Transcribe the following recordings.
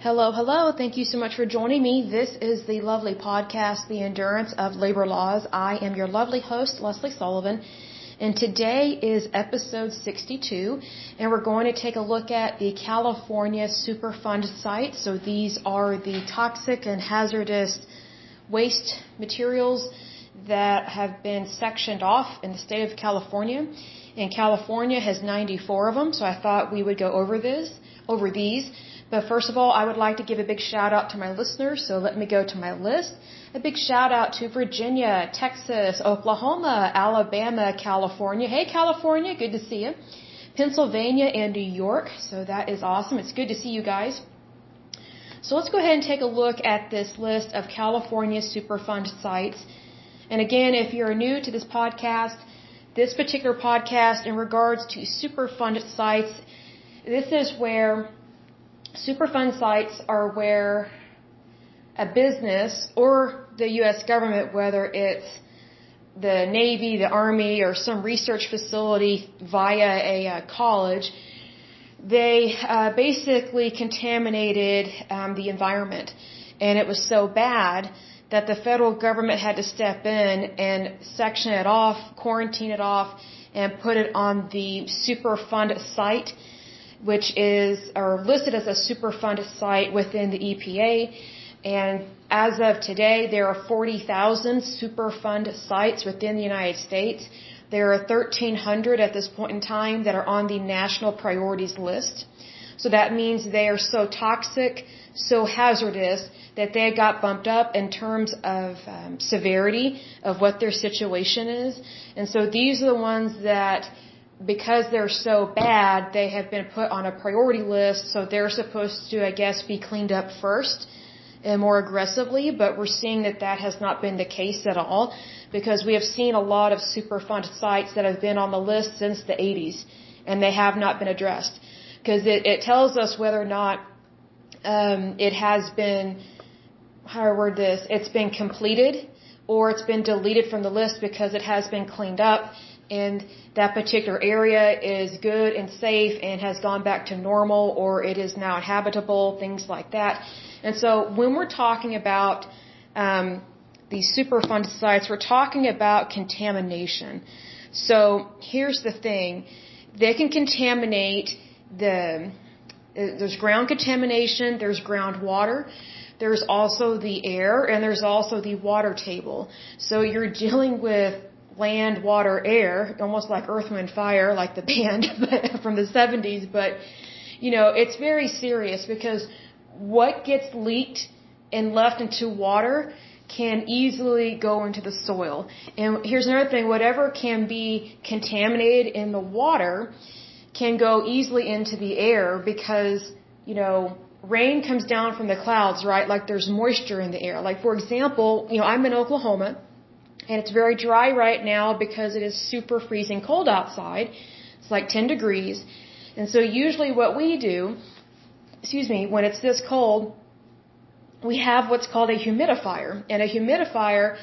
Hello, hello. Thank you so much for joining me. This is the lovely podcast, The Endurance of Labor Laws. I am your lovely host, Lesley Sullivan, and today is episode 62, and we're going to take a look at the California Superfund Sites. So these are the toxic and hazardous waste materials that have been sectioned off in the state of California. And California has 94 of them, so I thought we would go over these. But first of all, I would like to give a big shout out to my listeners, so let me go to my list. A big shout out to Virginia, Texas, Oklahoma, Alabama, California. Hey California, good to see you. Pennsylvania and New York, so that is awesome. It's good to see you guys. So let's go ahead and take a look at this list of California Superfund sites. And again, if you're new to this particular podcast in regards to Superfund sites, this is where Superfund sites are where a business or the U.S. government, whether it's the Navy, the Army, or some research facility via a college, they basically contaminated the environment. And it was so bad that the federal government had to step in and section it off, quarantine it off, and put it on the Superfund site, which is listed as a Superfund site within the EPA. And as of today, there are 40,000 Superfund sites within the United States. There are 1,300 at this point in time that are on the national priorities list. So that means they are so toxic, so hazardous, that they got bumped up in terms of severity of what their situation is. And so these are the ones that, because they're so bad, they have been put on a priority list, so they're supposed to, I guess, be cleaned up first and more aggressively, but we're seeing that that has not been the case at all, because we have seen a lot of Superfund sites that have been on the list since the 80s, and they have not been addressed, because it tells us whether or not it has been, how do I word this, it's been completed, or it's been deleted from the list because it has been cleaned up, and that particular area is good and safe and has gone back to normal, or it is now habitable, things like that. And so when we're talking about these Superfund sites, we're talking about contamination. So here's the thing. They can contaminate there's ground contamination, there's groundwater, there's also the air, and there's also the water table. So you're dealing with land, water, air, almost like Earth, Wind, Fire, like the band from the 70s. But, it's very serious, because what gets leaked and left into water can easily go into the soil. And here's another thing, whatever can be contaminated in the water can go easily into the air, because, rain comes down from the clouds, right? Like there's moisture in the air. Like, for example, I'm in Oklahoma, and it's very dry right now because it is super freezing cold outside. It's like 10 degrees. And so usually what we do, when it's this cold, we have what's called a humidifier. And a humidifier,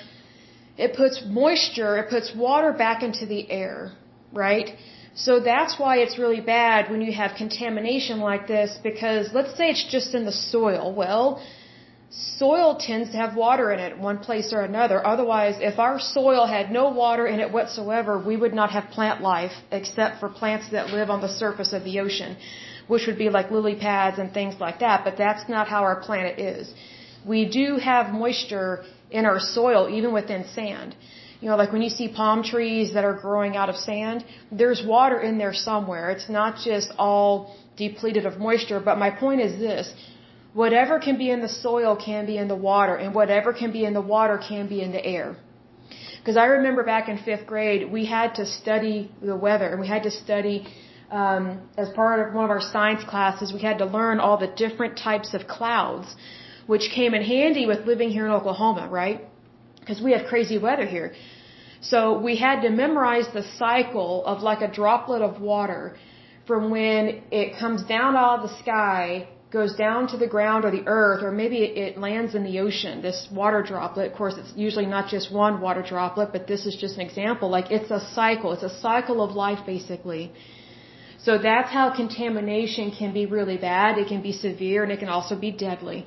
it puts water back into the air, right? So that's why it's really bad when you have contamination like this, because let's say it's just in the soil. Well, soil tends to have water in it, one place or another. Otherwise, if our soil had no water in it whatsoever, we would not have plant life, except for plants that live on the surface of the ocean, which would be like lily pads and things like that. But that's not how our planet is. We do have moisture in our soil, even within sand. Like when you see palm trees that are growing out of sand, there's water in there somewhere. It's not just all depleted of moisture. But my point is this. Whatever can be in the soil can be in the water, and whatever can be in the water can be in the air. Because I remember back in 5th grade, we had to study the weather, and we had to study, as part of one of our science classes, we had to learn all the different types of clouds, which came in handy with living here in Oklahoma, right? Because we have crazy weather here. So we had to memorize the cycle of like a droplet of water from when it comes down out of the sky, goes down to the ground or the earth, or maybe it lands in the ocean, this water droplet. Of course, it's usually not just one water droplet, but this is just an example. Like, it's a cycle. It's a cycle of life, basically. So that's how contamination can be really bad. It can be severe and it can also be deadly.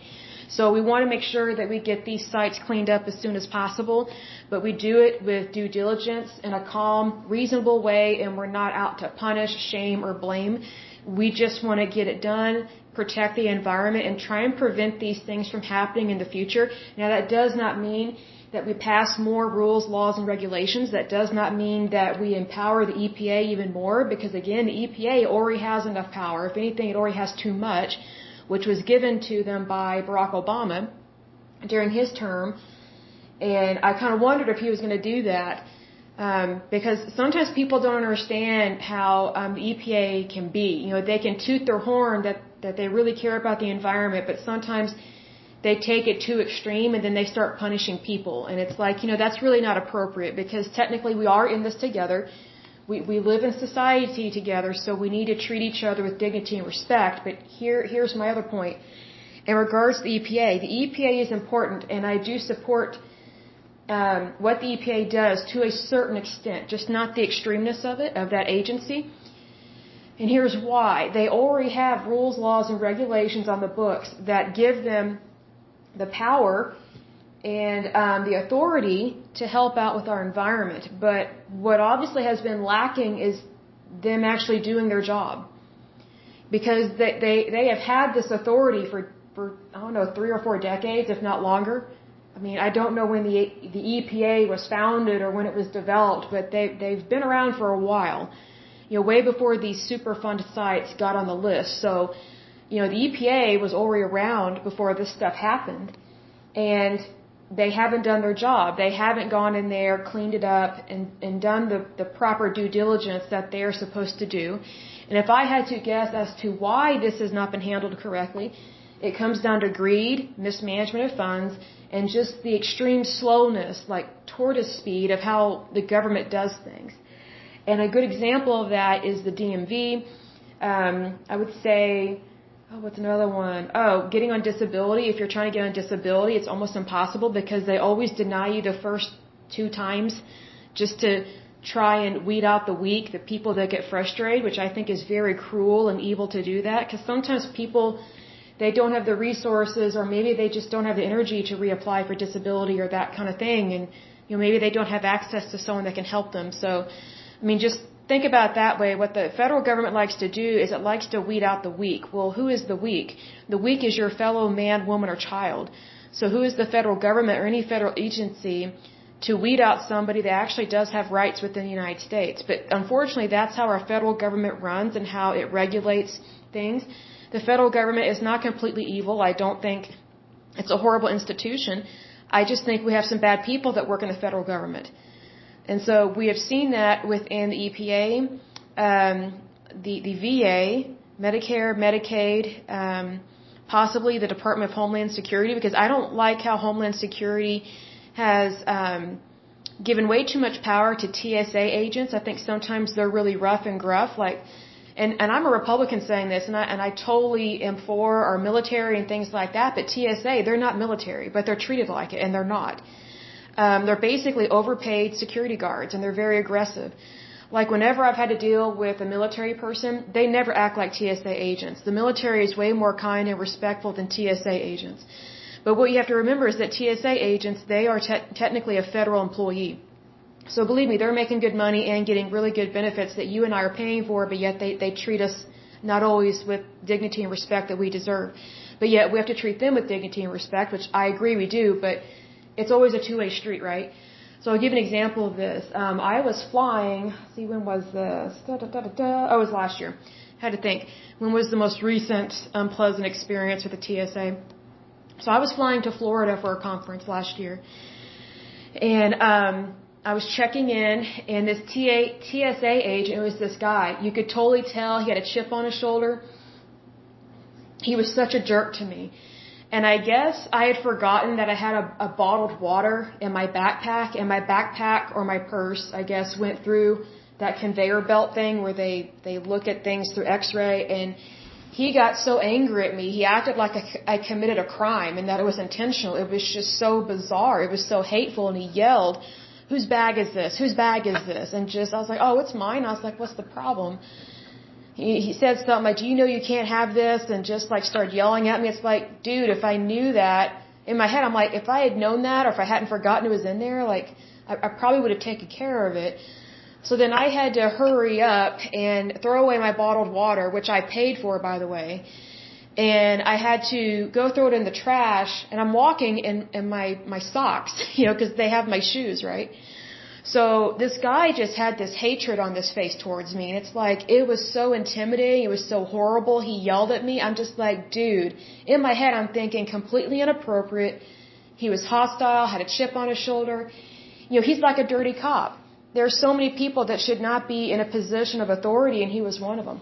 So we want to make sure that we get these sites cleaned up as soon as possible, but we do it with due diligence in a calm, reasonable way, and we're not out to punish, shame, or blame. We just want to get it done, protect the environment, and try and prevent these things from happening in the future. Now, that does not mean that we pass more rules, laws, and regulations. That does not mean that we empower the EPA even more, because again, the EPA already has enough power. If anything, it already has too much, which was given to them by Barack Obama during his term. And I kind of wondered if he was going to do that, because sometimes people don't understand how the EPA can be. You know, they can toot their horn that they really care about the environment, but sometimes they take it too extreme and then they start punishing people. And it's like, you know, that's really not appropriate, because technically we are in this together. We live in society together, so we need to treat each other with dignity and respect. But here's my other point. In regards to the EPA is important, and I do support what the EPA does to a certain extent, just not the extremeness of it, of that agency. And here's why. They already have rules, laws, and regulations on the books that give them the power and the authority to help out with our environment. But what obviously has been lacking is them actually doing their job. Because they have had this authority for I don't know, 3 or 4 decades, if not longer. I mean, I don't know when the EPA was founded or when it was developed, but they've been around for a while. You know, way before these Superfund sites got on the list. So, you know, the EPA was already around before this stuff happened. And they haven't done their job. They haven't gone in there, cleaned it up, and done the proper due diligence that they're supposed to do. And if I had to guess as to why this has not been handled correctly, it comes down to greed, mismanagement of funds, and just the extreme slowness, like tortoise speed, of how the government does things. And a good example of that is the DMV. I would say, what's another one? Getting on disability. If you're trying to get on disability, it's almost impossible, because they always deny you the first 2 times just to try and weed out the weak, the people that get frustrated, which I think is very cruel and evil to do that, because sometimes people, they don't have the resources, or maybe they just don't have the energy to reapply for disability or that kind of thing, and you know, maybe they don't have access to someone that can help them. So, I mean, just think about it that way. What the federal government likes to do is it likes to weed out the weak. Well, who is the weak? The weak is your fellow man, woman, or child. So who is the federal government or any federal agency to weed out somebody that actually does have rights within the United States? But unfortunately, that's how our federal government runs and how it regulates things. The federal government is not completely evil. I don't think it's a horrible institution. I just think we have some bad people that work in the federal government. And so we have seen that within the EPA, the VA, Medicare, Medicaid, possibly the Department of Homeland Security, because I don't like how Homeland Security has given way too much power to TSA agents. I think sometimes they're really rough and gruff, like. And I'm a Republican saying this, and I totally am for our military and things like that, but TSA, they're not military, but they're treated like it, and they're not. They're basically overpaid security guards, and they're very aggressive. Like, whenever I've had to deal with a military person, they never act like TSA agents. The military is way more kind and respectful than TSA agents. But what you have to remember is that TSA agents, they are technically a federal employee. So believe me, they're making good money and getting really good benefits that you and I are paying for, but yet they treat us not always with dignity and respect that we deserve. But yet we have to treat them with dignity and respect, which I agree we do, but it's always a two-way street, right? So I'll give an example of this. I was flying, when was this? Oh, it was last year. I had to think. When was the most recent unpleasant experience with the TSA? So I was flying to Florida for a conference last year. And I was checking in, and this TSA agent, it was this guy. You could totally tell he had a chip on his shoulder. He was such a jerk to me. And I guess I had forgotten that I had a bottled water in my backpack, and my backpack or my purse, I guess, went through that conveyor belt thing where they look at things through x-ray, and he got so angry at me. He acted like I committed a crime and that it was intentional. It was just so bizarre. It was so hateful, and he yelled, "Whose bag is this? Whose bag is this?" And I was like, "Oh, it's mine." I was like, "What's the problem?" he said something like, do you know you can't have this? And just like started yelling at me. It's like, dude, if I knew that, in my head, I'm like, if I had known that or if I hadn't forgotten it was in there, like I probably would have taken care of it. So then I had to hurry up and throw away my bottled water, which I paid for, by the way. And I had to go throw it in the trash, and I'm walking in my socks, because they have my shoes, right? So this guy just had this hatred on his face towards me, and it's like, it was so intimidating, it was so horrible, he yelled at me, I'm just like, dude, in my head I'm thinking completely inappropriate, he was hostile, had a chip on his shoulder, he's like a dirty cop. There are so many people that should not be in a position of authority, and he was one of them.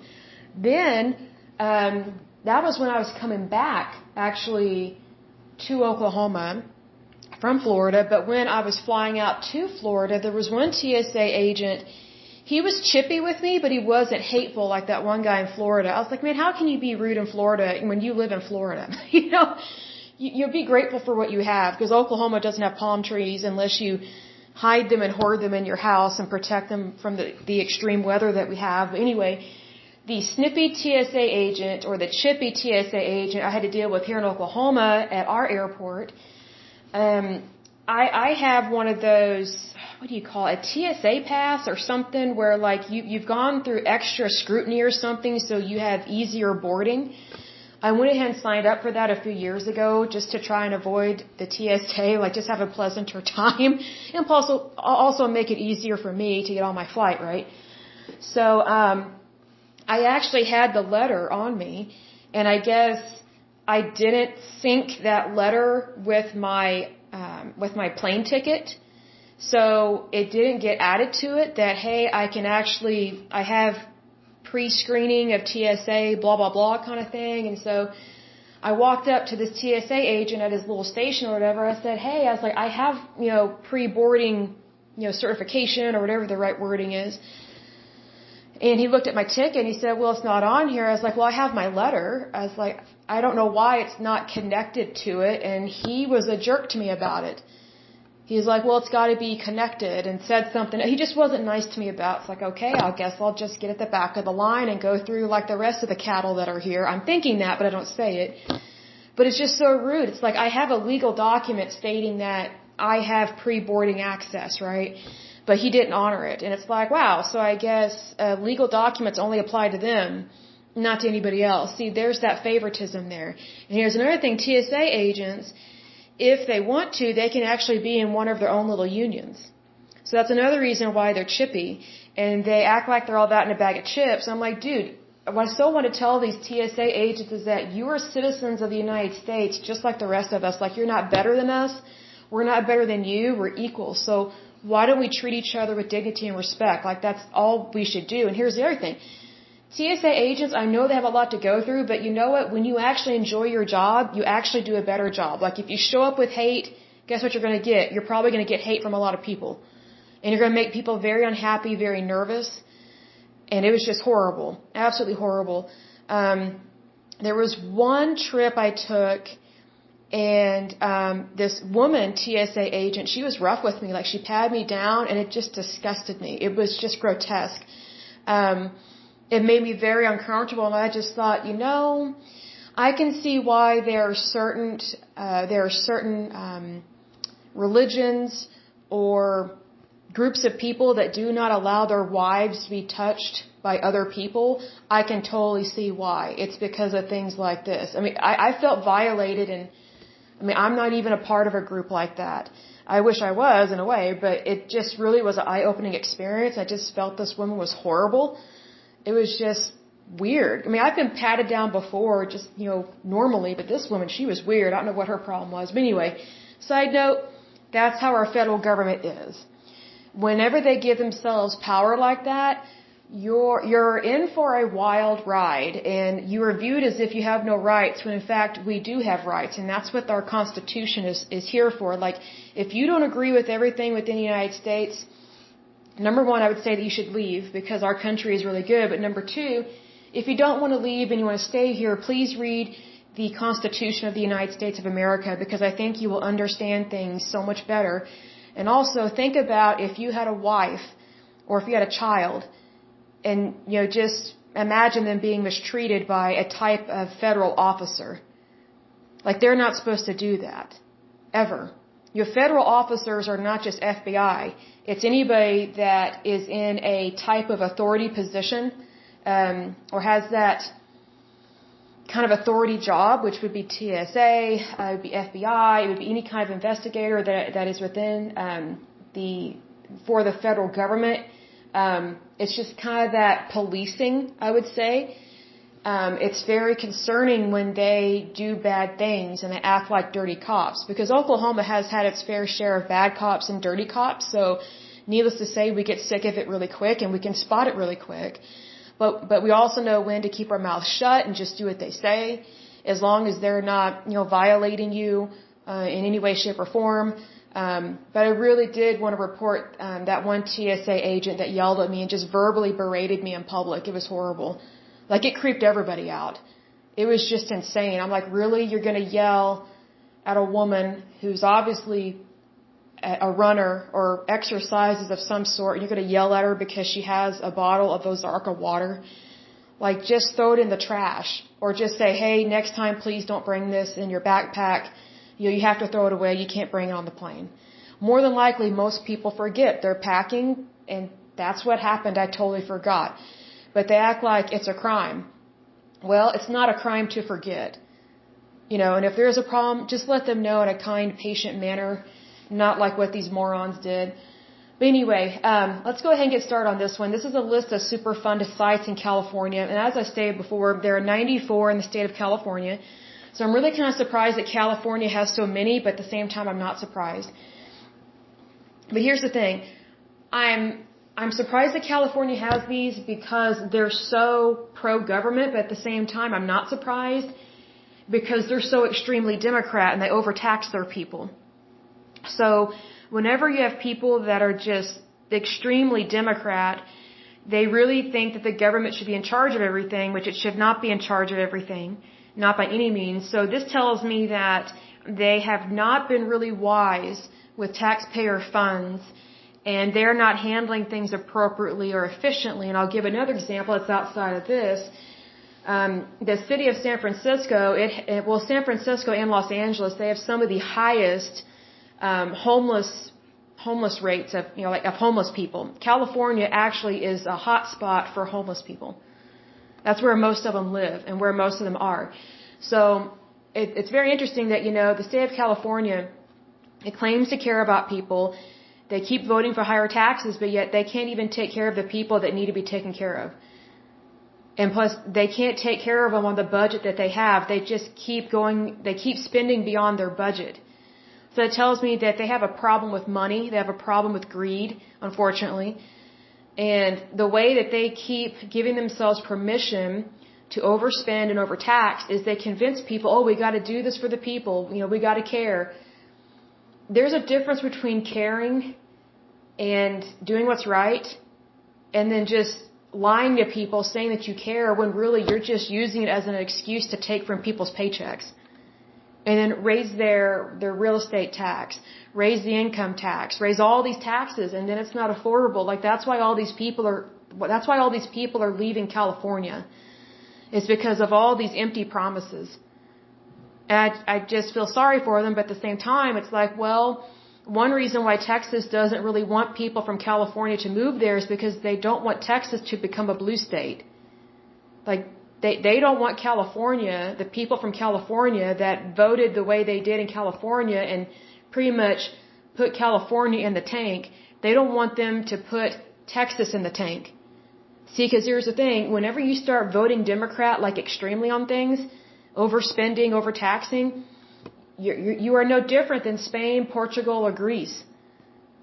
Then, that was when I was coming back, actually, to Oklahoma from Florida. But when I was flying out to Florida, there was one TSA agent. He was chippy with me, but he wasn't hateful like that one guy in Florida. I was like, man, how can you be rude in Florida when you live in Florida? You'll be grateful for what you have, because Oklahoma doesn't have palm trees unless you hide them and hoard them in your house and protect them from the extreme weather that we have. But anyway, the snippy TSA agent or the chippy TSA agent I had to deal with here in Oklahoma at our airport. I have one of those, what do you call it, a TSA pass or something, where like you've gone through extra scrutiny or something, so you have easier boarding. I went ahead and signed up for that a few years ago just to try and avoid the TSA, like just have a pleasanter time, and also make it easier for me to get on my flight, right? So, I actually had the letter on me, and I guess I didn't sync that letter with my plane ticket, so it didn't get added to it that, hey, I have pre-screening of TSA, blah, blah, blah kind of thing. And so I walked up to this TSA agent at his little station or whatever. I said, hey, I was like, I have, pre-boarding, certification or whatever the right wording is. And he looked at my ticket and he said, well, it's not on here. I was like, well, I have my letter. I was like, I don't know why it's not connected to it. And he was a jerk to me about it. He's like, well, it's got to be connected, and said something. He just wasn't nice to me about. It's like, okay, I guess I'll just get at the back of the line and go through like the rest of the cattle that are here. I'm thinking that, but I don't say it. But it's just so rude. It's like I have a legal document stating that I have pre-boarding access, right? But he didn't honor it. And it's like, wow, so I guess legal documents only apply to them, not to anybody else. See, there's that favoritism there. And here's another thing, TSA agents, if they want to, they can actually be in one of their own little unions. So that's another reason why they're chippy. And they act like they're all that in a bag of chips. I'm like, dude, what I still want to tell these TSA agents is that you are citizens of the United States just like the rest of us. Like, you're not better than us. We're not better than you. We're equal. So why don't we treat each other with dignity and respect? Like, that's all we should do. And here's the other thing. TSA agents, I know they have a lot to go through, but you know what? When you actually enjoy your job, you actually do a better job. Like, if you show up with hate, guess what you're going to get? You're probably going to get hate from a lot of people. And you're going to make people very unhappy, very nervous. And it was just horrible. Absolutely horrible. There was one trip I took, and this woman, TSA agent, she was rough with me. Like, she patted me down, and it just disgusted me. It was just grotesque. It made me very uncomfortable, and I just thought, I can see why there are certain religions or groups of people that do not allow their wives to be touched by other people. I can totally see why. It's because of things like this. I mean, I felt violated, and I'm not even a part of a group like that. I wish I was, in a way, but it just really was an eye-opening experience. I just felt this woman was horrible. It was just weird. I mean, I've been patted down before, just, normally, but this woman, she was weird. I don't know what her problem was. But anyway, side note, that's how our federal government is. Whenever they give themselves power like that, you're in for a wild ride, and you are viewed as if you have no rights, when in fact we do have rights, and that's what our Constitution is here for. Like, if you don't agree with everything within the United States, number one, I would say that you should leave, because our country is really good. But number two, if you don't want to leave and you want to stay here, please read the Constitution of the United States of America, because I think you will understand things so much better. And also think about if you had a wife or if you had a child, and just imagine them being mistreated by a type of federal officer. Like, they're not supposed to do that. Ever. Your federal officers are not just FBI. It's anybody that is in a type of authority position, or has that kind of authority job, which would be TSA, it would be FBI, it would be any kind of investigator that is within for the federal government. It's just kind of that policing, I would say. It's very concerning when they do bad things and they act like dirty cops, because Oklahoma has had its fair share of bad cops and dirty cops. So needless to say, we get sick of it really quick and we can spot it really quick. But we also know when to keep our mouths shut and just do what they say, as long as they're not, violating you in any way, shape, or form. But I really did want to report that one TSA agent that yelled at me and just verbally berated me in public. It was horrible. Like, it creeped everybody out. It was just insane. I'm like, really? You're going to yell at a woman who's obviously a runner or exercises of some sort, you're going to yell at her because she has a bottle of Ozarka water? Like, just throw it in the trash, or just say, hey, next time please don't bring this in your backpack. You have to throw it away. You can't bring it on the plane. More than likely, most people forget. They're packing, and that's what happened. I totally forgot. But they act like it's a crime. Well, it's not a crime to forget. And if there's a problem, just let them know in a kind, patient manner. Not like what these morons did. But anyway, let's go ahead and get started on this one. This is a list of Superfund sites in California. And as I stated before, there are 94 in the state of California. So I'm really kind of surprised that California has so many, but at the same time, I'm not surprised. But here's the thing. I'm surprised that California has these because they're so pro-government, but at the same time, I'm not surprised because they're so extremely Democrat and they overtax their people. So whenever you have people that are just extremely Democrat, they really think that the government should be in charge of everything, which it should not be in charge of everything, not by any means. So this tells me that they have not been really wise with taxpayer funds, and they're not handling things appropriately or efficiently. And I'll give another example that's outside of this. The city of San Francisco, San Francisco and Los Angeles, they have some of the highest homeless rates of homeless people. California actually is a hot spot for homeless people. That's where most of them live and where most of them are. So it's very interesting that, the state of California, it claims to care about people. They keep voting for higher taxes, but yet they can't even take care of the people that need to be taken care of. And plus, they can't take care of them on the budget that they have. They just keep spending beyond their budget. So it tells me that they have a problem with money. They have a problem with greed, unfortunately. And the way that they keep giving themselves permission to overspend and overtax is they convince people, oh, we got to do this for the people. We got to care. There's a difference between caring and doing what's right and then just lying to people saying that you care when really you're just using it as an excuse to take from people's paychecks. And then raise their real estate tax, raise the income tax, raise all these taxes, and then it's not affordable. Like, that's why all these people are leaving California. It's because of all these empty promises. And I just feel sorry for them, but at the same time, it's like, well, one reason why Texas doesn't really want people from California to move there is because they don't want Texas to become a blue state. Like, they don't want California, the people from California that voted the way they did in California and pretty much put California in the tank, they don't want them to put Texas in the tank. See, because here's the thing, whenever you start voting Democrat, like extremely on things, overspending, overtaxing, you are no different than Spain, Portugal, or Greece.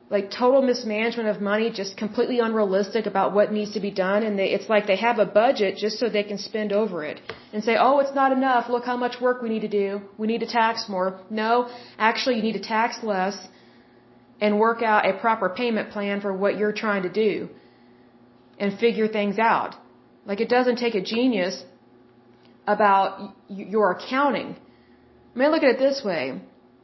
Like, total mismanagement of money, just completely unrealistic about what needs to be done, and it's like they have a budget just so they can spend over it and say, oh, it's not enough, look how much work we need to do, we need to tax more. No, actually you need to tax less and work out a proper payment plan for what you're trying to do and figure things out. Like, it doesn't take a genius about your accounting. I mean, look at it this way.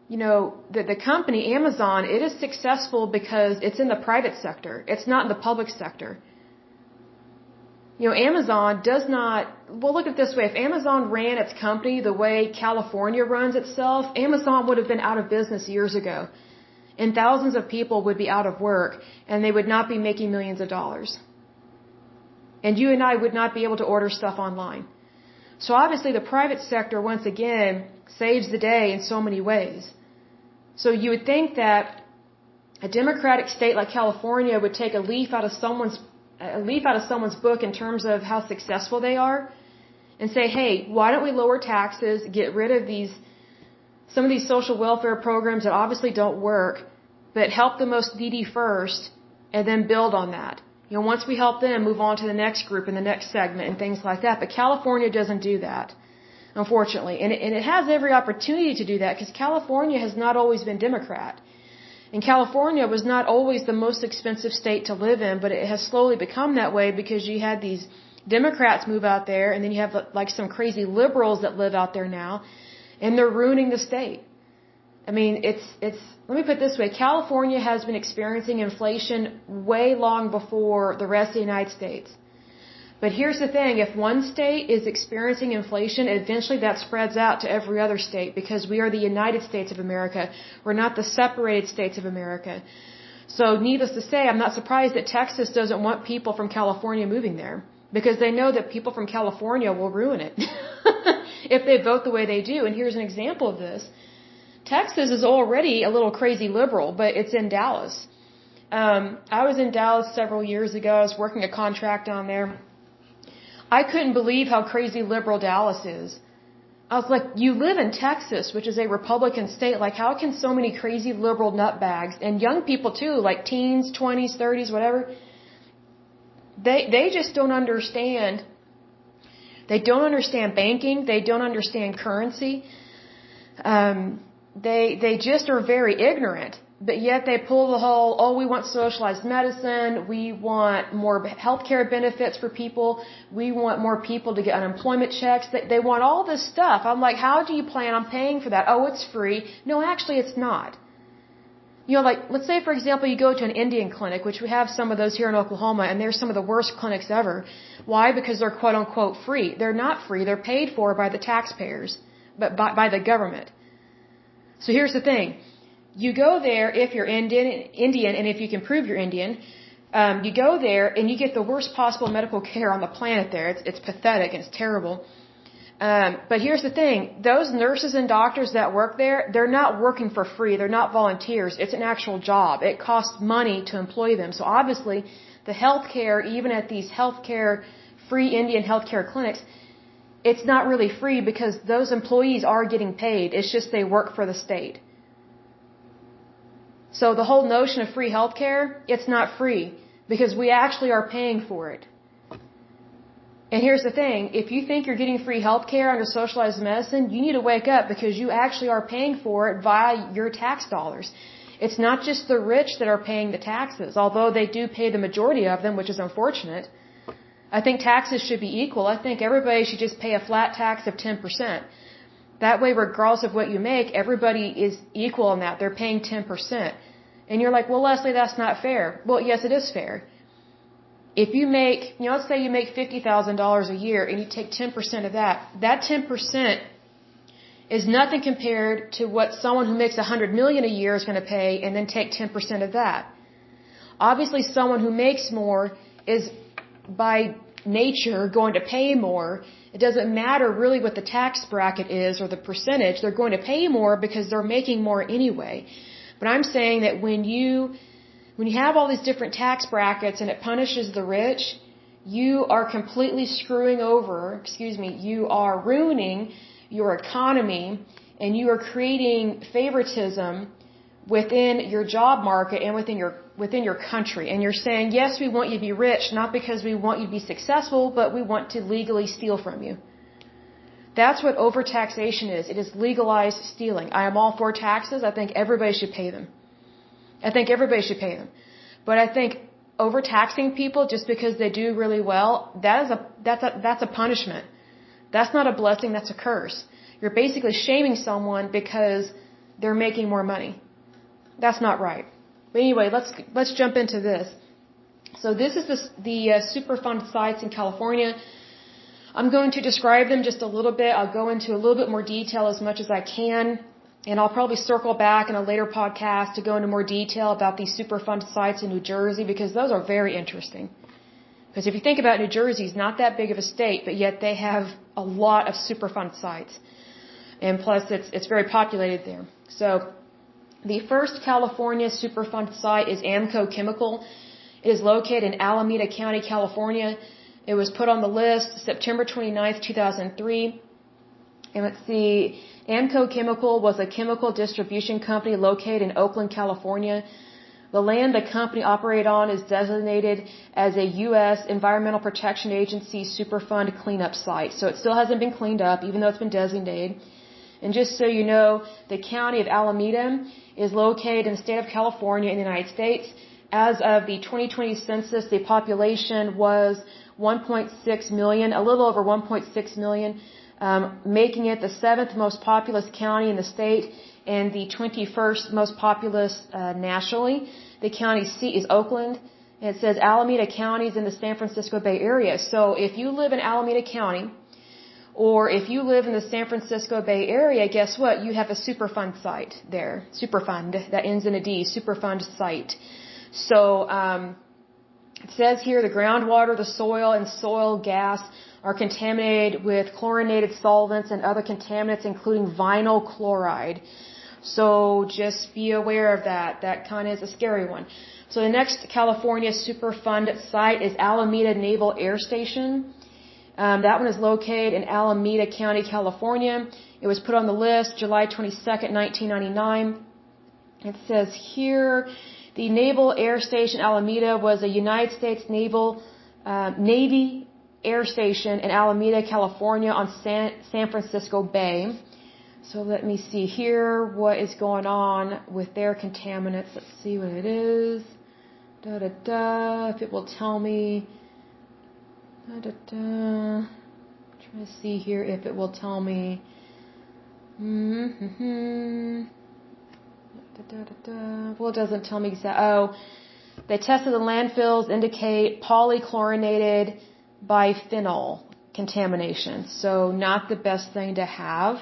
The company, Amazon, it is successful because it's in the private sector. It's not in the public sector. Amazon does not, well, look at it this way. If Amazon ran its company the way California runs itself, Amazon would have been out of business years ago. And thousands of people would be out of work, and they would not be making millions of dollars. And you and I would not be able to order stuff online. So obviously the private sector, once again, saves the day in so many ways. So you would think that a democratic state like California would take a leaf out of someone's book in terms of how successful they are and say, hey, why don't we lower taxes, get rid of some of these social welfare programs that obviously don't work, but help the most needy first and then build on that. Once we help them, move on to the next group and the next segment and things like that. But California doesn't do that, unfortunately. And it has every opportunity to do that because California has not always been Democrat. And California was not always the most expensive state to live in, but it has slowly become that way because you had these Democrats move out there, and then you have like some crazy liberals that live out there now, and they're ruining the state. I mean, let me put it this way. California has been experiencing inflation way long before the rest of the United States. But here's the thing. If one state is experiencing inflation, eventually that spreads out to every other state because we are the United States of America. We're not the separated states of America. So needless to say, I'm not surprised that Texas doesn't want people from California moving there because they know that people from California will ruin it if they vote the way they do. And here's an example of this. Texas is already a little crazy liberal, but it's in Dallas. I was in Dallas several years ago. I was working a contract down there. I couldn't believe how crazy liberal Dallas is. I was like, you live in Texas, which is a Republican state. Like, how can so many crazy liberal nutbags, and young people too, like teens, 20s, 30s, whatever, they just don't understand. They don't understand banking. They don't understand currency. They just are very ignorant, but yet they pull the whole, oh, we want socialized medicine, we want more healthcare benefits for people, we want more people to get unemployment checks, they want all this stuff. I'm like, how do you plan on paying for that? Oh, it's free. No, actually it's not. Like, let's say, for example, you go to an Indian clinic, which we have some of those here in Oklahoma, and they're some of the worst clinics ever. Why? Because they're quote unquote free. They're not free. They're paid for by the taxpayers, but by the government. So here's the thing. You go there if you're Indian, and if you can prove you're Indian, you go there and you get the worst possible medical care on the planet there. It's pathetic and it's terrible. But here's the thing. Those nurses and doctors that work there, they're not working for free. They're not volunteers. It's an actual job. It costs money to employ them. So obviously, the healthcare, even at these free Indian healthcare clinics, it's not really free because those employees are getting paid. It's just they work for the state. So the whole notion of free healthcare, it's not free because we actually are paying for it. And here's the thing. If you think you're getting free healthcare under socialized medicine, you need to wake up because you actually are paying for it via your tax dollars. It's not just the rich that are paying the taxes, although they do pay the majority of them, which is unfortunate. I think taxes should be equal. I think everybody should just pay a flat tax of 10%. That way, regardless of what you make, everybody is equal in that. They're paying 10%. And you're like, well, Lesley, that's not fair. Well, yes, it is fair. If you make, let's say you make $50,000 a year and you take 10% of that 10% is nothing compared to what someone who makes $100 million a year is going to pay and then take 10% of that. Obviously, someone who makes more is by nature going to pay more. It doesn't matter really what the tax bracket is or the percentage. They're going to pay more because they're making more anyway. But I'm saying that when you have all these different tax brackets and it punishes the rich, you are completely you are ruining your economy and you are creating favoritism within your job market and within your country. And you're saying, yes, we want you to be rich, not because we want you to be successful, but we want to legally steal from you. That's what overtaxation is. It is legalized stealing. I am all for taxes. I think everybody should pay them. But I think overtaxing people just because they do really well, that's a punishment. That's not a blessing, that's a curse. You're basically shaming someone because they're making more money. That's not right. But anyway, let's jump into this. So this is the Superfund sites in California. I'm going to describe them just a little bit. I'll go into a little bit more detail as much as I can. And I'll probably circle back in a later podcast to go into more detail about these Superfund sites in New Jersey, because those are very interesting. Because if you think about it, New Jersey is not that big of a state, but yet they have a lot of Superfund sites. And plus, it's very populated there. So the first California Superfund site is Amco Chemical. It is located in Alameda County, California. It was put on the list September 29th, 2003. And let's see, Amco Chemical was a chemical distribution company located in Oakland, California. The land the company operated on is designated as a U.S. Environmental Protection Agency Superfund cleanup site. So it still hasn't been cleaned up, even though it's been designated. And just so you know, the county of Alameda is located in the state of California in the United States. As of the 2020 census, the population was 1.6 million, a little over 1.6 million, making it the 7th most populous county in the state and the 21st most populous nationally. The county seat is Oakland. And it says Alameda County is in the San Francisco Bay Area. So if you live in Alameda County, or if you live in the San Francisco Bay Area, guess what? You have a Superfund site there. Superfund, that ends in a D, Superfund site. So it says here the groundwater, the soil, and soil gas are contaminated with chlorinated solvents and other contaminants, including vinyl chloride. So just be aware of that. That kind of is a scary one. So the next California Superfund site is Alameda Naval Air Station. That one is located in Alameda County, California. It was put on the list July 22nd, 1999. It says here, the Naval Air Station Alameda was a United States Navy Air Station in Alameda, California on San Francisco Bay. So let me see here what is going on with their contaminants. Let's see what it is. If it will tell me. Trying to see here if it will tell me. Well, it doesn't tell me exactly. Oh, they tested the landfills, indicate polychlorinated biphenyl contamination. So not the best thing to have.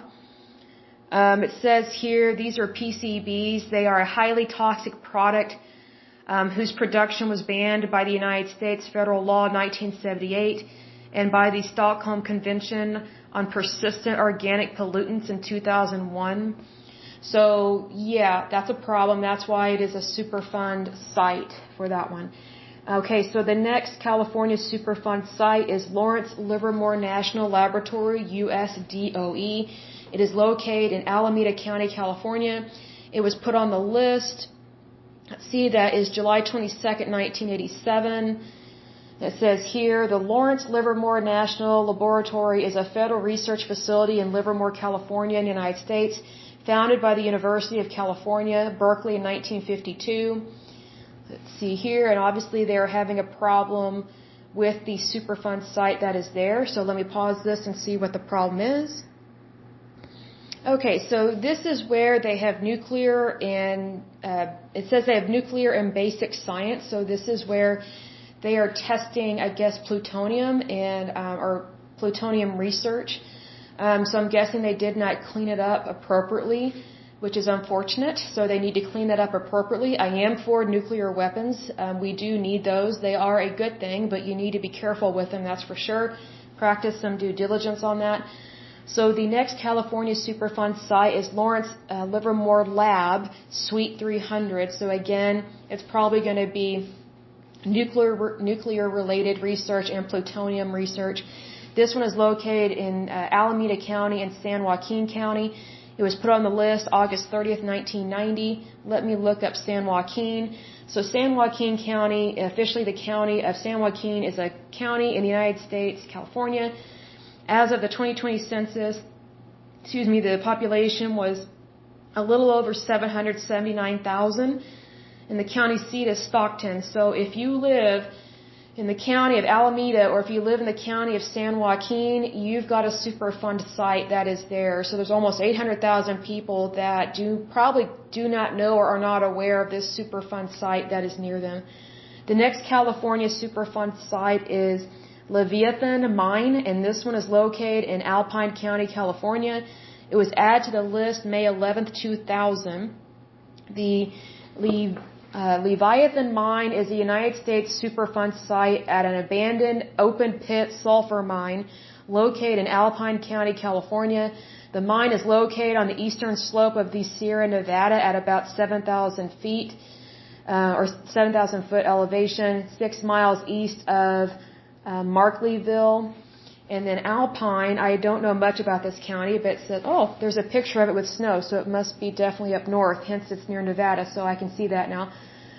It says here these are PCBs. They are a highly toxic product whose production was banned by the United States federal law in 1978 and by the Stockholm Convention on Persistent Organic Pollutants in 2001. So, yeah, that's a problem. That's why it is a Superfund site for that one. Okay, so the next California Superfund site is Lawrence Livermore National Laboratory, USDOE. It is located in Alameda County, California. It was put on the list. Let's see, that is July 22nd, 1987. It says here, the Lawrence Livermore National Laboratory is a federal research facility in Livermore, California, in the United States, founded by the University of California, Berkeley in 1952. Let's see here, and obviously they're having a problem with the Superfund site that is there. So let me pause this and see what the problem is. Okay, so this is where they have nuclear and it says they have nuclear and basic science. So this is where they are testing, I guess, plutonium and or plutonium research. So I'm guessing they did not clean it up appropriately, which is unfortunate. So they need to clean that up appropriately. I am for nuclear weapons. We do need those. They are a good thing, but you need to be careful with them, that's for sure. Practice some due diligence on that. So the next California Superfund site is Lawrence Livermore Lab, Suite 300. So again, it's probably going to be nuclear-related research and plutonium research. This one is located in Alameda County and San Joaquin County. It was put on the list August 30th, 1990. Let me look up San Joaquin. So San Joaquin County, officially the county of San Joaquin, is a county in the United States, California. As of the 2020 census, the population was a little over 779,000, and the county seat is Stockton. So if you live in the county of Alameda or if you live in the county of San Joaquin, you've got a Superfund site that is there. So there's almost 800,000 people that probably do not know or are not aware of this Superfund site that is near them. The next California Superfund site is Leviathan Mine, and this one is located in Alpine County, California. It was added to the list May 11th, 2000. The Leviathan Mine is a United States Superfund site at an abandoned open pit sulfur mine located in Alpine County, California. The mine is located on the eastern slope of the Sierra Nevada at about 7,000 feet, or 7,000 foot elevation, 6 miles east of Markleeville. And then Alpine, I don't know much about this county, but it says, oh, there's a picture of it with snow, so it must be definitely up north, hence it's near Nevada, so I can see that now.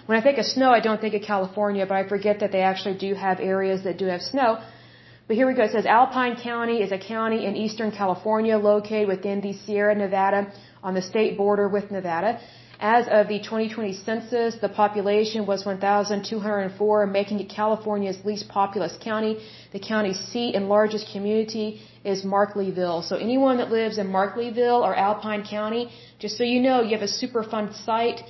When I think of snow, I don't think of California, but I forget that they actually do have areas that do have snow. But here we go. It says Alpine County is a county in eastern California located within the Sierra Nevada on the state border with Nevada. As of the 2020 census, the population was 1,204, making it California's least populous county. The county's seat and largest community is Markleeville. So anyone that lives in Markleeville or Alpine County, just so you know, you have a Superfund site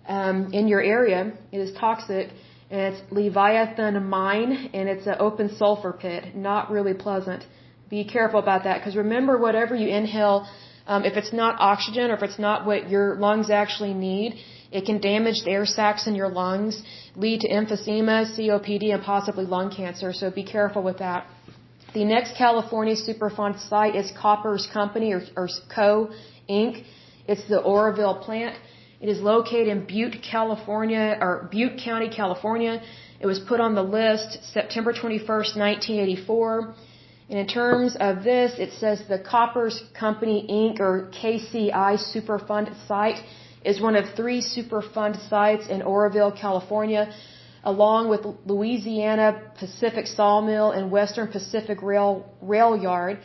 in your area. It is toxic, and it's Leviathan Mine, and it's an open sulfur pit. Not really pleasant. Be careful about that, because remember, whatever you inhale, if it's not oxygen or if it's not what your lungs actually need, it can damage the air sacs in your lungs, lead to emphysema, COPD, and possibly lung cancer. So be careful with that. The next California Superfund site is Copper's Company or Co. Inc. It's the Oroville plant. It is located in Butte, California, or Butte County, California. It was put on the list September 21st, 1984. And in terms of this, it says the Copper's Company, Inc., or KCI Superfund site is one of 3 Superfund sites in Oroville, California, along with Louisiana Pacific Sawmill and Western Pacific Rail Yard.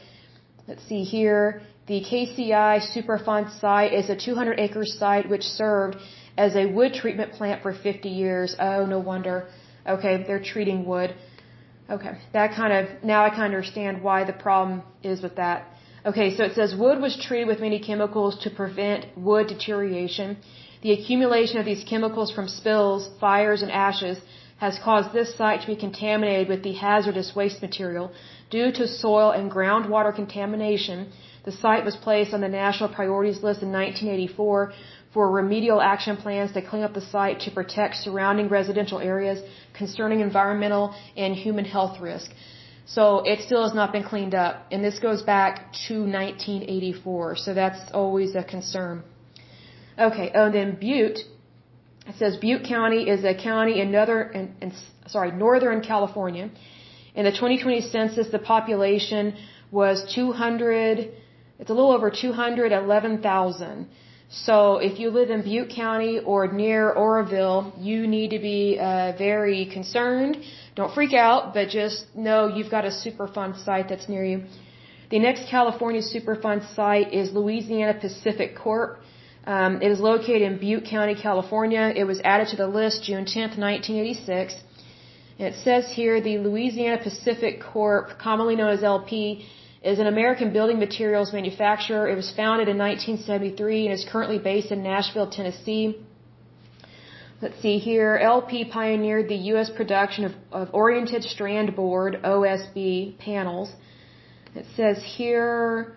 Let's see here. The KCI Superfund site is a 200-acre site which served as a wood treatment plant for 50 years. Oh, no wonder. Okay, they're treating wood. Okay, now I kind of understand why the problem is with that. Okay, so it says wood was treated with many chemicals to prevent wood deterioration. The accumulation of these chemicals from spills, fires, and ashes has caused this site to be contaminated with the hazardous waste material. Due to soil and groundwater contamination, the site was placed on the National Priorities List in 1984 for remedial action plans to clean up the site to protect surrounding residential areas concerning environmental and human health risk. So it still has not been cleaned up, and this goes back to 1984, so that's always a concern. Okay, and then Butte, it says Butte County is a county in Northern California. In the 2020 census, the population was it's a little over 211,000. So if you live in Butte County or near Oroville, you need to be very concerned. Don't freak out, but just know you've got a Superfund site that's near you. The next California Superfund site is Louisiana Pacific Corp. It is located in Butte County, California. It was added to the list June 10th, 1986. And it says here the Louisiana Pacific Corp., commonly known as LP, is an American building materials manufacturer. It was founded in 1973 and is currently based in Nashville, Tennessee. Let's see here. LP pioneered the U.S. production of oriented strand board, OSB, panels. It says here,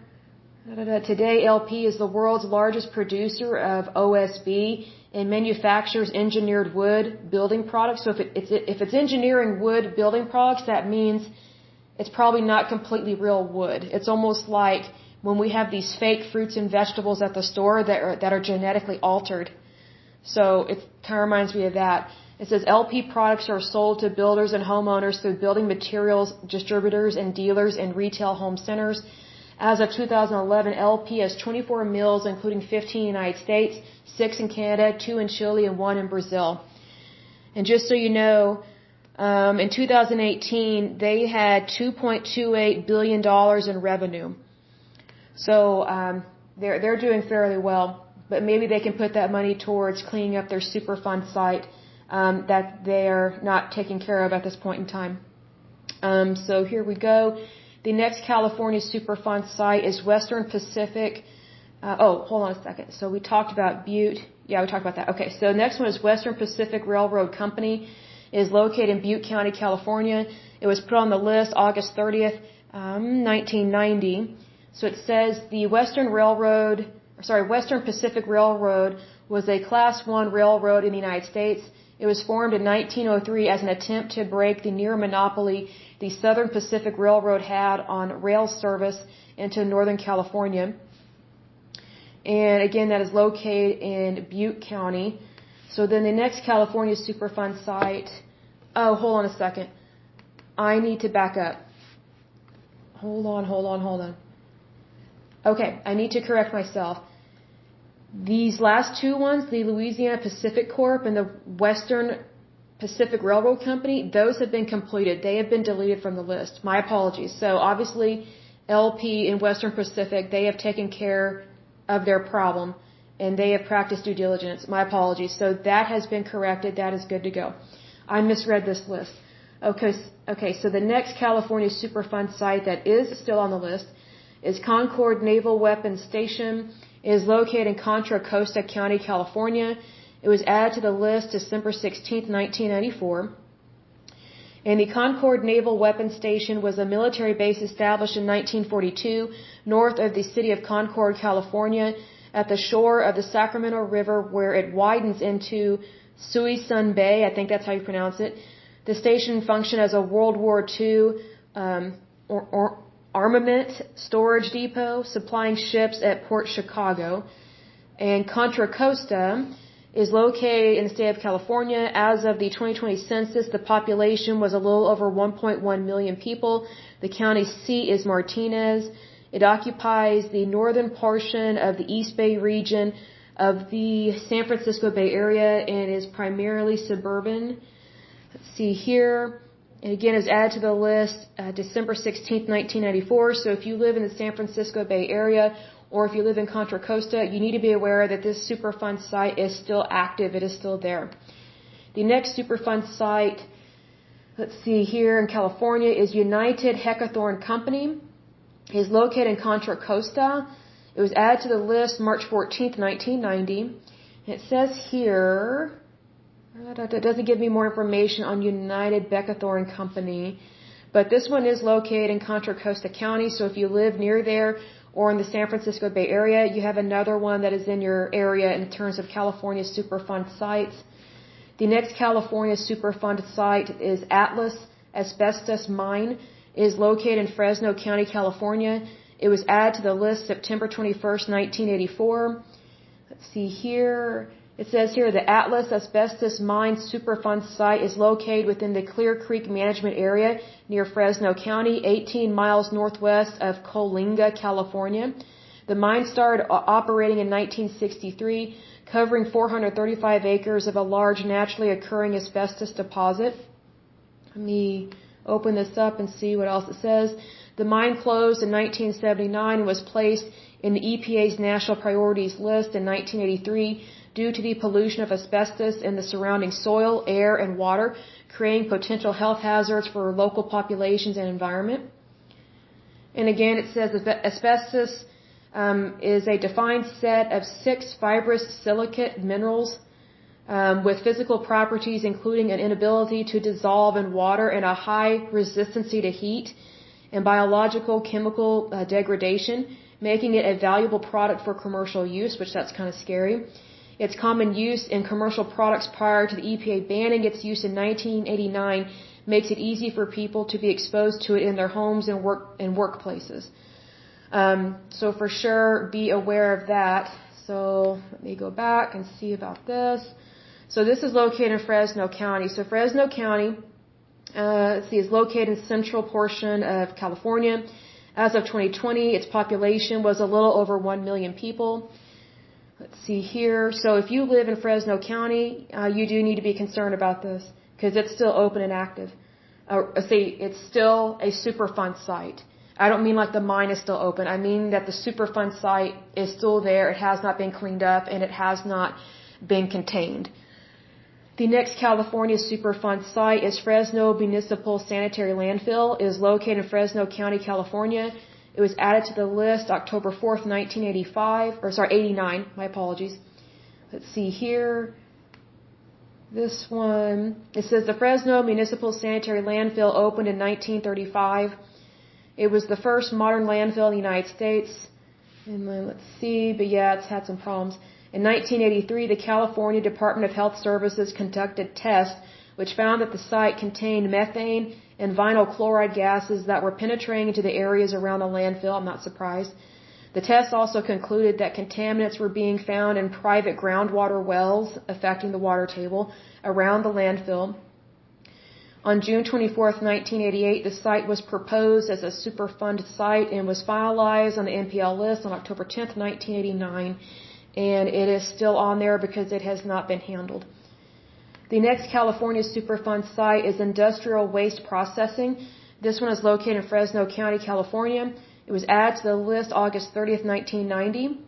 today LP is the world's largest producer of OSB and manufactures engineered wood building products. So if it's engineering wood building products, that means it's probably not completely real wood. It's almost like when we have these fake fruits and vegetables at the store that are genetically altered. So it kind of reminds me of that. It says LP products are sold to builders and homeowners through building materials distributors and dealers in retail home centers. As of 2011, LP has 24 mills, including 15 in the United States, 6 in Canada, 2 in Chile, and 1 in Brazil. And just so you know, in 2018, they had $2.28 billion in revenue. So they're doing fairly well, but maybe they can put that money towards cleaning up their Superfund site that they're not taking care of at this point in time. So here we go. The next California Superfund site is Western Pacific. Hold on a second. So we talked about Butte. Yeah, we talked about that. Okay, so the next one is Western Pacific Railroad Company. is located in Butte County, California. It was put on the list August 30th, 1990. So it says the Western Pacific Railroad was a Class 1 railroad in the United States. It was formed in 1903 as an attempt to break the near monopoly the Southern Pacific Railroad had on rail service into Northern California. And again, that is located in Butte County. So then the next California Superfund site, oh, hold on a second. I need to back up. Hold on. Okay, I need to correct myself. These last two ones, the Louisiana Pacific Corp and the Western Pacific Railroad Company, those have been completed. They have been deleted from the list. My apologies. So obviously, LP and Western Pacific, they have taken care of their problem and they have practiced due diligence. My apologies. So that has been corrected. That is good to go. I misread this list. Okay, so the next California Superfund site that is still on the list is Concord Naval Weapons Station. It is located in Contra Costa County, California. It was added to the list December 16, 1994. And the Concord Naval Weapons Station was a military base established in 1942 north of the city of Concord, California, at the shore of the Sacramento River where it widens into Suisun Bay. I think that's how you pronounce it. The station functioned as a World War II armament storage depot, supplying ships at Port Chicago. And Contra Costa is located in the state of California. As of the 2020 census, the population was a little over 1.1 million people. The county seat is Martinez. It occupies the northern portion of the East Bay region of the San Francisco Bay Area and is primarily suburban. Let's see here. And again, it was added to the list December 16th, 1994. So if you live in the San Francisco Bay Area or if you live in Contra Costa, you need to be aware that this Superfund site is still active. It is still there. The next Superfund site, let's see here in California, is United Hecathorn Company. It is located in Contra Costa. It was added to the list March 14th, 1990. And it says here, it doesn't give me more information on United Hecathorn Company, but this one is located in Contra Costa County. So if you live near there or in the San Francisco Bay Area, you have another one that is in your area in terms of California Superfund sites. The next California Superfund site is Atlas Asbestos Mine. It is located in Fresno County, California. It was added to the list September 21st, 1984. Let's see here. It says here the Atlas Asbestos Mine Superfund site is located within the Clear Creek Management Area near Fresno County, 18 miles northwest of Coalinga, California. The mine started operating in 1963, covering 435 acres of a large naturally occurring asbestos deposit. Let me open this up and see what else it says. The mine closed in 1979 and was placed in the EPA's National Priorities List in 1983 due to the pollution of asbestos in the surrounding soil, air, and water, creating potential health hazards for local populations and environment. And again, it says asbestos is a defined set of 6 fibrous silicate minerals with physical properties including an inability to dissolve in water and a high resistance to heat and biological chemical degradation, making it a valuable product for commercial use, which that's kind of scary. Its common use in commercial products prior to the EPA banning its use in 1989 makes it easy for people to be exposed to it in their homes and workplaces. So for sure, be aware of that. So let me go back and see about this. So this is located in Fresno County. So Fresno County, is located in the central portion of California. As of 2020, its population was a little over 1 million people. Let's see here. So if you live in Fresno County, you do need to be concerned about this because it's still open and active. It's still a Superfund site. I don't mean like the mine is still open. I mean that the Superfund site is still there. It has not been cleaned up and it has not been contained. The next California Superfund site is Fresno Municipal Sanitary Landfill. It is located in Fresno County, California. It was added to the list October 4th, 89. My apologies. Let's see here. This one, it says the Fresno Municipal Sanitary Landfill opened in 1935. It was the first modern landfill in the United States. And then let's see, but yeah, it's had some problems. In 1983, the California Department of Health Services conducted tests which found that the site contained methane and vinyl chloride gases that were penetrating into the areas around the landfill. I'm not surprised. The tests also concluded that contaminants were being found in private groundwater wells, affecting the water table around the landfill. On June 24, 1988, the site was proposed as a Superfund site and was finalized on the NPL list on October 10, 1989, and it is still on there because it has not been handled. The next California Superfund site is industrial waste processing. This one is located in Fresno County, California. It was added to the list August 30th, 1990.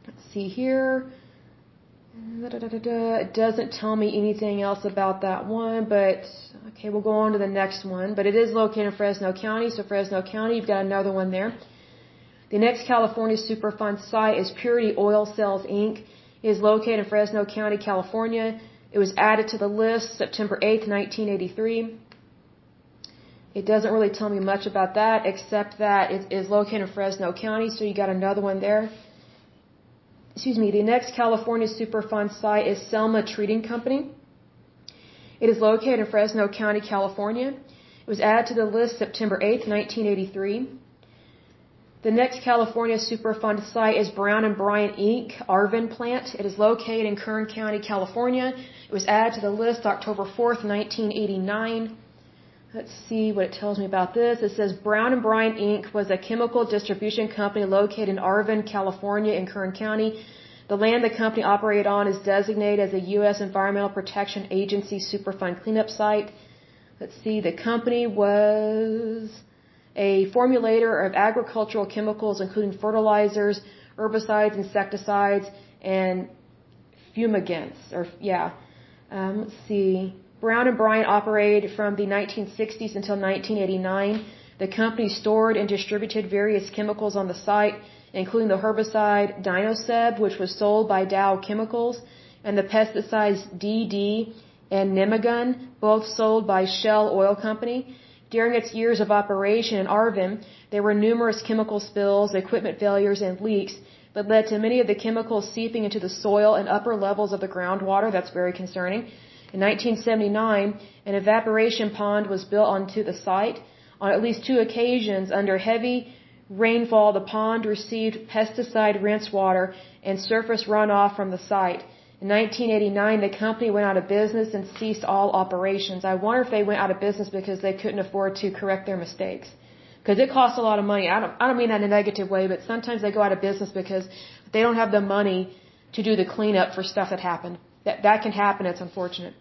Let's see here. It doesn't tell me anything else about that one, but okay, we'll go on to the next one. But it is located in Fresno County, so Fresno County, you've got another one there. The next California Superfund site is Purity Oil Cells, Inc. It is located in Fresno County, California. It was added to the list September 8th, 1983. It doesn't really tell me much about that, except that it is located in Fresno County, so you got another one there. The next California Superfund site is Selma Treating Company. It is located in Fresno County, California. It was added to the list September 8th, 1983. The next California Superfund site is Brown & Bryant, Inc., Arvin plant. It is located in Kern County, California. It was added to the list October 4th, 1989. Let's see what it tells me about this. It says Brown & Bryant, Inc. was a chemical distribution company located in Arvin, California in Kern County. The land the company operated on is designated as a U.S. Environmental Protection Agency Superfund cleanup site. Let's see, the company was a formulator of agricultural chemicals including fertilizers, herbicides, insecticides, and fumigants. Let's see. Brown & Bryant operated from the 1960s until 1989. The company stored and distributed various chemicals on the site, including the herbicide Dinoseb, which was sold by Dow Chemicals, and the pesticides DD and Nemagun, both sold by Shell Oil Company. During its years of operation in Arvin, there were numerous chemical spills, equipment failures, and leaks that led to many of the chemicals seeping into the soil and upper levels of the groundwater. That's very concerning. In 1979, an evaporation pond was built onto the site. On at least 2 occasions, under heavy rainfall, the pond received pesticide rinse water and surface runoff from the site. In 1989, the company went out of business and ceased all operations. I wonder if they went out of business because they couldn't afford to correct their mistakes. Because it costs a lot of money. I don't mean that in a negative way, but sometimes they go out of business because they don't have the money to do the cleanup for stuff that happened. That can happen. It's unfortunate.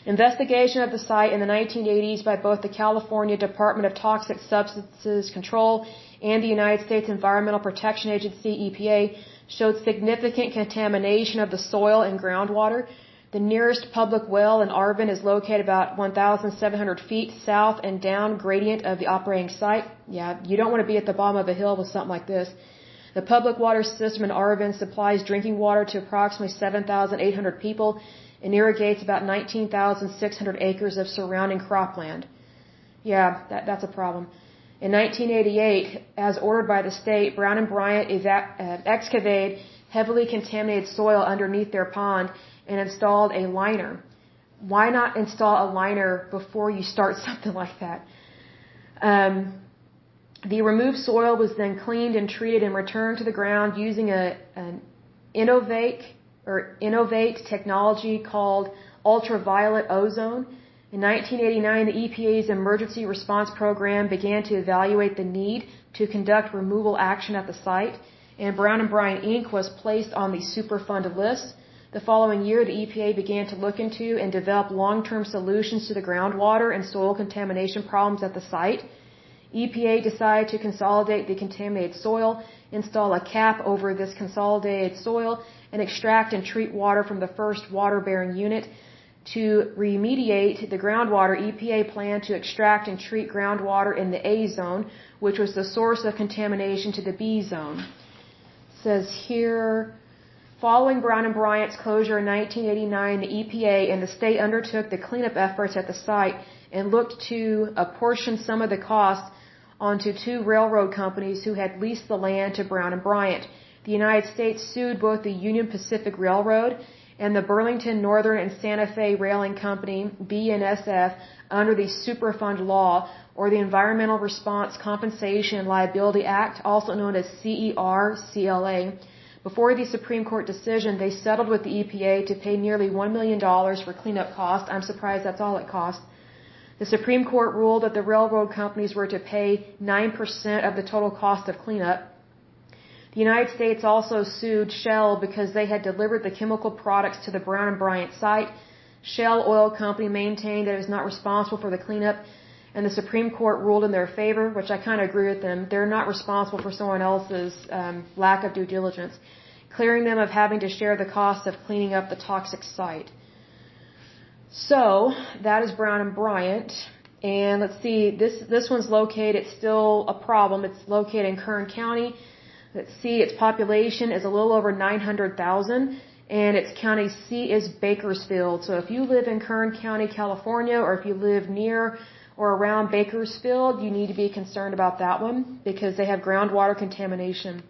Investigation of the site in the 1980s by both the California Department of Toxic Substances Control and the United States Environmental Protection Agency, EPA, showed significant contamination of the soil and groundwater. The nearest public well in Arvin is located about 1,700 feet south and down gradient of the operating site. Yeah, you don't want to be at the bottom of a hill with something like this. The public water system in Arvin supplies drinking water to approximately 7,800 people and irrigates about 19,600 acres of surrounding cropland. Yeah, that's a problem. In 1988, as ordered by the state, Brown & Bryant excavated heavily contaminated soil underneath their pond and installed a liner. Why not install a liner before you start something like that? The removed soil was then cleaned and treated and returned to the ground using an innovate technology called ultraviolet ozone. In 1989, the EPA's emergency response program began to evaluate the need to conduct removal action at the site, and Brown & Bryant, Inc. was placed on the Superfund list. The following year, the EPA began to look into and develop long-term solutions to the groundwater and soil contamination problems at the site. EPA decided to consolidate the contaminated soil, install a cap over this consolidated soil, and extract and treat water from the first water-bearing unit. To remediate the groundwater, EPA planned to extract and treat groundwater in the A zone, which was the source of contamination, to the B zone. It says here, Following Brown and Bryant's closure in 1989, the EPA and the state undertook the cleanup efforts at the site and looked to apportion some of the cost onto two railroad companies who had leased the land to Brown and Bryant. The United States sued both the Union Pacific Railroad and the Burlington Northern and Santa Fe Railing Company, BNSF, under the Superfund Law, or the Environmental Response Compensation and Liability Act, also known as CER-CLA. Before the Supreme Court decision, they settled with the EPA to pay nearly $1 million for cleanup costs. I'm surprised that's all it cost. The Supreme Court ruled that the railroad companies were to pay 9% of the total cost of cleanup. The United States also sued Shell because they had delivered the chemical products to the Brown and Bryant site. Shell Oil Company maintained that it was not responsible for the cleanup, and the Supreme Court ruled in their favor, which I kind of agree with them. They're not responsible for someone else's lack of due diligence, clearing them of having to share the cost of cleaning up the toxic site. So that is Brown and Bryant. And let's see, this one's located, it's still a problem. It's located in Kern County. Let's see, its population is a little over 900,000, and its county seat is Bakersfield. So if you live in Kern County, California, or if you live near or around Bakersfield, you need to be concerned about that one because they have groundwater contamination.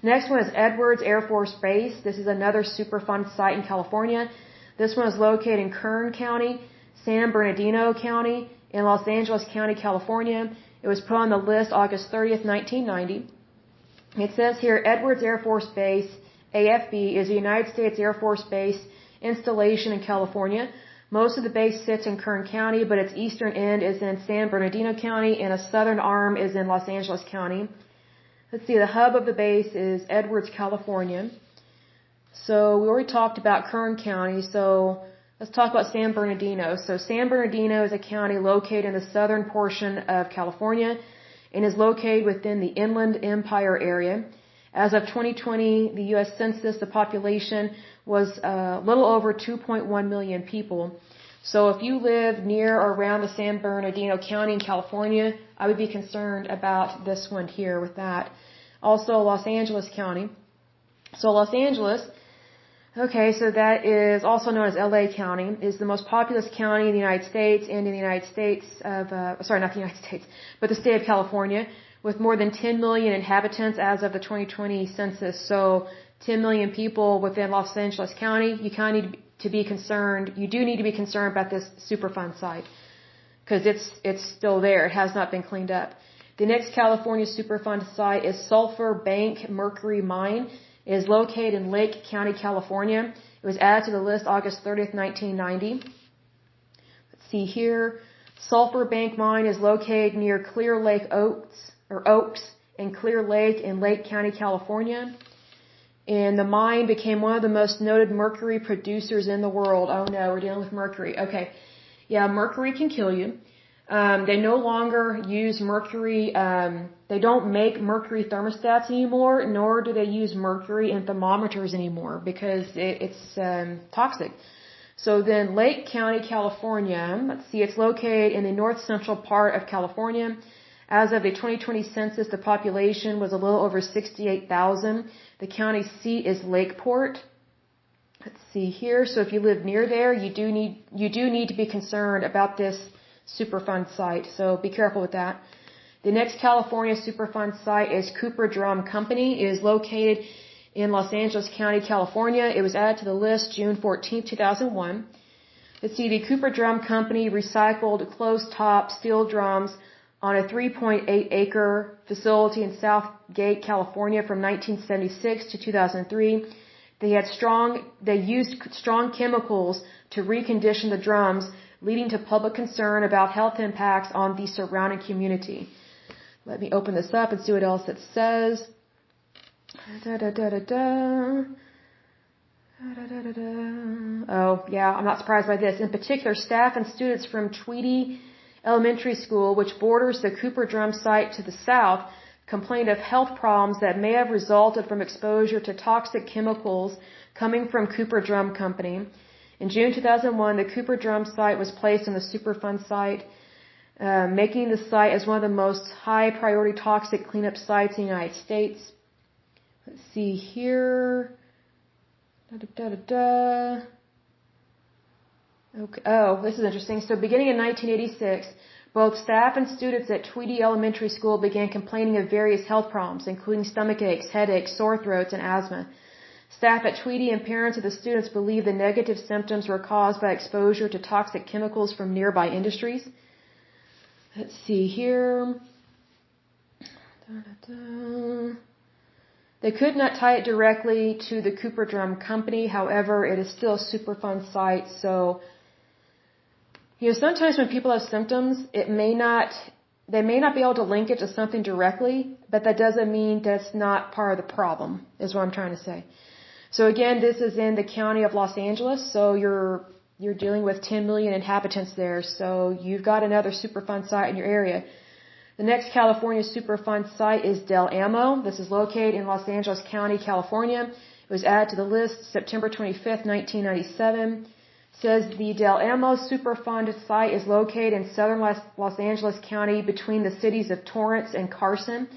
Next one is Edwards Air Force Base. This is another Superfund site in California. This one is located in Kern County, San Bernardino County, in Los Angeles County, California. It was put on the list August 30th, 1990. It says here, Edwards Air Force Base, AFB, is a United States Air Force base installation in California. Most of the base sits in Kern County, but its eastern end is in San Bernardino County, and a southern arm is in Los Angeles County. Let's see, the hub of the base is Edwards, California. So we already talked about Kern County, so let's talk about San Bernardino. So San Bernardino is a county located in the southern portion of California and is located within the Inland Empire area. As of 2020, the U.S. Census, the population was a little over 2.1 million people. So if you live near or around the San Bernardino County in California, I would be concerned about this one here with that. Also, Los Angeles County. So Los Angeles, okay, so that is also known as LA County, is the most populous county in the United States and in the United States of, sorry, not the United States, but the state of California, with more than 10 million inhabitants as of the 2020 census. So 10 million people within Los Angeles County. You kind of need to be concerned. You do need to be concerned about this Superfund site because it's still there. It has not been cleaned up. The next California Superfund site is Sulphur Bank Mercury Mine. It is located in Lake County, California. It was added to the list August 30th, 1990. Let's see here. Sulphur Bank Mine is located near Clear Lake Oaks and Clear Lake in Lake County, California. And the mine became one of the most noted mercury producers in the world. Oh no, we're dealing with mercury. Okay. Yeah, mercury can kill you. They no longer use mercury, they don't make mercury thermostats anymore, nor do they use mercury in thermometers anymore because it's toxic. So then Lake County, California, let's see, it's located in the north central part of California. As of the 2020 census, the population was a little over 68,000. The county seat is Lakeport. Let's see here. So if you live near there, you do need to be concerned about this Superfund site. So be careful with that. The next California Superfund site is Cooper Drum Company. It is located in Los Angeles County, California. It was added to the list June 14, 2001. Let's see, the Cooper Drum Company recycled closed-top steel drums on a 3.8-acre facility in Southgate, California from 1976 to 2003. They used strong chemicals to recondition the drums, leading to public concern about health impacts on the surrounding community. Let me open this up and see what else it says. Oh, yeah, I'm not surprised by this. In particular, staff and students from Tweedy Elementary School, which borders the Cooper Drum site to the south, complained of health problems that may have resulted from exposure to toxic chemicals coming from Cooper Drum Company. In June 2001, the Cooper Drum site was placed on the Superfund site, making the site as one of the most high-priority toxic cleanup sites in the United States. Let's see here. Okay. Oh, this is interesting. So beginning in 1986, both staff and students at Tweedy Elementary School began complaining of various health problems, including stomach aches, headaches, sore throats, and asthma. Staff at Tweedy and parents of the students believe the negative symptoms were caused by exposure to toxic chemicals from nearby industries. Let's see here. They could not tie it directly to the Cooper Drum Company. However, it is still a Superfund site. So, sometimes when people have symptoms, they may not be able to link it to something directly, but that doesn't mean that's not part of the problem, is what I'm trying to say. So again, this is in the county of Los Angeles. So you're dealing with 10 million inhabitants there. So you've got another Superfund site in your area. The next California Superfund site is Del Amo. This is located in Los Angeles County, California. It was added to the list September 25th, 1997. It says the Del Amo Superfund site is located in southern Los Angeles County between the cities of Torrance and Carson.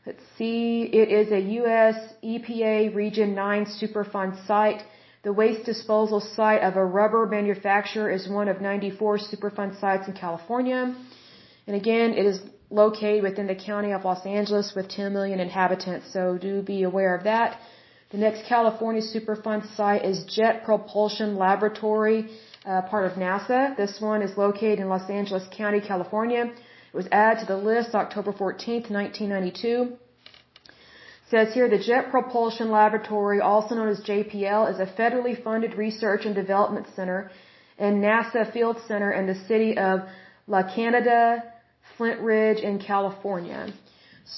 Let's see, it is a U.S. EPA Region 9 Superfund site. The waste disposal site of a rubber manufacturer is one of 94 Superfund sites in California. And again, it is located within the county of Los Angeles with 10 million inhabitants, so do be aware of that. The next California Superfund site is Jet Propulsion Laboratory, part of NASA. This one is located in Los Angeles County, California. It was added to the list October 14th, 1992. It says here, the Jet Propulsion Laboratory, also known as JPL, is a federally funded research and development center and NASA Field Center in the city of La Canada, Flint Ridge in California.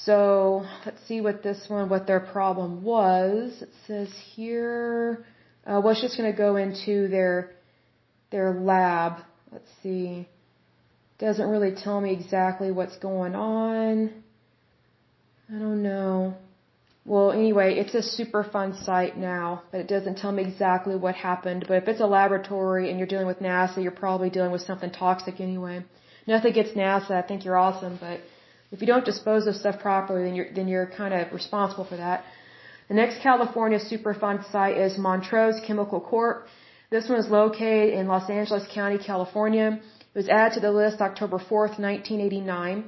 So let's see what their problem was. It says here, it's just going to go into their lab. Let's see. Doesn't really tell me exactly what's going on. I don't know. Well, anyway, it's a Superfund site now, but it doesn't tell me exactly what happened. But if it's a laboratory and you're dealing with NASA, you're probably dealing with something toxic anyway. Nothing against NASA. I think you're awesome, but if you don't dispose of stuff properly, then you're kind of responsible for that. The next California Superfund site is Montrose Chemical Corp. This one is located in Los Angeles County, California. It was added to the list October 4th, 1989.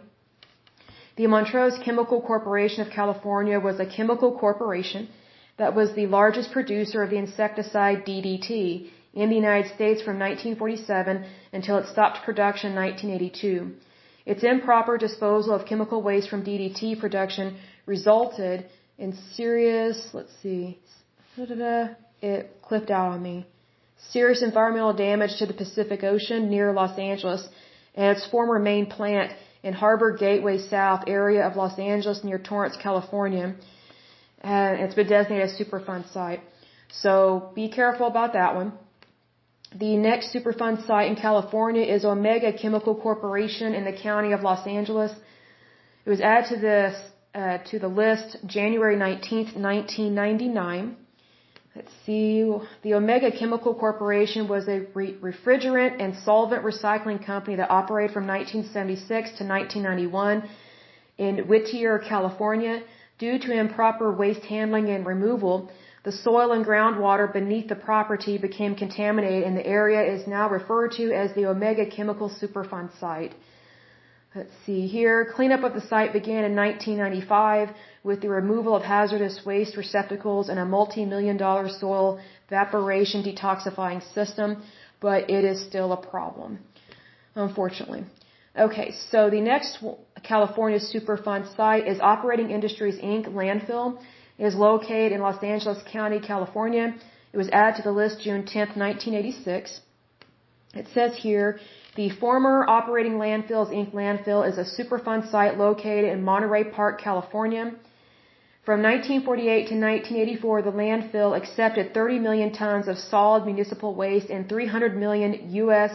The Montrose Chemical Corporation of California was a chemical corporation that was the largest producer of the insecticide DDT in the United States from 1947 until it stopped production in 1982. Its improper disposal of chemical waste from DDT production resulted in serious, it clipped out on me. Serious environmental damage to the Pacific Ocean near Los Angeles and its former main plant in Harbor Gateway South area of Los Angeles near Torrance, California. And it's been designated a Superfund site. So be careful about that one. The next Superfund site in California is Omega Chemical Corporation in the county of Los Angeles. It was added to the list January 19th, 1999. Let's see. The Omega Chemical Corporation was a refrigerant and solvent recycling company that operated from 1976 to 1991 in Whittier, California. Due to improper waste handling and removal, the soil and groundwater beneath the property became contaminated, and the area is now referred to as the Omega Chemical Superfund site. Let's see here. Cleanup of the site began in 1995 with the removal of hazardous waste receptacles and a multi-million-dollar soil evaporation detoxifying system, but it is still a problem, unfortunately. Okay, so the next California Superfund site is Operating Industries, Inc. landfill. It is located in Los Angeles County, California. It was added to the list June 10th, 1986. It says here, the former Operating Landfills, Inc. landfill is a Superfund site located in Monterey Park, California. From 1948 to 1984, the landfill accepted 30 million tons of solid municipal waste and 300 million U.S.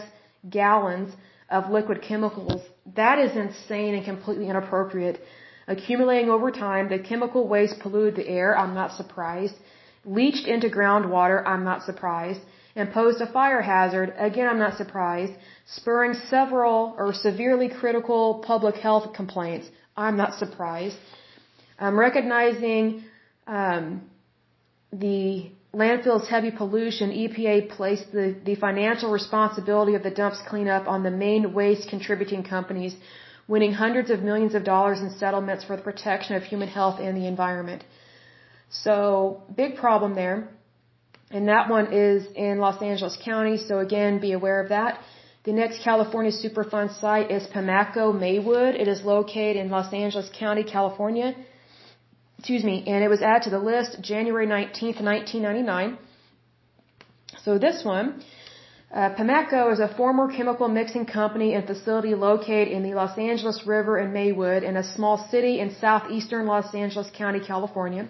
gallons of liquid chemicals. That is insane and completely inappropriate. Accumulating over time, the chemical waste polluted the air, I'm not surprised. Leached into groundwater, I'm not surprised. And posed a fire hazard, again I'm not surprised. Spurring several or severely critical public health complaints, I'm not surprised. Recognizing the landfill's heavy pollution, EPA placed the financial responsibility of the dump's cleanup on the main waste contributing companies, winning hundreds of millions of dollars in settlements for the protection of human health and the environment. So, big problem there. And that one is in Los Angeles County, so again, be aware of that. The next California Superfund site is Pamaco Maywood. It is located in Los Angeles County, California. And it was added to the list January 19th, 1999. So this one, Pamaco is a former chemical mixing company and facility located in the Los Angeles River in Maywood, in a small city in southeastern Los Angeles County, California.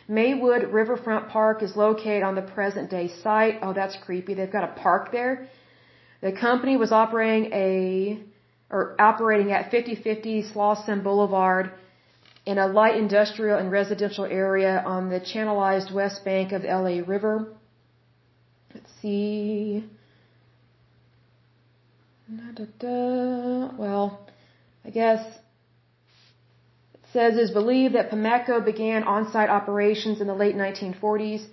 Maywood Riverfront Park is located on the present-day site. Oh, that's creepy. They've got a park there. The company was operating at 5050 Slauson Boulevard in a light industrial and residential area on the channelized west bank of LA River. Let's see. Well, I guess it says it's believed that Pamaco began on-site operations in the late 1940s.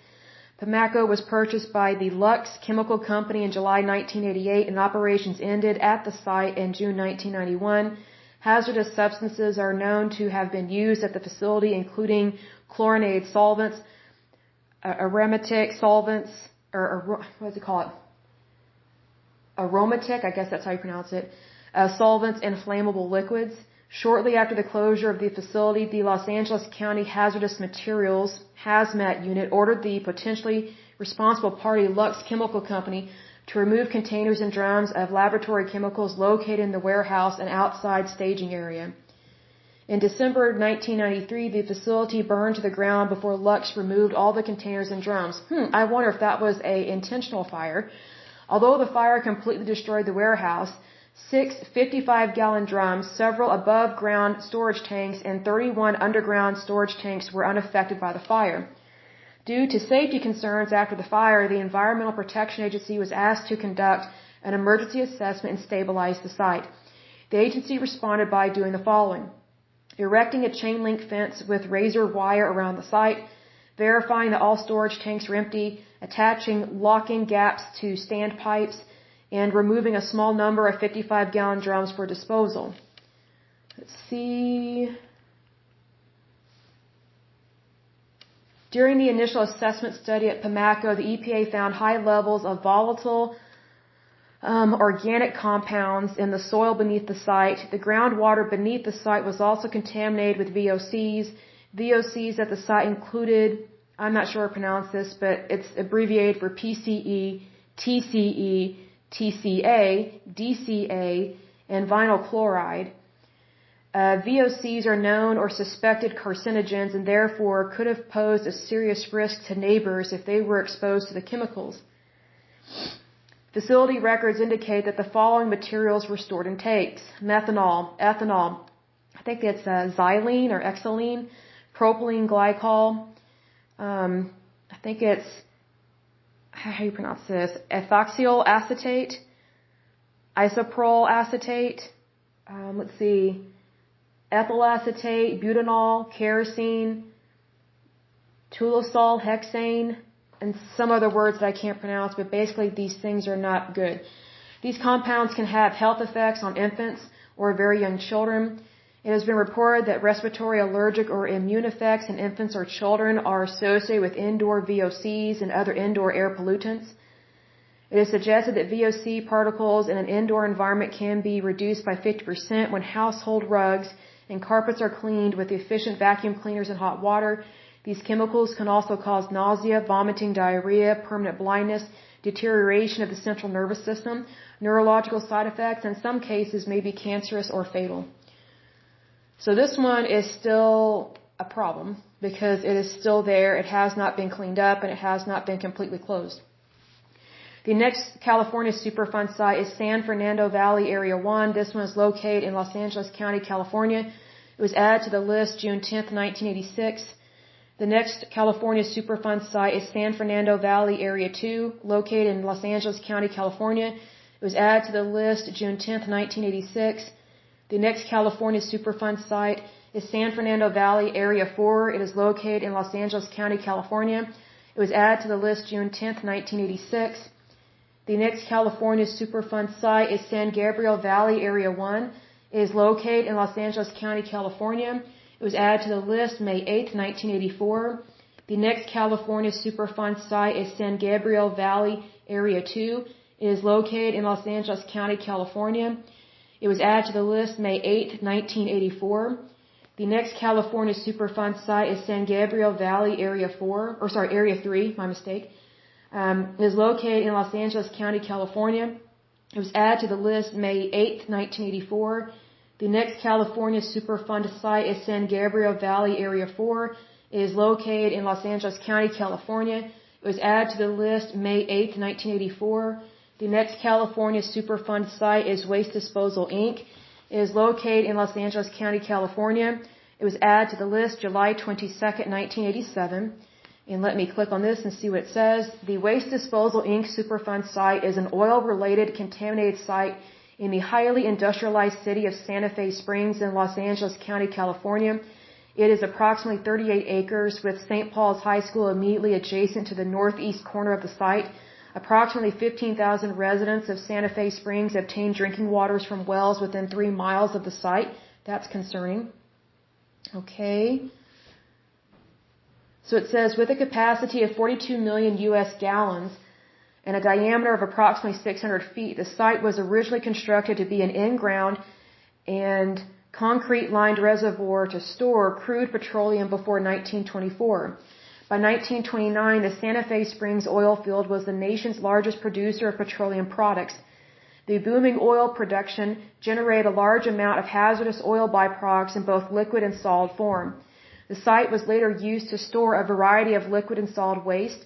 Pamaco was purchased by the Lux Chemical Company in July 1988, and operations ended at the site in June 1991. Hazardous substances are known to have been used at the facility, including chlorinated solvents, aromatic solvents, or what does it call it? Aromatic, I guess that's how you pronounce it, solvents and flammable liquids. Shortly after the closure of the facility, the Los Angeles County Hazardous Materials Hazmat Unit ordered the potentially responsible party, Lux Chemical Company, to remove containers and drums of laboratory chemicals located in the warehouse and outside staging area. In December 1993, the facility burned to the ground before Lux removed all the containers and drums. I wonder if that was an intentional fire. Although the fire completely destroyed the warehouse, 6 55-gallon drums, several above-ground storage tanks, and 31 underground storage tanks were unaffected by the fire. Due to safety concerns after the fire, the Environmental Protection Agency was asked to conduct an emergency assessment and stabilize the site. The agency responded by doing the following: erecting a chain-link fence with razor wire around the site, verifying that all storage tanks were empty, attaching locking gaps to standpipes, and removing a small number of 55-gallon drums for disposal. Let's see. During the initial assessment study at Pamaco, the EPA found high levels of volatile organic compounds in the soil beneath the site. The groundwater beneath the site was also contaminated with VOCs. VOCs at the site included, I'm not sure how to pronounce this, but it's abbreviated for PCE, TCE, TCA, DCA, and vinyl chloride. VOCs are known or suspected carcinogens and therefore could have posed a serious risk to neighbors if they were exposed to the chemicals. Facility records indicate that the following materials were stored in tanks: methanol, ethanol, I think it's xylene or xylene, propylene glycol, I think it's, how do you pronounce this, ethoxyl acetate, isopropyl acetate, let's see, ethyl acetate, butanol, kerosene, toluol, hexane, and some other words that I can't pronounce, but basically these things are not good. These compounds can have health effects on infants or very young children. It has been reported that respiratory, allergic, or immune effects in infants or children are associated with indoor VOCs and other indoor air pollutants. It is suggested that VOC particles in an indoor environment can be reduced by 50% when household rugs and carpets are cleaned with efficient vacuum cleaners and hot water. These chemicals can also cause nausea, vomiting, diarrhea, permanent blindness, deterioration of the central nervous system, neurological side effects, and in some cases may be cancerous or fatal. So this one is still a problem because it is still there, it has not been cleaned up, and it has not been completely closed. The next California Superfund site is San Fernando Valley Area 1. This one is located in Los Angeles County, California. It was added to the list June 10th, 1986. The next California Superfund site is San Fernando Valley Area 2, located in Los Angeles County, California. It was added to the list June 10th, 1986. The next California Superfund site is San Fernando Valley Area 4. It is located in Los Angeles County, California. It was added to the list June 10th, 1986. The next California Superfund site is San Gabriel Valley Area 1. It is located in Los Angeles County, California. It was added to the list May 8th, 1984. The next California Superfund site is San Gabriel Valley Area 2. It is located in Los Angeles County, California. It was added to the list May 8th, 1984. The next California Superfund site is San Gabriel Valley Area 3, my mistake. It is located in Los Angeles County, California. It was added to the list May 8th, 1984. The next California Superfund site is San Gabriel Valley Area 4. It is located in Los Angeles County, California. It was added to the list May 8th, 1984. The next California Superfund site is Waste Disposal, Inc. It is located in Los Angeles County, California. It was added to the list July 22nd, 1987. And let me click on this and see what it says. The Waste Disposal, Inc. Superfund site is an oil-related contaminated site in the highly industrialized city of Santa Fe Springs in Los Angeles County, California. It is approximately 38 acres with St. Paul's High School immediately adjacent to the northeast corner of the site. Approximately 15,000 residents of Santa Fe Springs obtain drinking waters from wells within 3 miles of the site. That's concerning. Okay. So it says, with a capacity of 42 million U.S. gallons and a diameter of approximately 600 feet, the site was originally constructed to be an in-ground and concrete-lined reservoir to store crude petroleum before 1924. By 1929, the Santa Fe Springs oil field was the nation's largest producer of petroleum products. The booming oil production generated a large amount of hazardous oil byproducts in both liquid and solid form. The site was later used to store a variety of liquid and solid waste.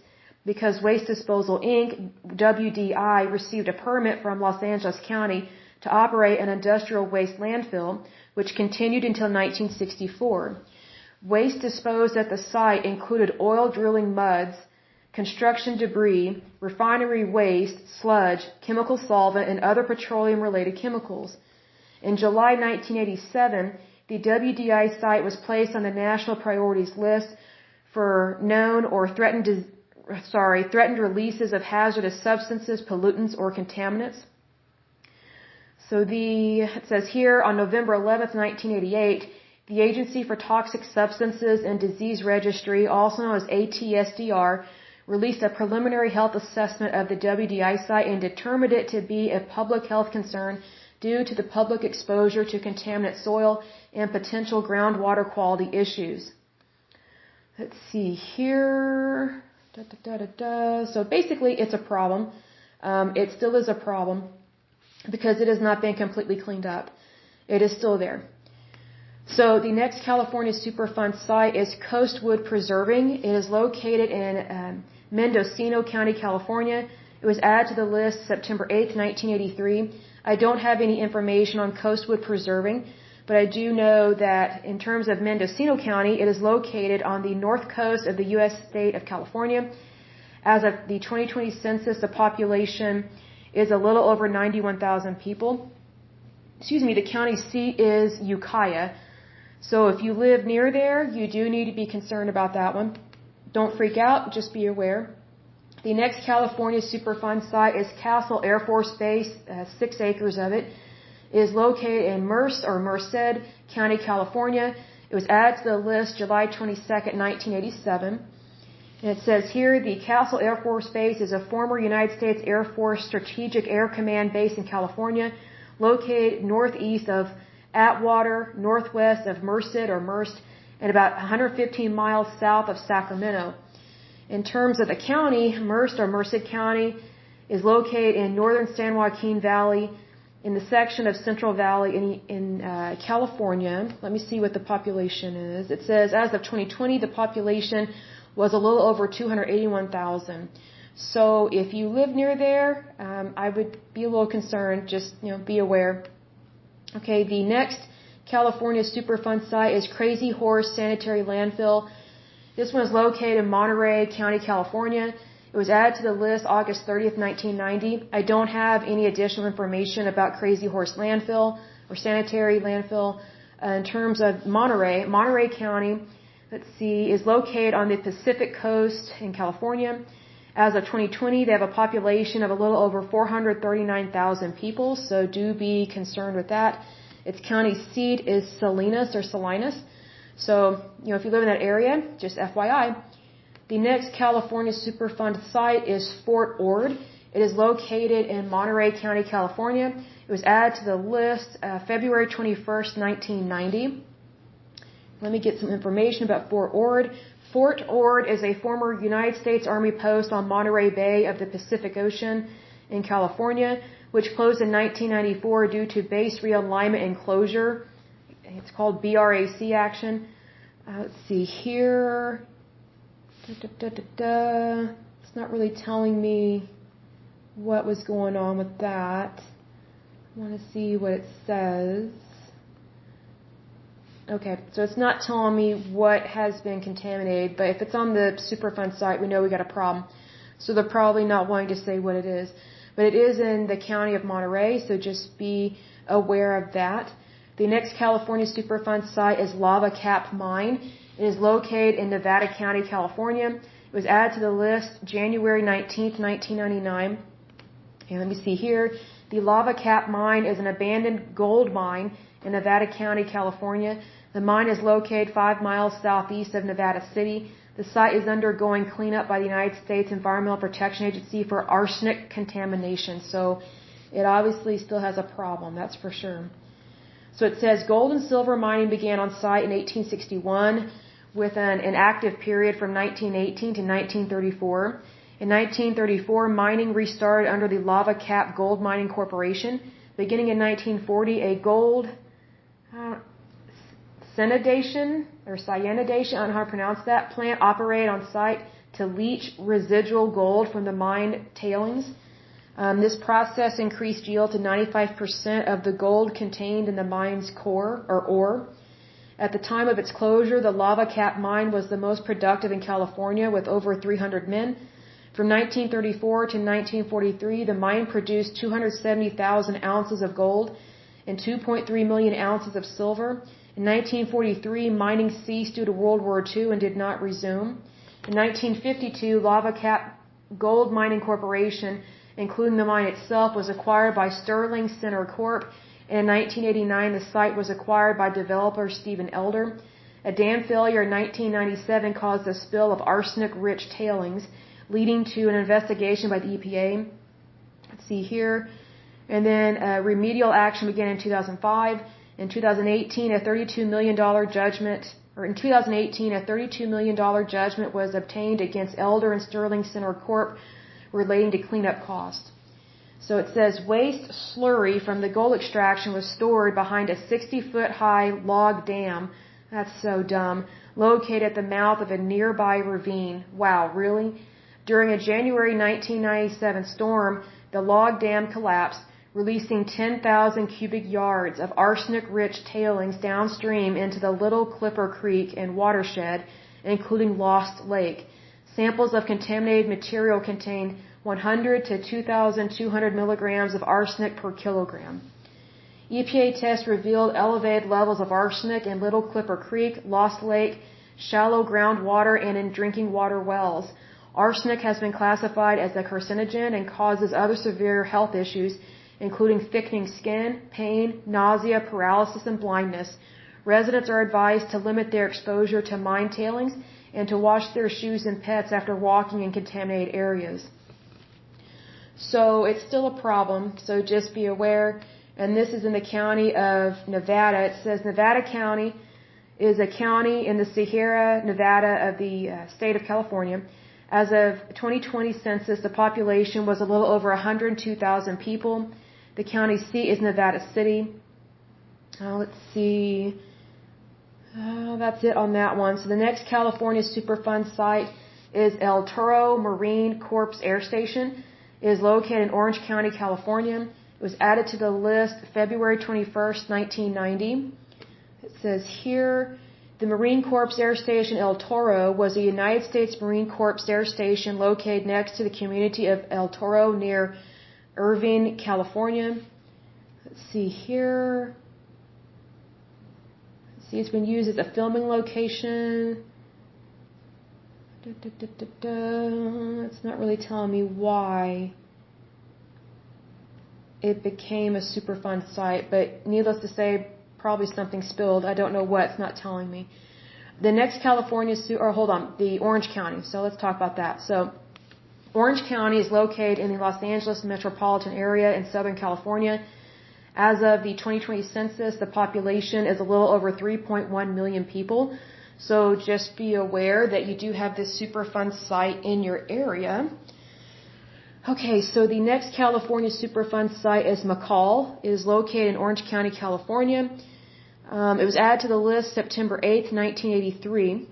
Because Waste Disposal, Inc., WDI, received a permit from Los Angeles County to operate an industrial waste landfill, which continued until 1964. Waste disposed at the site included oil drilling muds, construction debris, refinery waste, sludge, chemical solvent, and other petroleum-related chemicals. In July 1987, the WDI site was placed on the national priorities list for known or threatened releases of hazardous substances, pollutants, or contaminants. So it says here, on November 11th, 1988, the Agency for Toxic Substances and Disease Registry, also known as ATSDR, released a preliminary health assessment of the WDI site and determined it to be a public health concern due to the public exposure to contaminant soil and potential groundwater quality issues. Let's see here. So basically, it's a problem. It still is a problem because it has not been completely cleaned up. It is still there. So the next California Superfund site is Coastwood Preserving. It is located in Mendocino County, California. It was added to the list September 8th, 1983. I don't have any information on Coastwood Preserving, but I do know that in terms of Mendocino County, it is located on the north coast of the U.S. state of California. As of the 2020 census, the population is a little over 91,000 people. The county seat is Ukiah. So if you live near there, you do need to be concerned about that one. Don't freak out, just be aware. The next California Superfund site is Castle Air Force Base, 6 acres of it. It is located in Merced County, California. It was added to the list July 22nd, 1987. And it says here, the Castle Air Force Base is a former United States Air Force Strategic Air Command base in California, located northeast of Atwater, northwest of Merced, and about 115 miles south of Sacramento. In terms of the county, Merced County is located in northern San Joaquin Valley, in the section of Central Valley in California. Let me see what the population is. It says as of 2020, the population was a little over 281,000. So if you live near there, I would be a little concerned. Just be aware. Okay, the next California Superfund site is Crazy Horse Sanitary Landfill. This one is located in Monterey County, California. It was added to the list August 30th, 1990. I don't have any additional information about Crazy Horse Landfill or Sanitary Landfill. In terms of Monterey County, let's see, is located on the Pacific coast in California. As of 2020, they have a population of a little over 439,000 people, so do be concerned with that. Its county seat is Salinas. So, if you live in that area, just FYI. The next California Superfund site is Fort Ord. It is located in Monterey County, California. It was added to the list February 21st, 1990. Let me get some information about Fort Ord. Fort Ord is a former United States Army post on Monterey Bay of the Pacific Ocean in California, which closed in 1994 due to base realignment and closure. It's called BRAC action. Let's see here. It's not really telling me what was going on with that. I want to see what it says. Okay, so it's not telling me what has been contaminated, but if it's on the Superfund site, we know we got a problem. So they're probably not wanting to say what it is. But it is in the county of Monterey, so just be aware of that. The next California Superfund site is Lava Cap Mine. It is located in Nevada County, California. It was added to the list January 19th, 1999. And let me see here. The Lava Cap Mine is an abandoned gold mine in Nevada County, California. The mine is located 5 miles southeast of Nevada City. The site is undergoing cleanup by the United States Environmental Protection Agency for arsenic contamination. So it obviously still has a problem, that's for sure. So it says gold and silver mining began on site in 1861 with an active period from 1918 to 1934. In 1934, mining restarted under the Lava Cap Gold Mining Corporation. Beginning in 1940, a gold cyanidation, I don't know how to pronounce that, plant operated on site to leach residual gold from the mine tailings. This process increased yield to 95% of the gold contained in the mine's core or ore. At the time of its closure, the Lava Cap mine was the most productive in California with over 300 men. From 1934 to 1943, the mine produced 270,000 ounces of gold and 2.3 million ounces of silver. In 1943, mining ceased due to World War II and did not resume. In 1952, Lava Cap Gold Mining Corporation, including the mine itself, was acquired by Sterling Center Corp. And in 1989, the site was acquired by developer Stephen Elder. A dam failure in 1997 caused a spill of arsenic-rich tailings, leading to an investigation by the EPA. Let's see here. And then remedial action began in 2005. In 2018, a $32 million judgment was obtained against Elder and Sterling Center Corp. Relating to cleanup costs. So it says waste slurry from the gold extraction was stored behind a 60-foot-high log dam. That's so dumb. Located at the mouth of a nearby ravine. Wow, really? During a January 1997 storm, the log dam collapsed, releasing 10,000 cubic yards of arsenic-rich tailings downstream into the Little Clipper Creek and watershed, including Lost Lake. Samples of contaminated material contained 100 to 2,200 milligrams of arsenic per kilogram. EPA tests revealed elevated levels of arsenic in Little Clipper Creek, Lost Lake, shallow groundwater, and in drinking water wells. Arsenic has been classified as a carcinogen and causes other severe health issues, including thickening skin, pain, nausea, paralysis, and blindness. Residents are advised to limit their exposure to mine tailings and to wash their shoes and pets after walking in contaminated areas. So it's still a problem, so just be aware. And this is in the county of Nevada. It says Nevada County is a county in the Sierra Nevada of the state of California. As of 2020 census, the population was a little over 102,000 people. The county seat is Nevada City. Let's see. That's it on that one. So the next California Superfund site is El Toro Marine Corps Air Station. It is located in Orange County, California. It was added to the list February 21st, 1990. It says here, the Marine Corps Air Station El Toro was a United States Marine Corps air station located next to the community of El Toro near Irvine, California. Let's see here. Let's see, it's been used as a filming location. It's not really telling me why it became a Superfund site, but needless to say, probably something spilled. I don't know what. It's not telling me. The next the Orange County. So let's talk about that. So Orange County is located in the Los Angeles metropolitan area in Southern California. As of the 2020 census, the population is a little over 3.1 million people. So just be aware that you do have this Superfund site in your area. Okay, so the next California Superfund site is McCall. It is located in Orange County, California. It was added to the list September 8th, 1983.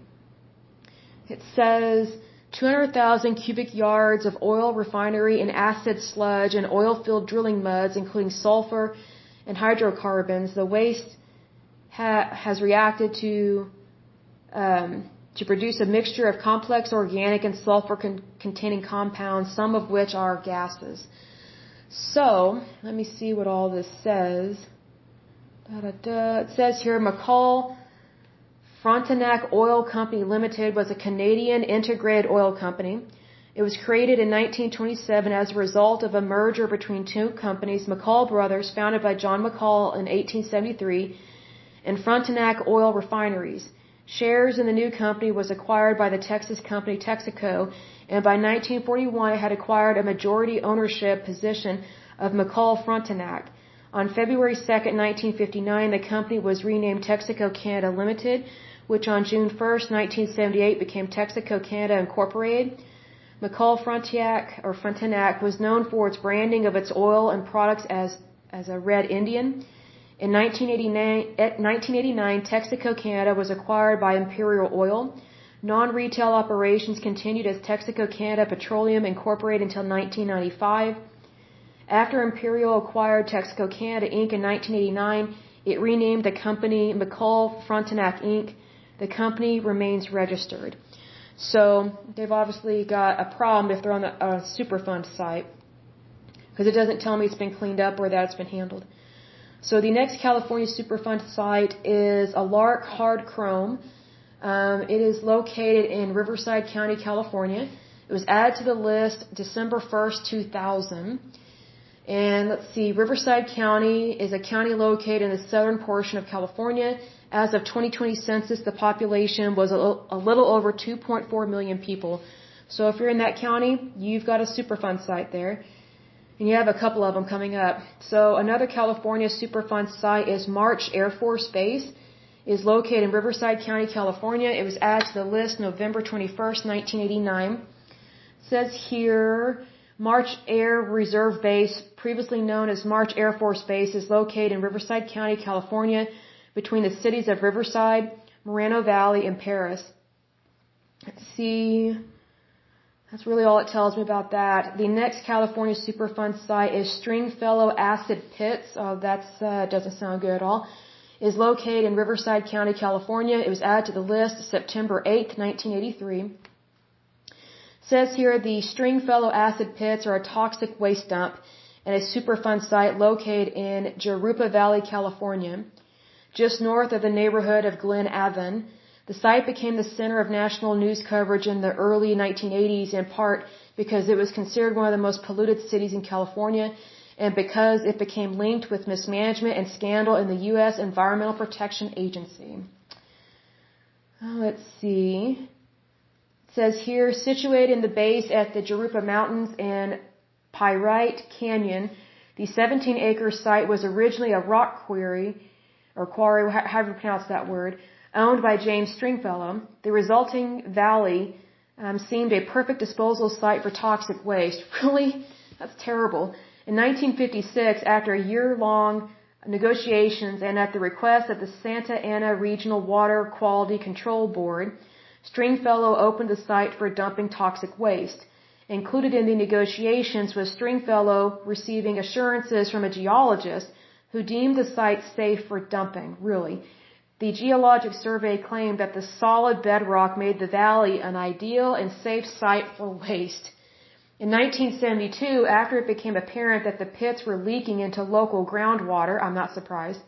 It says 200,000 cubic yards of oil refinery and acid sludge and oil-filled drilling muds, including sulfur and hydrocarbons. The waste has reacted to produce a mixture of complex organic and sulfur-containing compounds, some of which are gases. So, let me see what all this says. It says here, McCall Frontenac Oil Company Limited was a Canadian integrated oil company. It was created in 1927 as a result of a merger between two companies, McCall Brothers, founded by John McCall in 1873, and Frontenac Oil Refineries. Shares in the new company was acquired by the Texas company Texaco, and by 1941 it had acquired a majority ownership position of McCall Frontenac. On February 2, 1959, the company was renamed Texaco Canada Limited, which on June 1, 1978 became Texaco Canada Incorporated. McCall Frontenac was known for its branding of its oil and products as a Red Indian. In 1989, Texaco Canada was acquired by Imperial Oil. Non-retail operations continued as Texaco Canada Petroleum Incorporated until 1995. After Imperial acquired Texaco Canada Inc. in 1989, it renamed the company McCall Frontenac Inc. The company remains registered. So they've obviously got a problem if they're on a Superfund site, because it doesn't tell me it's been cleaned up or that it's been handled. So the next California Superfund site is a Lark Hard Chrome. It is located in Riverside County, California. It was added to the list December 1st, 2000. And let's see, Riverside County is a county located in the southern portion of California. As of 2020 census, the population was a little over 2.4 million people. So if you're in that county, you've got a Superfund site there. And you have a couple of them coming up. So another California Superfund site is March Air Force Base. It is located in Riverside County, California. It was added to the list November 21st, 1989. It says here, March Air Reserve Base, previously known as March Air Force Base, is located in Riverside County, California, between the cities of Riverside, Moreno Valley, and Paris. Let's see. That's really all it tells me about that. The next California Superfund site is Stringfellow Acid Pits. Oh, that doesn't sound good at all. It is located in Riverside County, California. It was added to the list September 8th, 1983. It says here the Stringfellow Acid Pits are a toxic waste dump and a Superfund site located in Jurupa Valley, California, just north of the neighborhood of Glen Avon. The site became the center of national news coverage in the early 1980s, in part because it was considered one of the most polluted cities in California and because it became linked with mismanagement and scandal in the U.S. Environmental Protection Agency. Let's see. It says here, situated in the base at the Jurupa Mountains and Pyrite Canyon, the 17-acre site was originally a rock quarry, however you pronounce that word, owned by James Stringfellow. The resulting valley seemed a perfect disposal site for toxic waste. Really? That's terrible. In 1956, after a year-long negotiations and at the request of the Santa Ana Regional Water Quality Control Board, Stringfellow opened the site for dumping toxic waste. Included in the negotiations was Stringfellow receiving assurances from a geologist who deemed the site safe for dumping. Really. The geologic survey claimed that the solid bedrock made the valley an ideal and safe site for waste. In 1972, after it became apparent that the pits were leaking into local groundwater, I'm not surprised,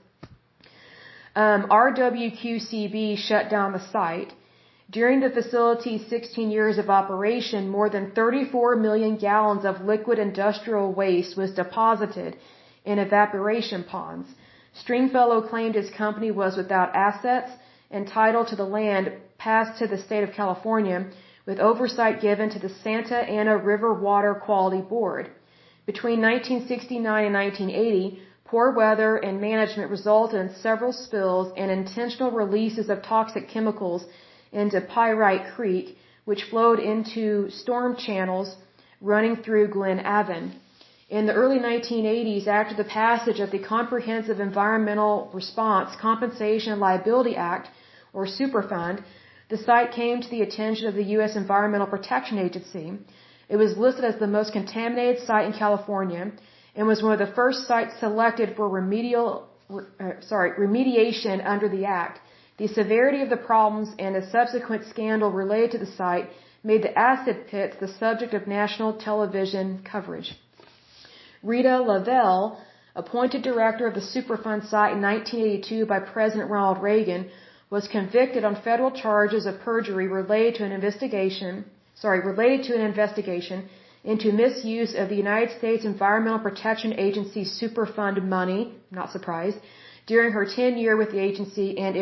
RWQCB shut down the site. During the facility's 16 years of operation, more than 34 million gallons of liquid industrial waste was deposited in evaporation ponds. Stringfellow claimed his company was without assets and title to the land passed to the state of California, with oversight given to the Santa Ana River Water Quality Board. Between 1969 and 1980, poor weather and management resulted in several spills and intentional releases of toxic chemicals into Pyrite Creek, which flowed into storm channels running through Glen Avon. In the early 1980s, after the passage of the Comprehensive Environmental Response Compensation and Liability Act, or Superfund, the site came to the attention of the U.S. Environmental Protection Agency. It was listed as the most contaminated site in California and was one of the first sites selected for remediation under the Act. The severity of the problems and the subsequent scandal related to the site made the acid pits the subject of national television coverage. Rita Lavelle, appointed director of the Superfund site in 1982 by President Ronald Reagan, was convicted on federal charges of perjury related to an investigation into misuse of the United States Environmental Protection Agency's Superfund money, not surprised, during her tenure with the agency and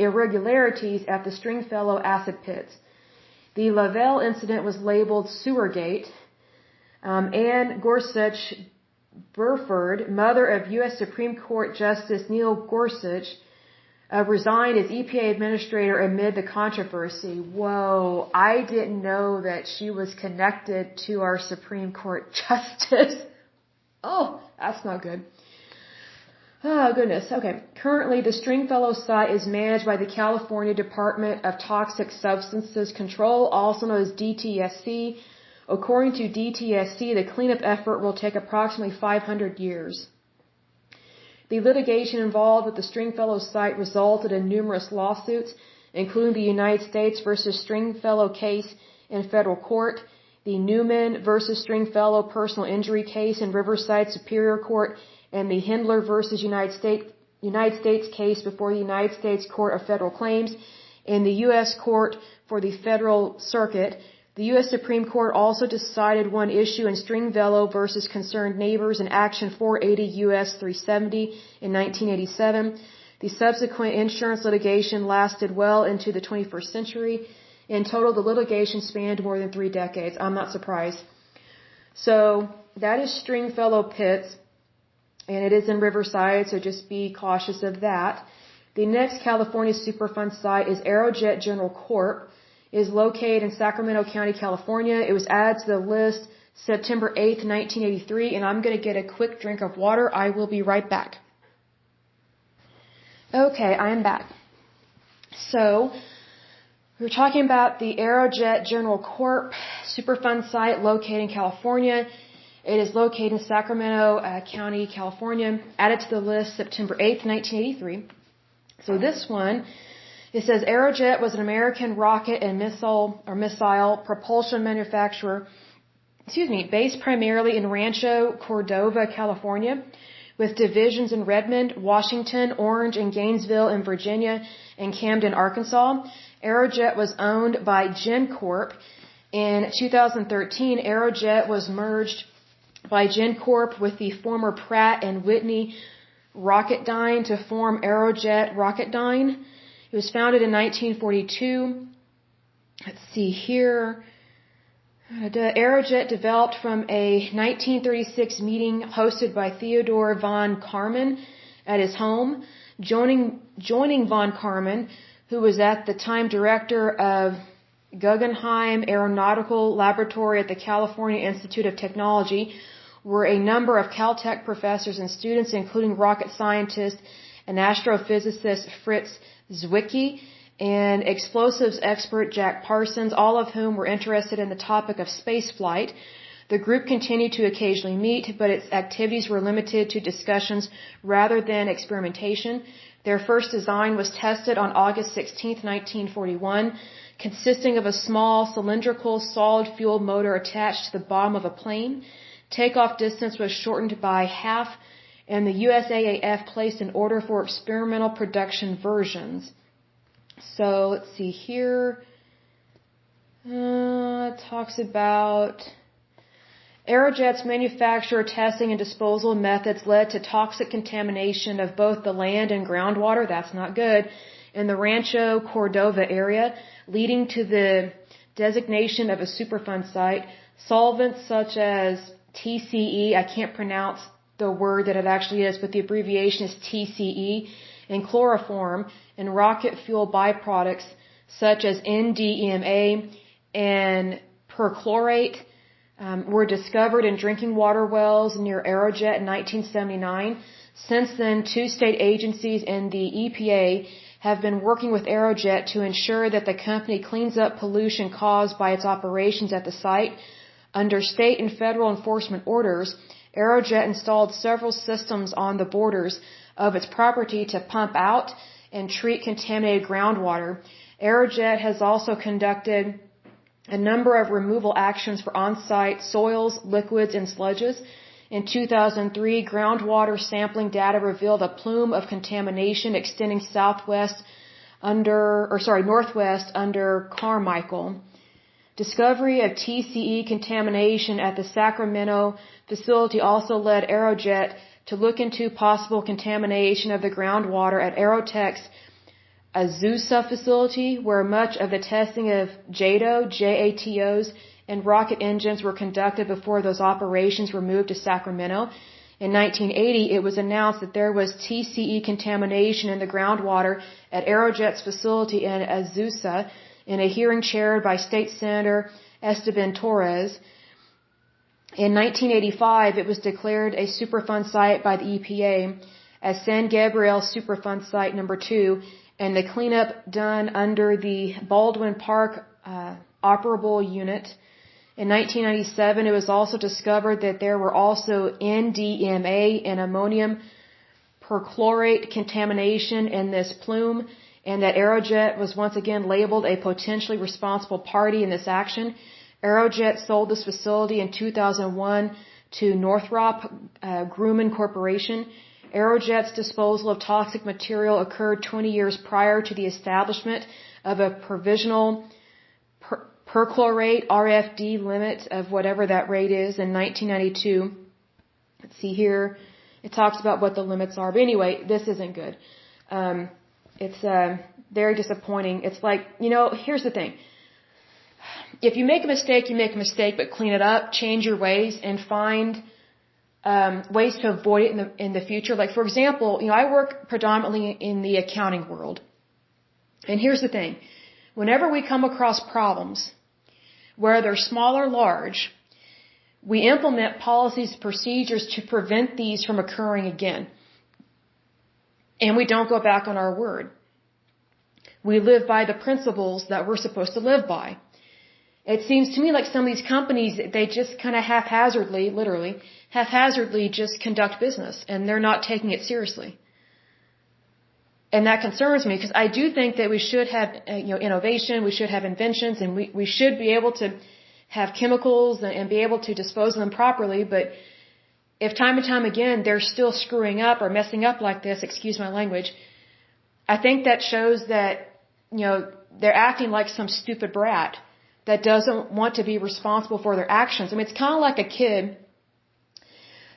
irregularities at the Stringfellow acid pits. The Lavelle incident was labeled Sewergate. Ann Gorsuch Burford, mother of U.S. Supreme Court Justice Neil Gorsuch, resigned as EPA administrator amid the controversy. Whoa, I didn't know that she was connected to our Supreme Court Justice. Oh, that's not good. Oh, goodness. Okay. Currently, the Stringfellow site is managed by the California Department of Toxic Substances Control, also known as DTSC. According to DTSC, the cleanup effort will take approximately 500 years. The litigation involved with the Stringfellow site resulted in numerous lawsuits, including the United States versus Stringfellow case in federal court, the Newman versus Stringfellow personal injury case in Riverside Superior Court, and the Hindler versus United States case before the United States Court of Federal Claims in the U.S. Court for the Federal Circuit. The U.S. Supreme Court also decided one issue in Stringfellow versus Concerned Neighbors in Action 480 U.S. 370 in 1987. The subsequent insurance litigation lasted well into the 21st century. In total, the litigation spanned more than 3 decades. I'm not surprised. So that is Stringfellow Pits, and it is in Riverside, so just be cautious of that. The next California Superfund site is Aerojet General Corp. It is located in Sacramento County, California. It was added to the list September 8th, 1983, and I'm going to get a quick drink of water. I will be right back. Okay, I am back. So, we're talking about the Aerojet General Corp. Superfund site located in California. It is located in Sacramento County, California. Added to the list September 8th, 1983. So this one, it says Aerojet was an American rocket and missile propulsion manufacturer, based primarily in Rancho Cordova, California, with divisions in Redmond, Washington, Orange, and Gainesville in Virginia, and Camden, Arkansas. Aerojet was owned by GenCorp. In 2013, Aerojet was merged by GenCorp with the former Pratt & Whitney Rocketdyne to form Aerojet Rocketdyne. It was founded in 1942. Let's see here. Aerojet developed from a 1936 meeting hosted by Theodore von Karman at his home. Joining von Karman, who was at the time director of Guggenheim Aeronautical Laboratory at the California Institute of Technology, were a number of Caltech professors and students, including rocket scientist and astrophysicist Fritz Zwicky and explosives expert Jack Parsons, all of whom were interested in the topic of spaceflight. The group continued to occasionally meet, but its activities were limited to discussions rather than experimentation. Their first design was tested on August 16, 1941, consisting of a small cylindrical solid fuel motor attached to the bottom of a plane. Takeoff distance was shortened by half, and the USAAF placed an order for experimental production versions. So let's see here. It talks about Aerojet's manufacture, testing, and disposal methods led to toxic contamination of both the land and groundwater. That's not good. In the Rancho Cordova area, leading to the designation of a Superfund site. Solvents such as TCE, I can't pronounce the word that it actually is, but the abbreviation is TCE, and chloroform, and rocket fuel byproducts such as NDMA and perchlorate were discovered in drinking water wells near Aerojet in 1979. Since then, 2 state agencies and the EPA have been working with Aerojet to ensure that the company cleans up pollution caused by its operations at the site. Under state and federal enforcement orders, Aerojet installed several systems on the borders of its property to pump out and treat contaminated groundwater. Aerojet has also conducted a number of removal actions for on-site soils, liquids, and sludges. In 2003, groundwater sampling data revealed a plume of contamination extending northwest under Carmichael. Discovery of TCE contamination at the Sacramento facility also led Aerojet to look into possible contamination of the groundwater at Aerotech's Azusa facility, where much of the testing of JATOs, and rocket engines were conducted before those operations were moved to Sacramento. In 1980, it was announced that there was TCE contamination in the groundwater at Aerojet's facility in Azusa in a hearing chaired by State Senator Esteban Torres. In 1985, it was declared a Superfund site by the EPA as San Gabriel Superfund Site number 2, and the cleanup done under the Baldwin Park operable unit. In 1997, it was also discovered that there were also NDMA and ammonium perchlorate contamination in this plume, and that Aerojet was once again labeled a potentially responsible party in this action. Aerojet sold this facility in 2001 to Northrop Grumman Corporation. Aerojet's disposal of toxic material occurred 20 years prior to the establishment of a provisional perchlorate RFD limit of whatever that rate is in 1992. Let's see here. It talks about what the limits are. But anyway, this isn't good. It's very disappointing. It's like, here's the thing. If you make a mistake, you make a mistake, but clean it up, change your ways, and find ways to avoid it in the future. Like, for example, I work predominantly in the accounting world. And here's the thing. Whenever we come across problems, whether small or large, we implement policies and procedures to prevent these from occurring again. And we don't go back on our word. We live by the principles that we're supposed to live by. It seems to me like some of these companies, they just kind of haphazardly just conduct business, and they're not taking it seriously. And that concerns me, because I do think that we should have innovation, we should have inventions, and we should be able to have chemicals and be able to dispose of them properly. But if time and time again they're still screwing up or messing up like this, excuse my language, I think that shows that they're acting like some stupid brat that doesn't want to be responsible for their actions. I mean, it's kind of like a kid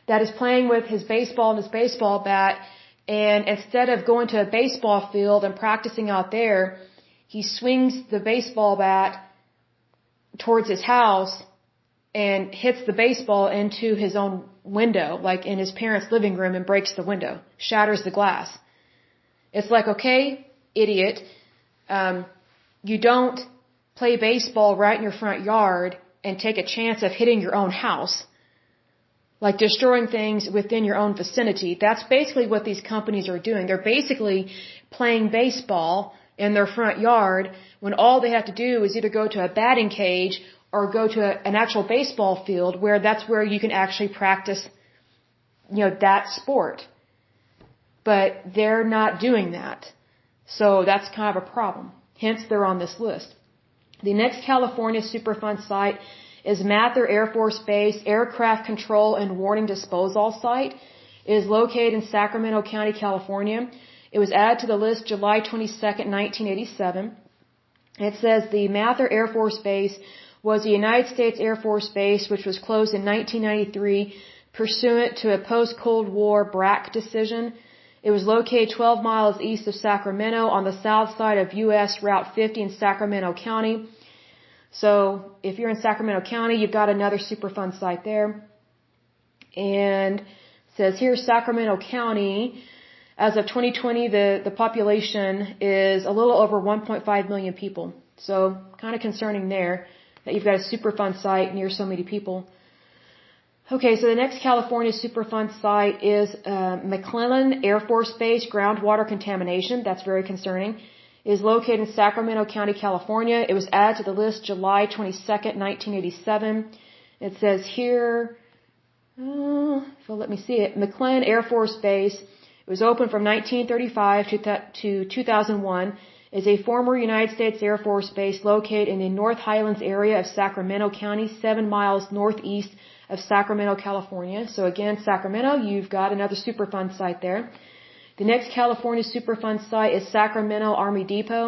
that is playing with his baseball and his baseball bat, and instead of going to a baseball field and practicing out there, he swings the baseball bat towards his house and hits the baseball into his own window, like in his parents' living room, and breaks the window, shatters the glass. It's like, okay, idiot, you don't play baseball right in your front yard and take a chance of hitting your own house, like destroying things within your own vicinity. That's basically what these companies are doing. They're basically playing baseball in their front yard when all they have to do is either go to a batting cage or go to an actual baseball field where that's where you can actually practice, that sport. But they're not doing that. So that's kind of a problem. Hence, they're on this list. The next California Superfund site is Mather Air Force Base Aircraft Control and Warning Disposal Site. It is located in Sacramento County, California. It was added to the list July 22nd, 1987. It says the Mather Air Force Base was a United States Air Force base which was closed in 1993 pursuant to a post-Cold War BRAC decision. It was located 12 miles east of Sacramento on the south side of U.S. Route 50 in Sacramento County. So if you're in Sacramento County, you've got another Superfund site there. And it says here Sacramento County, as of 2020, the population is a little over 1.5 million people. So kind of concerning there that you've got a Superfund site near so many people. Okay, so the next California Superfund site is McClellan Air Force Base groundwater contamination. That's very concerning. It is located in Sacramento County, California. It was added to the list July 22nd, 1987. It says here, so let me see it. McClellan Air Force Base. It was opened from 1935 to 2001. Is a former United States Air Force base located in the North Highlands area of Sacramento County, 7 miles northeast of Sacramento, California. So again, Sacramento, you've got another Superfund site there. The next California Superfund site is Sacramento Army Depot,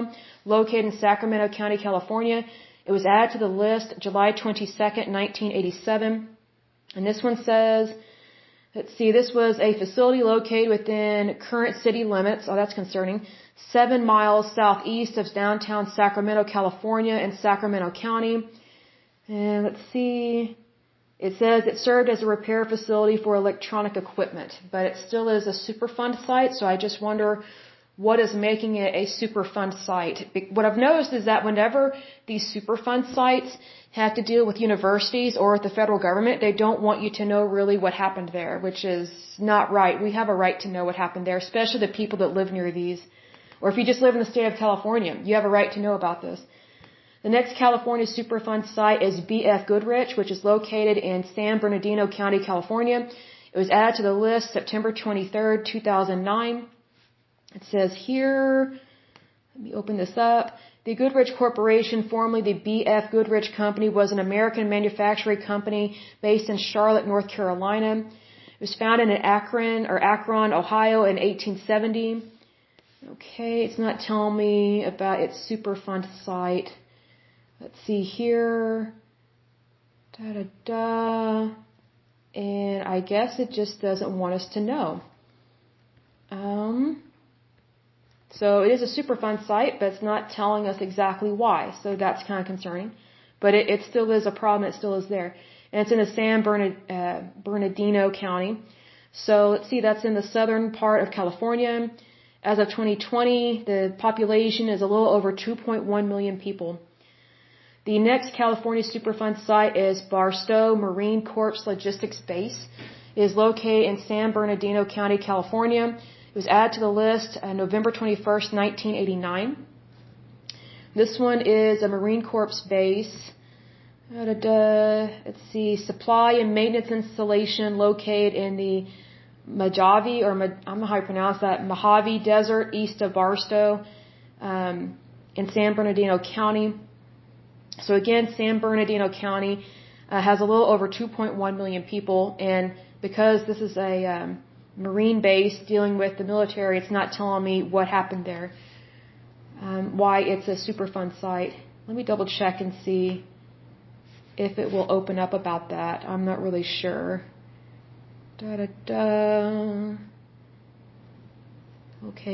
located in Sacramento County, California. It was added to the list July 22nd, 1987. And this one says, let's see, this was a facility located within current city limits. Oh, that's concerning. 7 miles southeast of downtown Sacramento, California in Sacramento County. And let's see, it says it served as a repair facility for electronic equipment, but it still is a Superfund site, so I just wonder what is making it a Superfund site. What I've noticed is that whenever these Superfund sites have to deal with universities or with the federal government, they don't want you to know really what happened there, which is not right. We have a right to know what happened there, especially the people that live near these. Or if you just live in the state of California, you have a right to know about this. The next California Superfund site is B.F. Goodrich, which is located in San Bernardino County, California. It was added to the list September 23rd, 2009. It says here, let me open this up. The Goodrich Corporation, formerly the B.F. Goodrich Company, was an American manufacturing company based in Charlotte, North Carolina. It was founded in Akron, Ohio in 1870. Okay, it's not telling me about its Superfund site. Let's see here. And I guess it just doesn't want us to know. So it is a Superfund site, but it's not telling us exactly why. So that's kind of concerning. But it still is a problem. It still is there. And it's in the San Bernardino County. So let's see, that's in the southern part of California. As of 2020, the population is a little over 2.1 million people. The next California Superfund site is Barstow Marine Corps Logistics Base. It is located in San Bernardino County, California. It was added to the list November 21st, 1989. This one is a Marine Corps base. Let's see, supply and maintenance installation located in the Mojave, or I don't know how you pronounce that, Mojave Desert east of Barstow in San Bernardino County. So again, San Bernardino County has a little over 2.1 million people, and because this is a Marine base dealing with the military, it's not telling me what happened there, why it's a Superfund site. Let me double check and see if it will open up about that. I'm not really sure. Okay,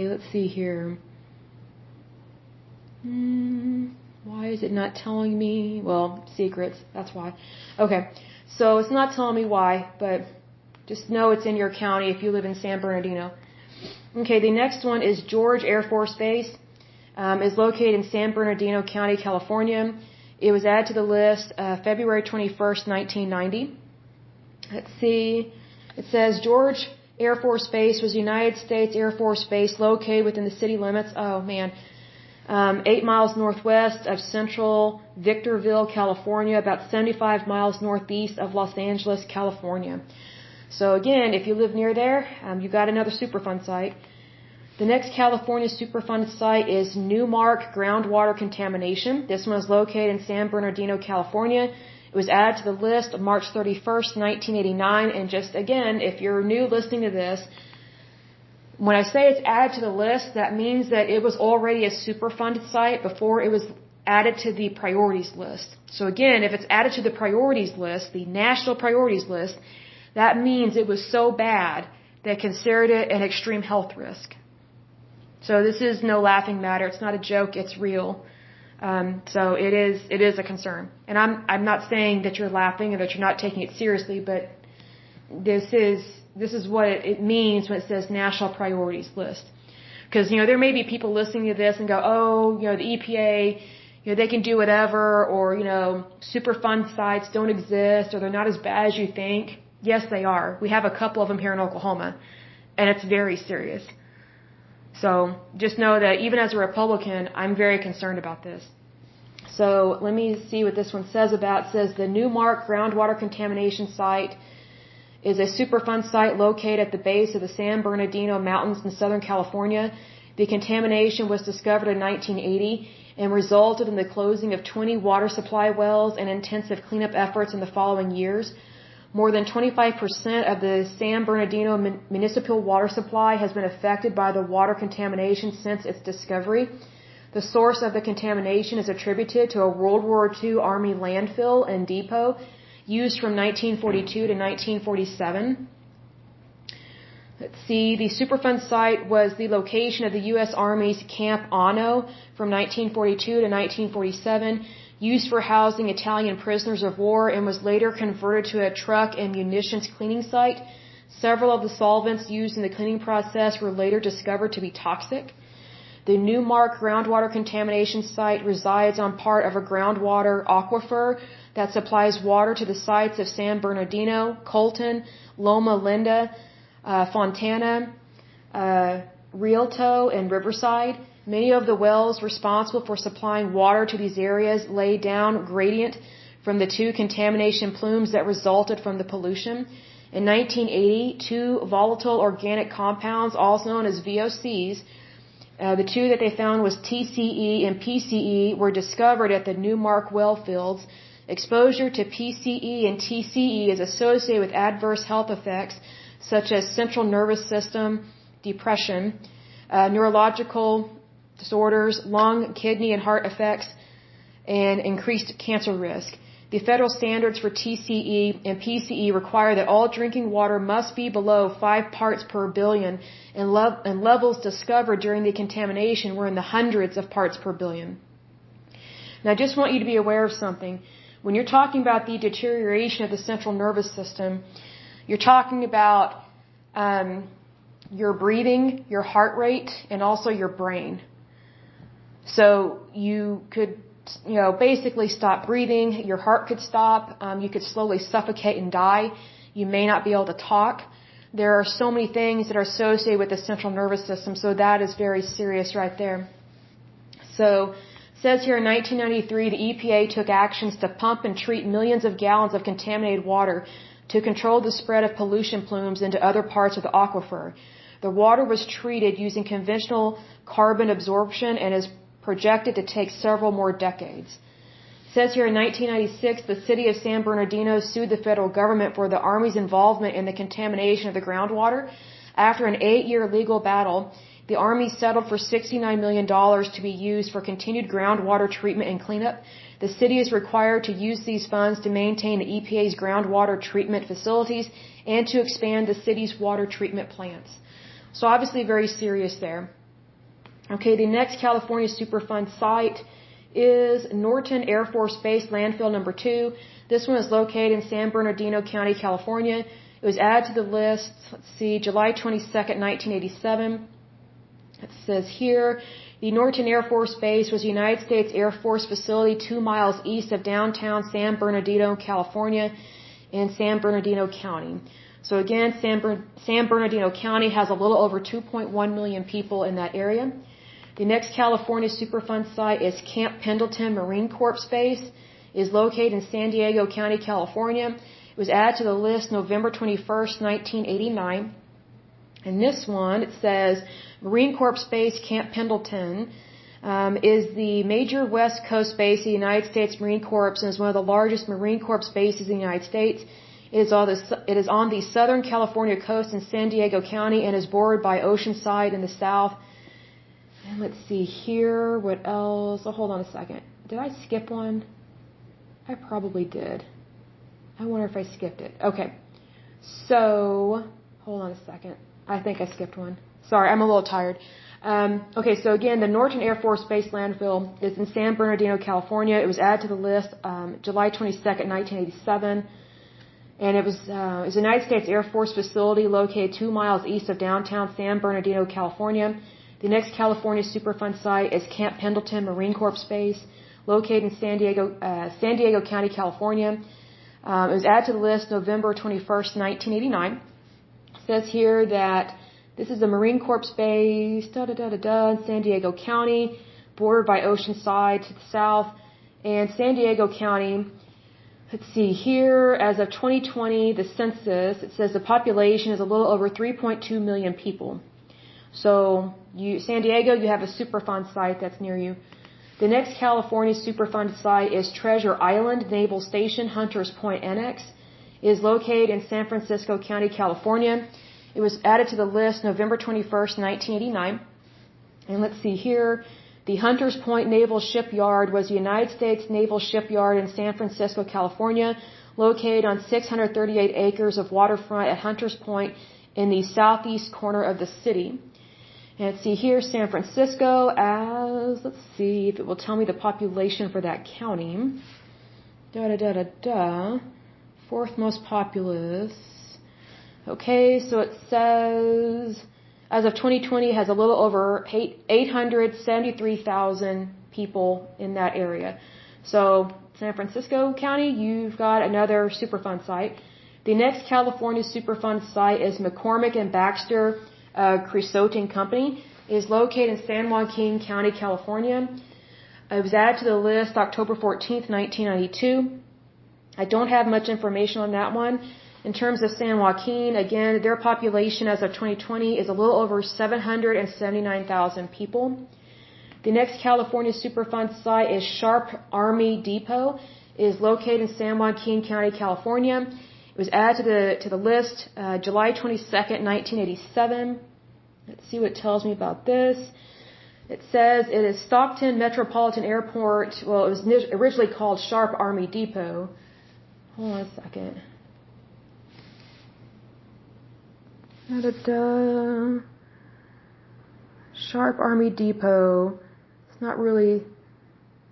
let's see here. Why is it not telling me? Well, secrets, that's why. Okay, so it's not telling me why, but just know it's in your county if you live in San Bernardino. Okay, the next one is George Air Force Base. Is located in San Bernardino County, California. It was added to the list February 21st, 1990. Let's see. It says George Air Force Base was a United States Air Force base located within the city limits. Oh, man. 8 miles northwest of central Victorville, California, about 75 miles northeast of Los Angeles, California. So again, if you live near there, you've got another Superfund site. The next California Superfund site is Newmark Groundwater Contamination. This one is located in San Bernardino, California. It was added to the list March 31st, 1989. And just again, if you're new listening to this, When I say it's added to the list, that means that it was already a Superfund site before it was added to the priorities list. So again, if it's added to the priorities list, the national priorities list, that means it was so bad they considered it an extreme health risk. So this is no laughing matter. It's not a joke. It's real. So it is a concern. And I'm not saying that you're laughing or that you're not taking it seriously, but this is what it means when it says national priorities list. Because, there may be people listening to this and go, oh, the EPA, they can do whatever, or, Superfund sites don't exist, or they're not as bad as you think. Yes, they are. We have a couple of them here in Oklahoma, and it's very serious. So just know that even as a Republican, I'm very concerned about this. So let me see what this one says about. It says the Newmark groundwater contamination site is a Superfund site located at the base of the San Bernardino Mountains in Southern California. The contamination was discovered in 1980 and resulted in the closing of 20 water supply wells and intensive cleanup efforts in the following years. More than 25% of the San Bernardino municipal water supply has been affected by the water contamination since its discovery. The source of the contamination is attributed to a World War II Army landfill and depot used from 1942 to 1947. Let's see, the Superfund site was the location of the U.S. Army's Camp Ano from 1942 to 1947, used for housing Italian prisoners of war, and was later converted to a truck and munitions cleaning site. Several of the solvents used in the cleaning process were later discovered to be toxic. The Newmark groundwater contamination site resides on part of a groundwater aquifer that supplies water to the sites of San Bernardino, Colton, Loma Linda, Fontana, Rialto, and Riverside. Many of the wells responsible for supplying water to these areas lay down gradient from the two contamination plumes that resulted from the pollution. In 1980, two volatile organic compounds, also known as VOCs, the two that they found was TCE and PCE, were discovered at the Newmark well fields. Exposure to PCE and TCE is associated with adverse health effects such as central nervous system, depression, neurological disorders, lung, kidney, and heart effects, and increased cancer risk. The federal standards for TCE and PCE require that all drinking water must be below 5 parts per billion, and levels discovered during the contamination were in the hundreds of parts per billion. Now, I just want you to be aware of something. When you're talking about the deterioration of the central nervous system, you're talking about your breathing, your heart rate, and also your brain. So you could, basically stop breathing, your heart could stop, you could slowly suffocate and die, you may not be able to talk. There are so many things that are associated with the central nervous system, so that is very serious right there. So, it says here in 1993, the EPA took actions to pump and treat millions of gallons of contaminated water to control the spread of pollution plumes into other parts of the aquifer. The water was treated using conventional carbon absorption and is projected to take several more decades. It says here in 1996, the city of San Bernardino sued the federal government for the Army's involvement in the contamination of the groundwater. After an 8-year legal battle, the Army settled for $69 million to be used for continued groundwater treatment and cleanup. The city is required to use these funds to maintain the EPA's groundwater treatment facilities and to expand the city's water treatment plants. So obviously very serious there. Okay, the next California Superfund site is Norton Air Force Base Landfill Number 2. This one is located in San Bernardino County, California. It was added to the list, July 22nd, 1987. It says here, the Norton Air Force Base was a United States Air Force facility 2 miles east of downtown San Bernardino, California, in San Bernardino County. So again, San Bernardino County has a little over 2.1 million people in that area. The next California Superfund site is Camp Pendleton Marine Corps Base. It is located in San Diego County, California. It was added to the list November 21st, 1989. And this one, it says, Marine Corps Base Camp Pendleton is the major West Coast base of the United States Marine Corps and is one of the largest Marine Corps bases in the United States. It is on the Southern California coast in San Diego County and is bordered by Oceanside in the south. And let's see here, what else? Oh, hold on a second. Did I skip one? I probably did. I wonder if I skipped it. Okay. So, hold on a second. I think I skipped one. Sorry, I'm a little tired. Okay, so again, the Norton Air Force Base landfill is in San Bernardino, California. It was added to the list July 22nd, 1987. And it was a United States Air Force facility located 2 miles east of downtown San Bernardino, California. The next California Superfund site is Camp Pendleton Marine Corps Base, located in San Diego County, California. It was added to the list November 21st, 1989. It says here that this is a Marine Corps base, in San Diego County, bordered by Oceanside to the south. And San Diego County, let's see here, as of 2020, the census, it says the population is a little over 3.2 million people. So, San Diego, you have a Superfund site that's near you. The next California Superfund site is Treasure Island Naval Station, Hunters Point Annex. It is located in San Francisco County, California. It was added to the list November 21st, 1989. And let's see here. The Hunters Point Naval Shipyard was a United States naval shipyard in San Francisco, California, located on 638 acres of waterfront at Hunters Point in the southeast corner of the city. And let's see here, San Francisco as, let's see if it will tell me the population for that county. Fourth most populous. Okay, so it says, as of 2020, it has a little over 873,000 people in that area. So, San Francisco County, you've got another Superfund site. The next California Superfund site is McCormick and Baxter Creosote Company. It is located in San Joaquin County, California. It was added to the list October 14th, 1992. I don't have much information on that one. In terms of San Joaquin, again, their population as of 2020 is a little over 779,000 people. The next California Superfund site is Sharp Army Depot. It is located in San Joaquin County, California. It was added to the list July 22nd, 1987. Let's see what it tells me about this. It says it is Stockton Metropolitan Airport. Well, it was originally called Sharp Army Depot. Hold on a second. Sharp Army Depot. It's not really.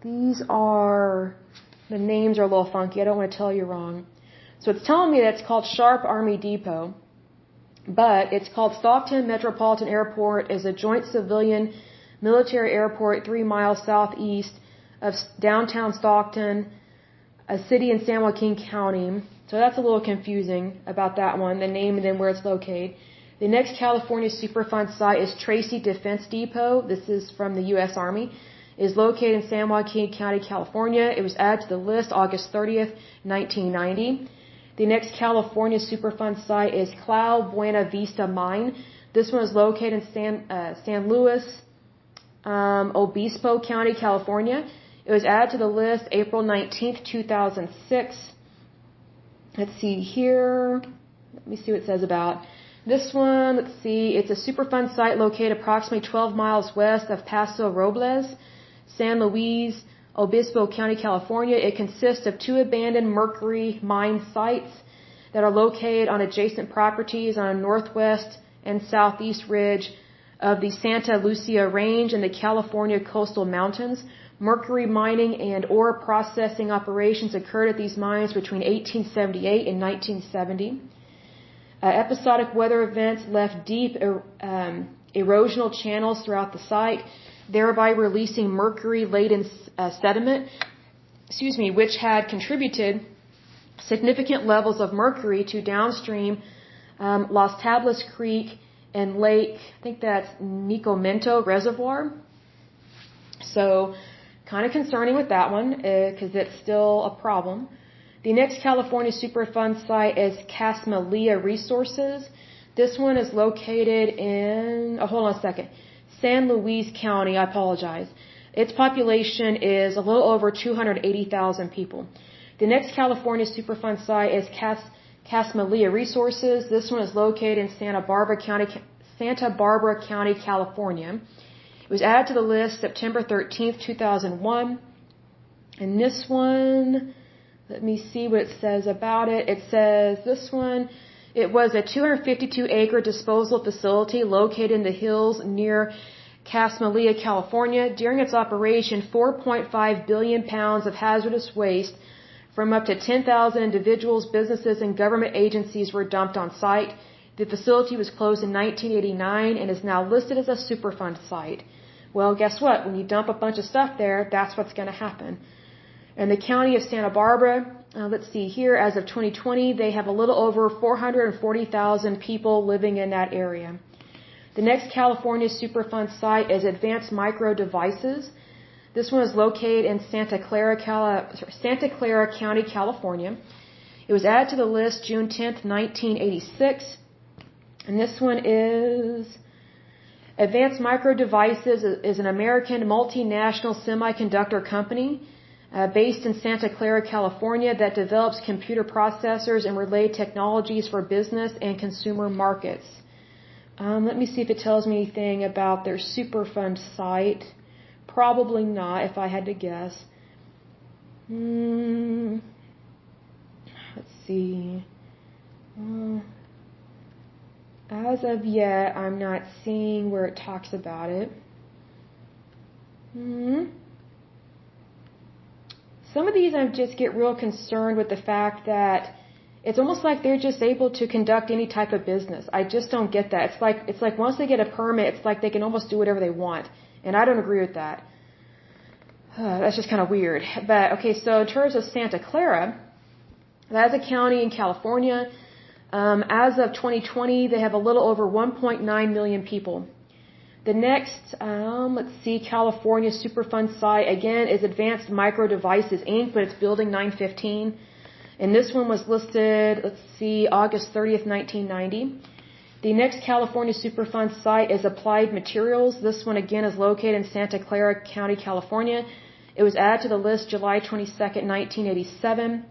These are. The names are a little funky. I don't want to tell you wrong. So it's telling me that it's called Sharp Army Depot, but it's called Stockton Metropolitan Airport. Is a joint civilian military airport 3 miles southeast of downtown Stockton, a city in San Joaquin County. So that's a little confusing about that one, the name and then where it's located. The next California Superfund site is Tracy Defense Depot. This is from the U.S. Army. It is located in San Joaquin County, California. It was added to the list August 30th, 1990. The next California Superfund site is Clau Buena Vista Mine. This one is located in San Luis Obispo County, California. It was added to the list April 19th, 2006. Let's see here. Let me see what it says about this one. Let's see. It's a Superfund site located approximately 12 miles west of Paso Robles, San Luis Obispo County, California. It consists of 2 abandoned mercury mine sites that are located on adjacent properties on a northwest and southeast ridge of the Santa Lucia Range in the California coastal mountains. Mercury mining and ore processing operations occurred at these mines between 1878 and 1970. Episodic weather events left deep erosional channels throughout the site, thereby releasing mercury-laden sediment, which had contributed significant levels of mercury to downstream Las Tablas Creek and Lake, I think that's Nicomento Reservoir. So, kind of concerning with that one, because it's still a problem. The next California Superfund site is Casmalia Resources. This one is located in, hold on a second, San Luis County, I apologize. Its population is a little over 280,000 people. The next California Superfund site is Casmalia Resources. This one is located in Santa Barbara County, California. It was added to the list September 13th, 2001. And this one, let me see what it says about it. It says this one, it was a 252-acre disposal facility located in the hills near Casmalia, California. During its operation, 4.5 billion pounds of hazardous waste from up to 10,000 individuals, businesses, and government agencies were dumped on site. The facility was closed in 1989 and is now listed as a Superfund site. Well, guess what? When you dump a bunch of stuff there, that's what's going to happen. And the county of Santa Barbara, let's see here, as of 2020, they have a little over 440,000 people living in that area. The next California Superfund site is Advanced Micro Devices. This one is located in Santa Clara County, California. It was added to the list June 10th, 1986. And this one is Advanced Micro Devices is an American multinational semiconductor company based in Santa Clara, California that develops computer processors and related technologies for business and consumer markets. Let me see if it tells me anything about their Superfund site. Probably not, if I had to guess. Let's see. As of yet, I'm not seeing where it talks about it. Some of these I just get real concerned with the fact that it's almost like they're just able to conduct any type of business. I just don't get that. It's like once they get a permit, it's like they can almost do whatever they want. And I don't agree with that. That's just kind of weird. But, okay, so in terms of Santa Clara, that's a county in California. As of 2020, they have a little over 1.9 million people. The next, let's see, California Superfund site, again, is Advanced Micro Devices, Inc., but it's Building 915. And this one was listed, let's see, August 30th, 1990. The next California Superfund site is Applied Materials. This one, again, is located in Santa Clara County, California. It was added to the list July 22nd, 1987.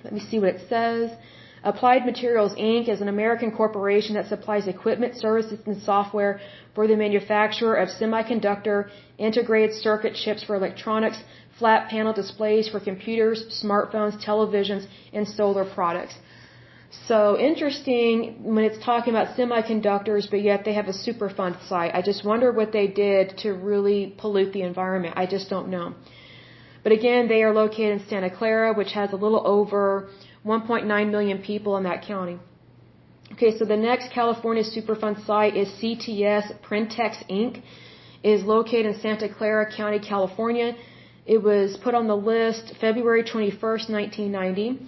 Let me see what it says. Applied Materials, Inc. is an American corporation that supplies equipment, services, and software for the manufacture of semiconductor integrated circuit chips for electronics, flat panel displays for computers, smartphones, televisions, and solar products. So interesting when it's talking about semiconductors, but yet they have a Superfund site. I just wonder what they did to really pollute the environment. I just don't know. But again, they are located in Santa Clara, which has a little over 1.9 million people in that county. Okay, so the next California Superfund site is CTS Printex Inc. It is located in Santa Clara County, California. It was put on the list February 21st, 1990.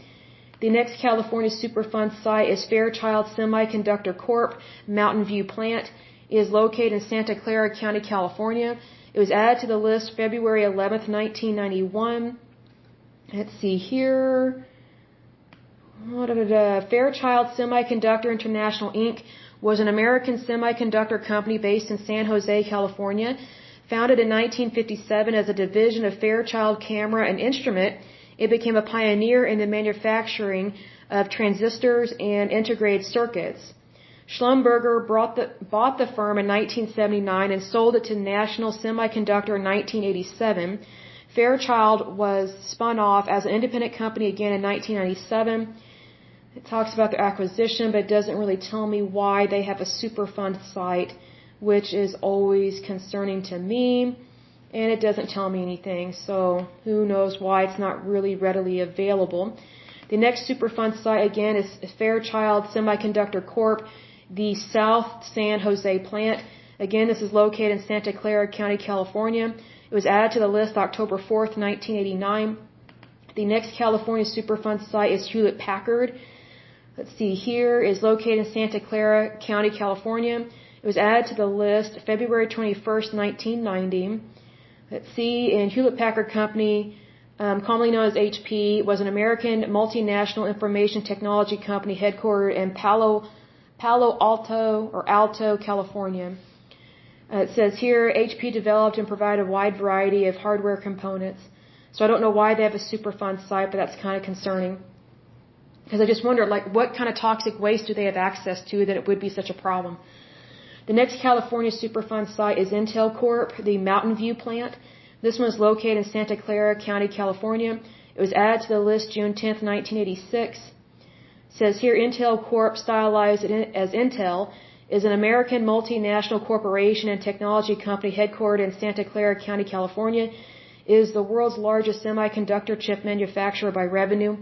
The next California Superfund site is Fairchild Semiconductor Corp. Mountain View Plant. It is located in Santa Clara County, California. It was added to the list February 11th, 1991. Let's see here. Fairchild Semiconductor International, Inc. was an American semiconductor company based in San Jose, California. Founded in 1957 as a division of Fairchild Camera and Instrument, it became a pioneer in the manufacturing of transistors and integrated circuits. Schlumberger bought the firm in 1979 and sold it to National Semiconductor in 1987. Fairchild was spun off as an independent company again in 1997. It talks about their acquisition, but it doesn't really tell me why they have a Superfund site, which is always concerning to me, and it doesn't tell me anything, so who knows why it's not really readily available. The next Superfund site, again, is Fairchild Semiconductor Corp., the South San Jose plant. Again, this is located in Santa Clara County, California. It was added to the list October 4th, 1989. The next California Superfund site is Hewlett Packard. Let's see, here is located in Santa Clara County, California. It was added to the list February 21st, 1990. Let's see, and Hewlett Packard Company, commonly known as HP, was an American multinational information technology company headquartered in Palo Alto, California. It says here, HP developed and provided a wide variety of hardware components. So I don't know why they have a Superfund site, but that's kind of concerning. Because I just wonder, like, what kind of toxic waste do they have access to that it would be such a problem? The next California Superfund site is Intel Corp., the Mountain View plant. This one is located in Santa Clara County, California. It was added to the list June 10th, 1986. It says here, Intel Corp., stylized as Intel, is an American multinational corporation and technology company headquartered in Santa Clara County, California. It is the world's largest semiconductor chip manufacturer by revenue.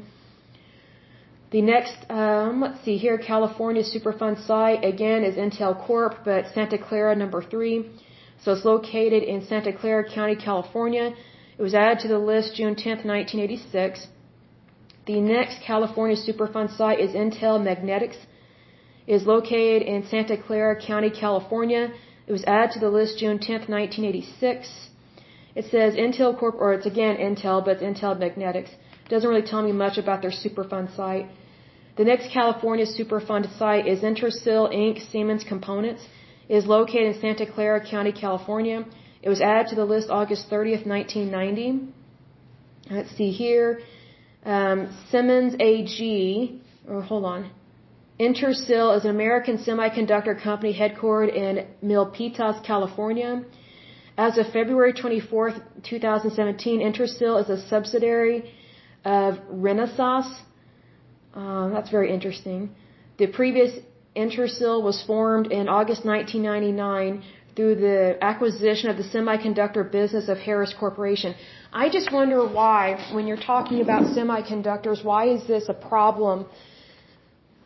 The next, let's see here, California Superfund site, again, is Intel Corp., but Santa Clara number 3. So it's located in Santa Clara County, California. It was added to the list June 10th, 1986. The next California Superfund site is Intel Magnetics. It is located in Santa Clara County, California. It was added to the list June 10th, 1986. It says Intel Corp., or it's again Intel, but it's Intel Magnetics. Doesn't really tell me much about their Superfund site. The next California Superfund site is Intersil Inc. Siemens Components. It is located in Santa Clara County, California. It was added to the list August 30th, 1990. Let's see here. Siemens AG, or hold on. Intersil is an American semiconductor company headquartered in Milpitas, California. As of February 24th, 2017, Intersil is a subsidiary of Renesas. That's very interesting. The previous Intersil was formed in August 1999 through the acquisition of the semiconductor business of Harris Corporation. I just wonder why, when you're talking about semiconductors, why is this a problem?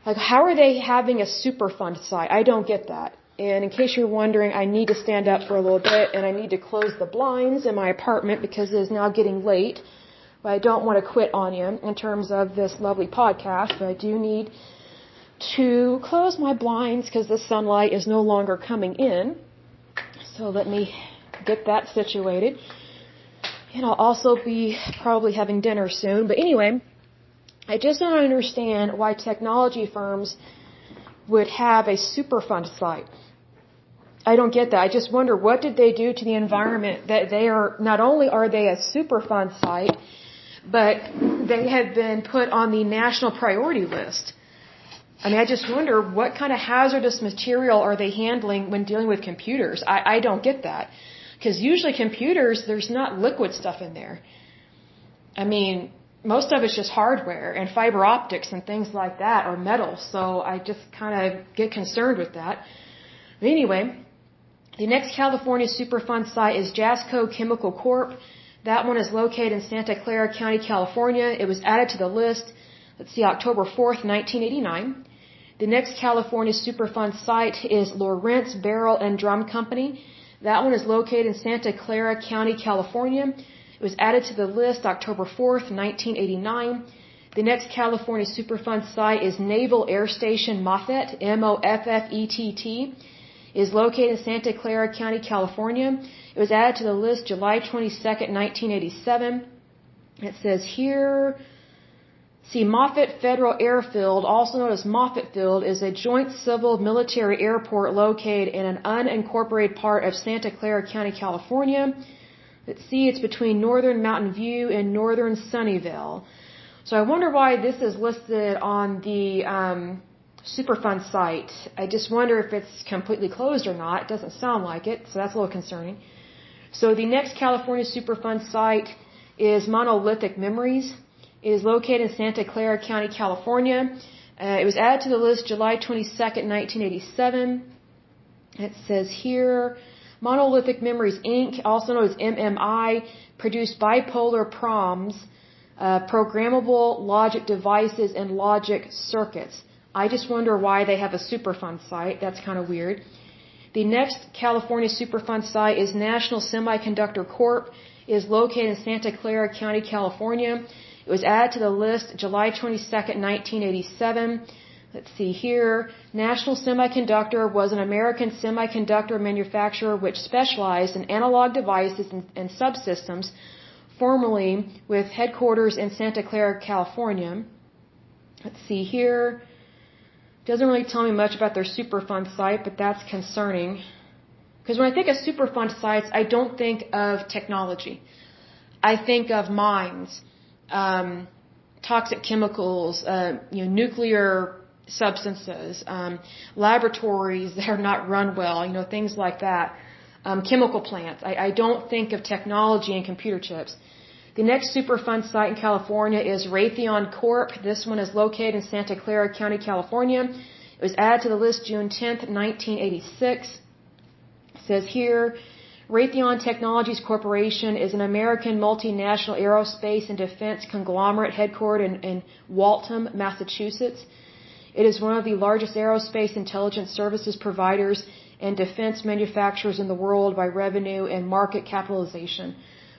Like, how are they having a Superfund site? I don't get that. And in case you're wondering, I need to stand up for a little bit, and I need to close the blinds in my apartment because it is now getting late. But I don't want to quit on you in terms of this lovely podcast, but I do need to close my blinds because the sunlight is no longer coming in. So let me get that situated. And I'll also be probably having dinner soon. But anyway, I just don't understand why technology firms would have a Superfund site. I don't get that. I just wonder, what did they do to the environment that they are, not only are they a Superfund site, but they have been put on the national priority list. I mean, I just wonder, what kind of hazardous material are they handling when dealing with computers? I don't get that. Because usually computers, there's not liquid stuff in there. I mean, most of it's just hardware and fiber optics and things like that, or metal. So I just kind of get concerned with that. But anyway, the next California Superfund site is Jasco Chemical Corp. That one is located in Santa Clara County, California. It was added to the list, let's see, October 4th, 1989. The next California Superfund site is Lawrence Barrel and Drum Company. That one is located in Santa Clara County, California. It was added to the list October 4th, 1989. The next California Superfund site is Naval Air Station Moffett, Moffett, is located in Santa Clara County, California. It was added to the list July 22nd, 1987. It says here, see, Moffett Federal Airfield, also known as Moffett Field, is a joint civil military airport located in an unincorporated part of Santa Clara County, California. Let's see, it's between northern Mountain View and northern Sunnyvale. So I wonder why this is listed on the Superfund site. I just wonder if it's completely closed or not. It doesn't sound like it, so that's a little concerning. So the next California Superfund site is Monolithic Memories. It is located in Santa Clara County, California. It was added to the list July 22nd, 1987. It says here, Monolithic Memories, Inc., also known as MMI, produced bipolar PROMs, programmable logic devices and logic circuits. I just wonder why they have a Superfund site. That's kind of weird. The next California Superfund site is National Semiconductor Corp. It is located in Santa Clara County, California. It was added to the list July 22nd, 1987. Let's see here. National Semiconductor was an American semiconductor manufacturer which specialized in analog devices and subsystems, formerly with headquarters in Santa Clara, California. Let's see here. Doesn't really tell me much about their Superfund site, but that's concerning. Because when I think of Superfund sites, I don't think of technology. I think of mines. toxic chemicals, nuclear substances, laboratories that are not run well, things like that, chemical plants. I don't think of technology and computer chips. The next Superfund site in California is Raytheon Corp. This one is located in Santa Clara County, California. It was added to the list June 10th, 1986. It says here, Raytheon Technologies Corporation is an American multinational aerospace and defense conglomerate headquartered in Waltham, Massachusetts. It is one of the largest aerospace intelligence services providers and defense manufacturers in the world by revenue and market capitalization.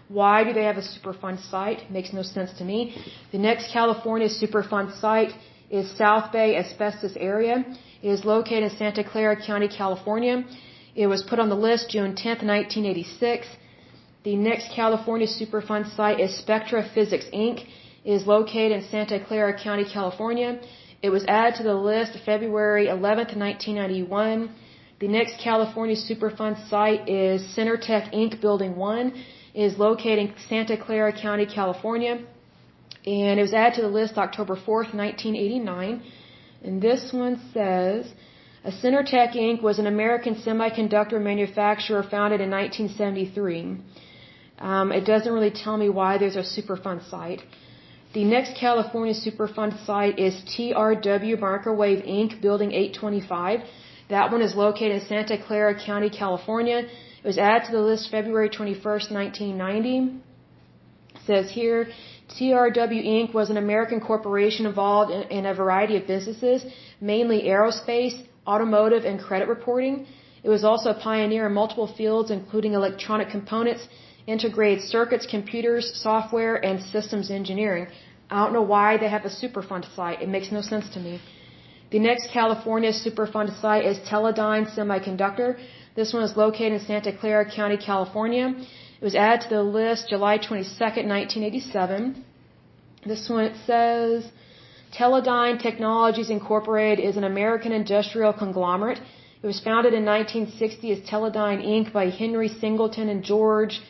Why do they have a Superfund site? Makes no sense to me. The next California Superfund site is South Bay Asbestos Area. It is located in Santa Clara County, California. It was put on the list June 10th, 1986. The next California Superfund site is Spectra Physics, Inc. It is located in Santa Clara County, California. It was added to the list February 11th, 1991. The next California Superfund site is Centertech, Inc. Building 1. It is located in Santa Clara County, California. And it was added to the list October 4th, 1989. And this one says, Centertech, Inc. was an American semiconductor manufacturer founded in 1973. It doesn't really tell me why there's a Superfund site. The next California Superfund site is TRW Microwave, Inc., Building 825. That one is located in Santa Clara County, California. It was added to the list February 21st, 1990. It says here, TRW Inc. was an American corporation involved in a variety of businesses, mainly aerospace, automotive, and credit reporting. It was also a pioneer in multiple fields, including electronic components, integrated circuits, computers, software, and systems engineering. I don't know why they have a Superfund site. It makes no sense to me. The next California Superfund site is Teledyne Semiconductor. This one is located in Santa Clara County, California. It was added to the list July 22nd, 1987. This one, it says, Teledyne Technologies Incorporated is an American industrial conglomerate. It was founded in 1960 as Teledyne Inc. by Henry Singleton and George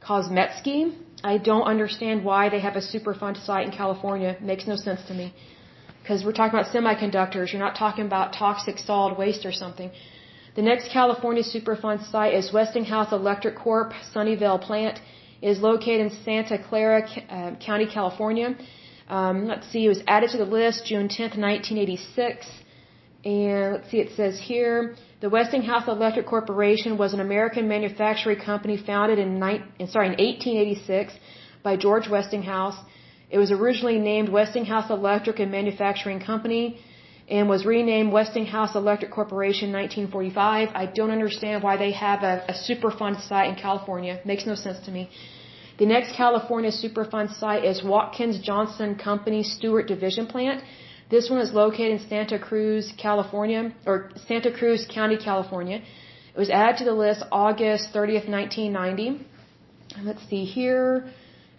Kosmetsky. I don't understand why they have a Superfund site in California. It makes no sense to me. Because we're talking about semiconductors. You're not talking about toxic solid waste or something. The next California Superfund site is Westinghouse Electric Corp. Sunnyvale plant. It is located in Santa Clara County, California. Let's see, it was added to the list June 10th, 1986. And let's see, it says here, the Westinghouse Electric Corporation was an American manufacturing company founded in 1886 by George Westinghouse. It was originally named Westinghouse Electric and Manufacturing Company and was renamed Westinghouse Electric Corporation in 1945. I don't understand why they have a Superfund site in California. Makes no sense to me. The next California Superfund site is Watkins Johnson Company Stewart Division Plant. This one is located in Santa Cruz, California, or Santa Cruz County, California. It was added to the list August 30th, 1990. And let's see here.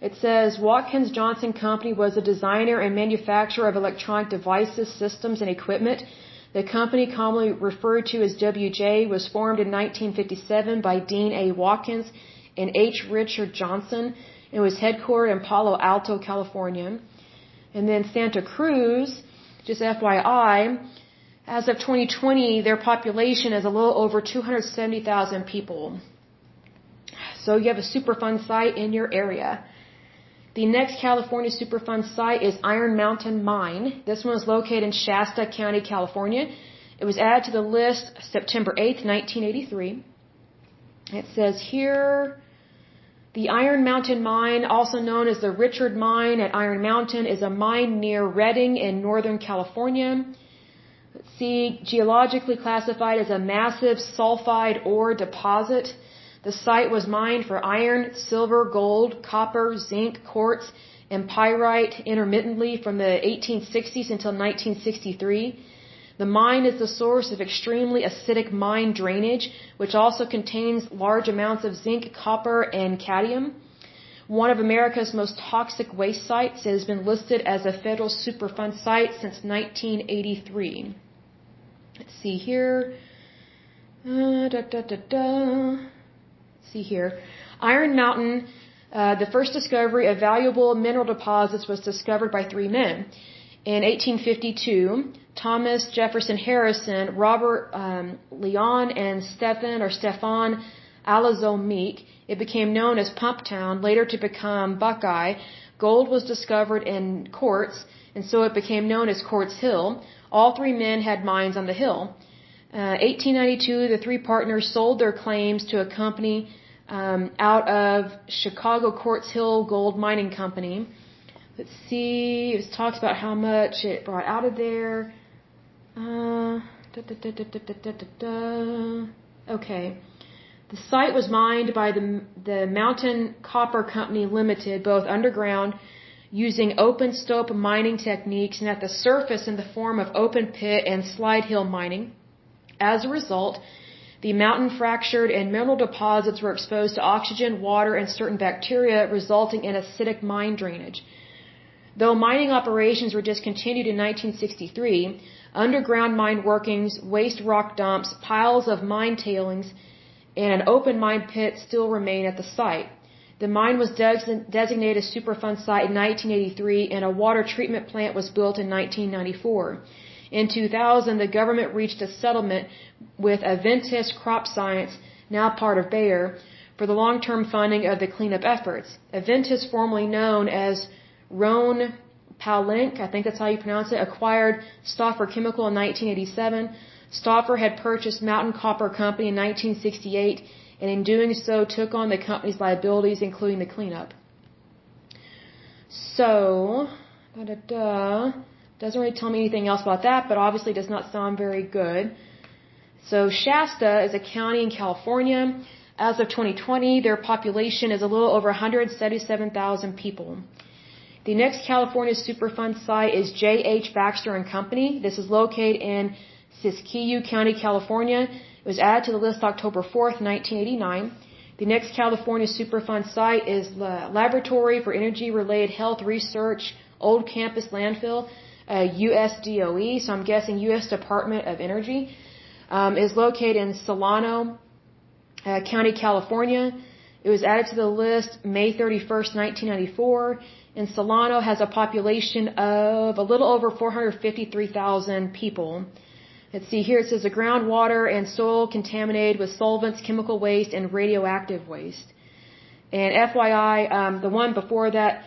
It says Watkins Johnson Company was a designer and manufacturer of electronic devices, systems, and equipment. The company, commonly referred to as WJ, was formed in 1957 by Dean A. Watkins and H. Richard Johnson and was headquartered in Palo Alto, California. And then Santa Cruz, just FYI, as of 2020, their population is a little over 270,000 people. So you have a Superfund site in your area. The next California Superfund site is Iron Mountain Mine. This one is located in Shasta County, California. It was added to the list September 8th, 1983. It says here, the Iron Mountain Mine, also known as the Richard Mine at Iron Mountain, is a mine near Redding in Northern California. Let's see, geologically classified as a massive sulfide ore deposit. The site was mined for iron, silver, gold, copper, zinc, quartz, and pyrite intermittently from the 1860s until 1963. The mine is the source of extremely acidic mine drainage, which also contains large amounts of zinc, copper, and cadmium. One of America's most toxic waste sites, it has been listed as a federal Superfund site since 1983. Let's see here. See here. Iron Mountain The first discovery of valuable mineral deposits was discovered by three men. In 1852, Thomas Jefferson Harrison, Robert Leon, and Stefan Alonzo Meek. It became known as Pumptown, later to become Buckeye. Gold was discovered in Quartz, and so it became known as Quartz Hill. All three men had mines on the hill. 1892, the three partners sold their claims to a company out of Chicago Quartz Hill Gold Mining Company. Let's see, it talks about how much it brought out of there. Okay. The site was mined by the Mountain Copper Company Limited, both underground, using open stope mining techniques, and at the surface in the form of open pit and slide hill mining. As a result, the mountain fractured and mineral deposits were exposed to oxygen, water, and certain bacteria, resulting in acidic mine drainage. Though mining operations were discontinued in 1963, underground mine workings, waste rock dumps, piles of mine tailings, and an open mine pit still remain at the site. The mine was designated a Superfund Site in 1983, and a water treatment plant was built in 1994. In 2000, the government reached a settlement with Aventis Crop Science, now part of Bayer, for the long-term funding of the cleanup efforts. Aventis, formerly known as Roan Palink, I think that's how you pronounce it, acquired Stauffer Chemical in 1987. Stauffer had purchased Mountain Copper Company in 1968, and in doing so took on the company's liabilities, including the cleanup. So, doesn't really tell me anything else about that, but obviously does not sound very good. So Shasta is a county in California. As of 2020, their population is a little over 177,000 people. The next California Superfund site is J.H. Baxter and Company. This is located in Siskiyou County, California. It was added to the list October 4th, 1989. The next California Superfund site is the Laboratory for Energy-Related Health Research, Old Campus Landfill, USDOE, so I'm guessing U.S. Department of Energy, is located in Solano County, California. It was added to the list May 31st, 1994, and Solano has a population of a little over 453,000 people. Let's see, here it says the groundwater and soil contaminated with solvents, chemical waste, and radioactive waste. And FYI, the one before that,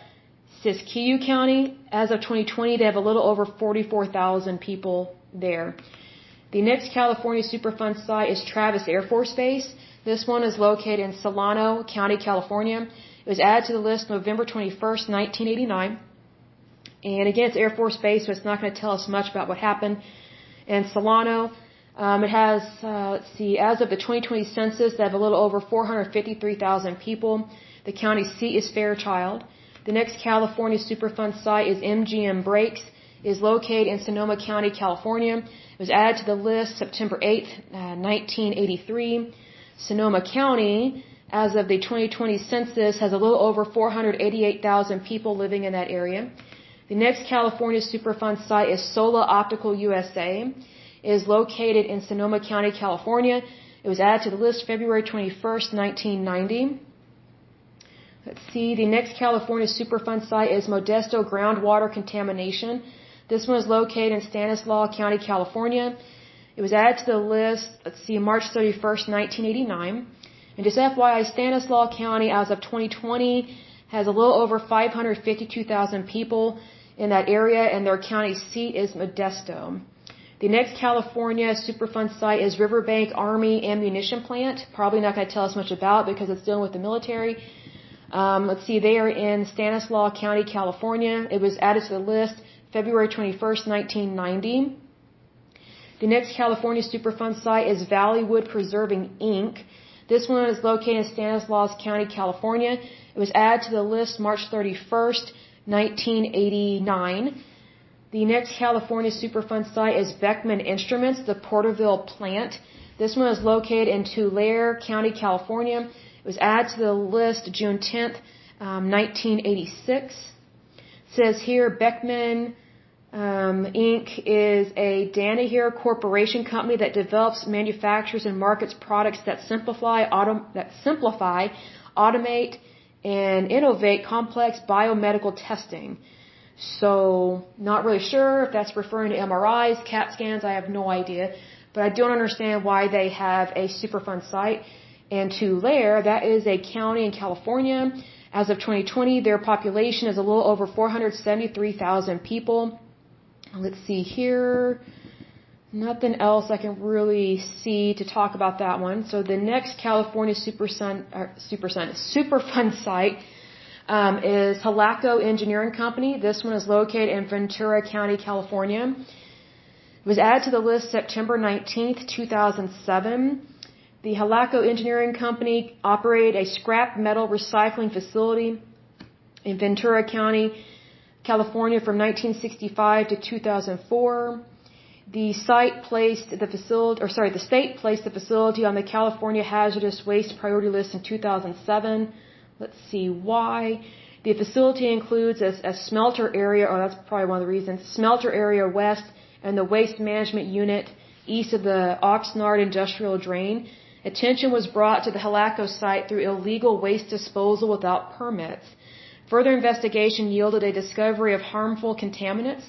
Siskiyou County, as of 2020, they have a little over 44,000 people there. The next California Superfund site is Travis Air Force Base. This one is located in Solano County, California. It was added to the list November 21st, 1989. And again, it's Air Force Base, so it's not going to tell us much about what happened. And Solano, it has, let's see, as of the 2020 census, they have a little over 453,000 people. The county seat is Fairchild. The next California Superfund site is MGM Brakes. It is located in Sonoma County, California. It was added to the list September 8th, 1983. Sonoma County, as of the 2020 census, has a little over 488,000 people living in that area. The next California Superfund site is Sola Optical USA. It is located in Sonoma County, California. It was added to the list February 21st, 1990. Let's see, the next California Superfund site is Modesto Groundwater Contamination. This one is located in Stanislaus County, California. It was added to the list, let's see, March 31st, 1989. And just FYI, Stanislaus County, as of 2020, has a little over 552,000 people in that area, and their county seat is Modesto. The next California Superfund site is Riverbank Army Ammunition Plant. Probably not going to tell us much about because it's dealing with the military. Let's see, they are in Stanislaus County, California. It was added to the list February 21st, 1990. The next California Superfund site is Valleywood Preserving, Inc. This one is located in Stanislaus County, California. It was added to the list March 31st, 1989. The next California Superfund site is Beckman Instruments, the Porterville plant. This one is located in Tulare County, California. It was added to the list June 10th, 1986. It says here Beckman Inc. is a Danaher Corporation company that develops, manufactures, and markets products that simplify, automate, and innovate complex biomedical testing. So, not really sure if that's referring to MRIs, CAT scans, I have no idea. But I don't understand why they have a Superfund site. And Tulare, that is a county in California. As of 2020, their population is a little over 473,000 people. Let's see here. Nothing else I can really see to talk about that one. So the next California Superfund site is Halaco Engineering Company. This one is located in Ventura County, California. It was added to the list September 19th, 2007. The Halaco Engineering Company operated a scrap metal recycling facility in Ventura County, California from 1965 to 2004. The state placed the facility on the California Hazardous Waste Priority List in 2007. Let's see why. The facility includes a smelter area, or that's probably one of the reasons, smelter area west and the waste management unit east of the Oxnard industrial drain. Attention was brought to the Halaco site through illegal waste disposal without permits. Further investigation yielded a discovery of harmful contaminants.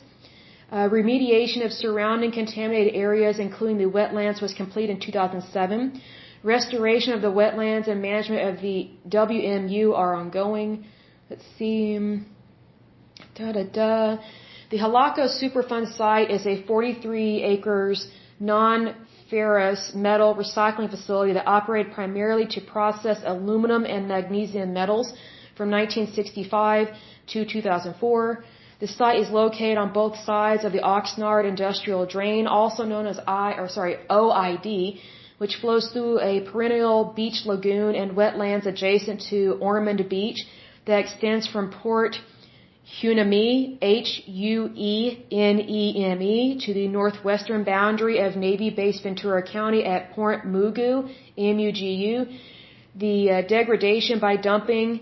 Remediation of surrounding contaminated areas, including the wetlands, was complete in 2007. Restoration of the wetlands and management of the WMU are ongoing. Let's see. The Halaco Superfund site is a 43 acres non-ferrous metal recycling facility that operated primarily to process aluminum and magnesium metals from 1965 to 2004. The site is located on both sides of the Oxnard Industrial Drain, also known as OID, which flows through a perennial beach lagoon and wetlands adjacent to Ormond Beach that extends from Port Hueneme, Hueneme, to the northwestern boundary of Navy Base Ventura County at Port Mugu, MUGU. The degradation by dumping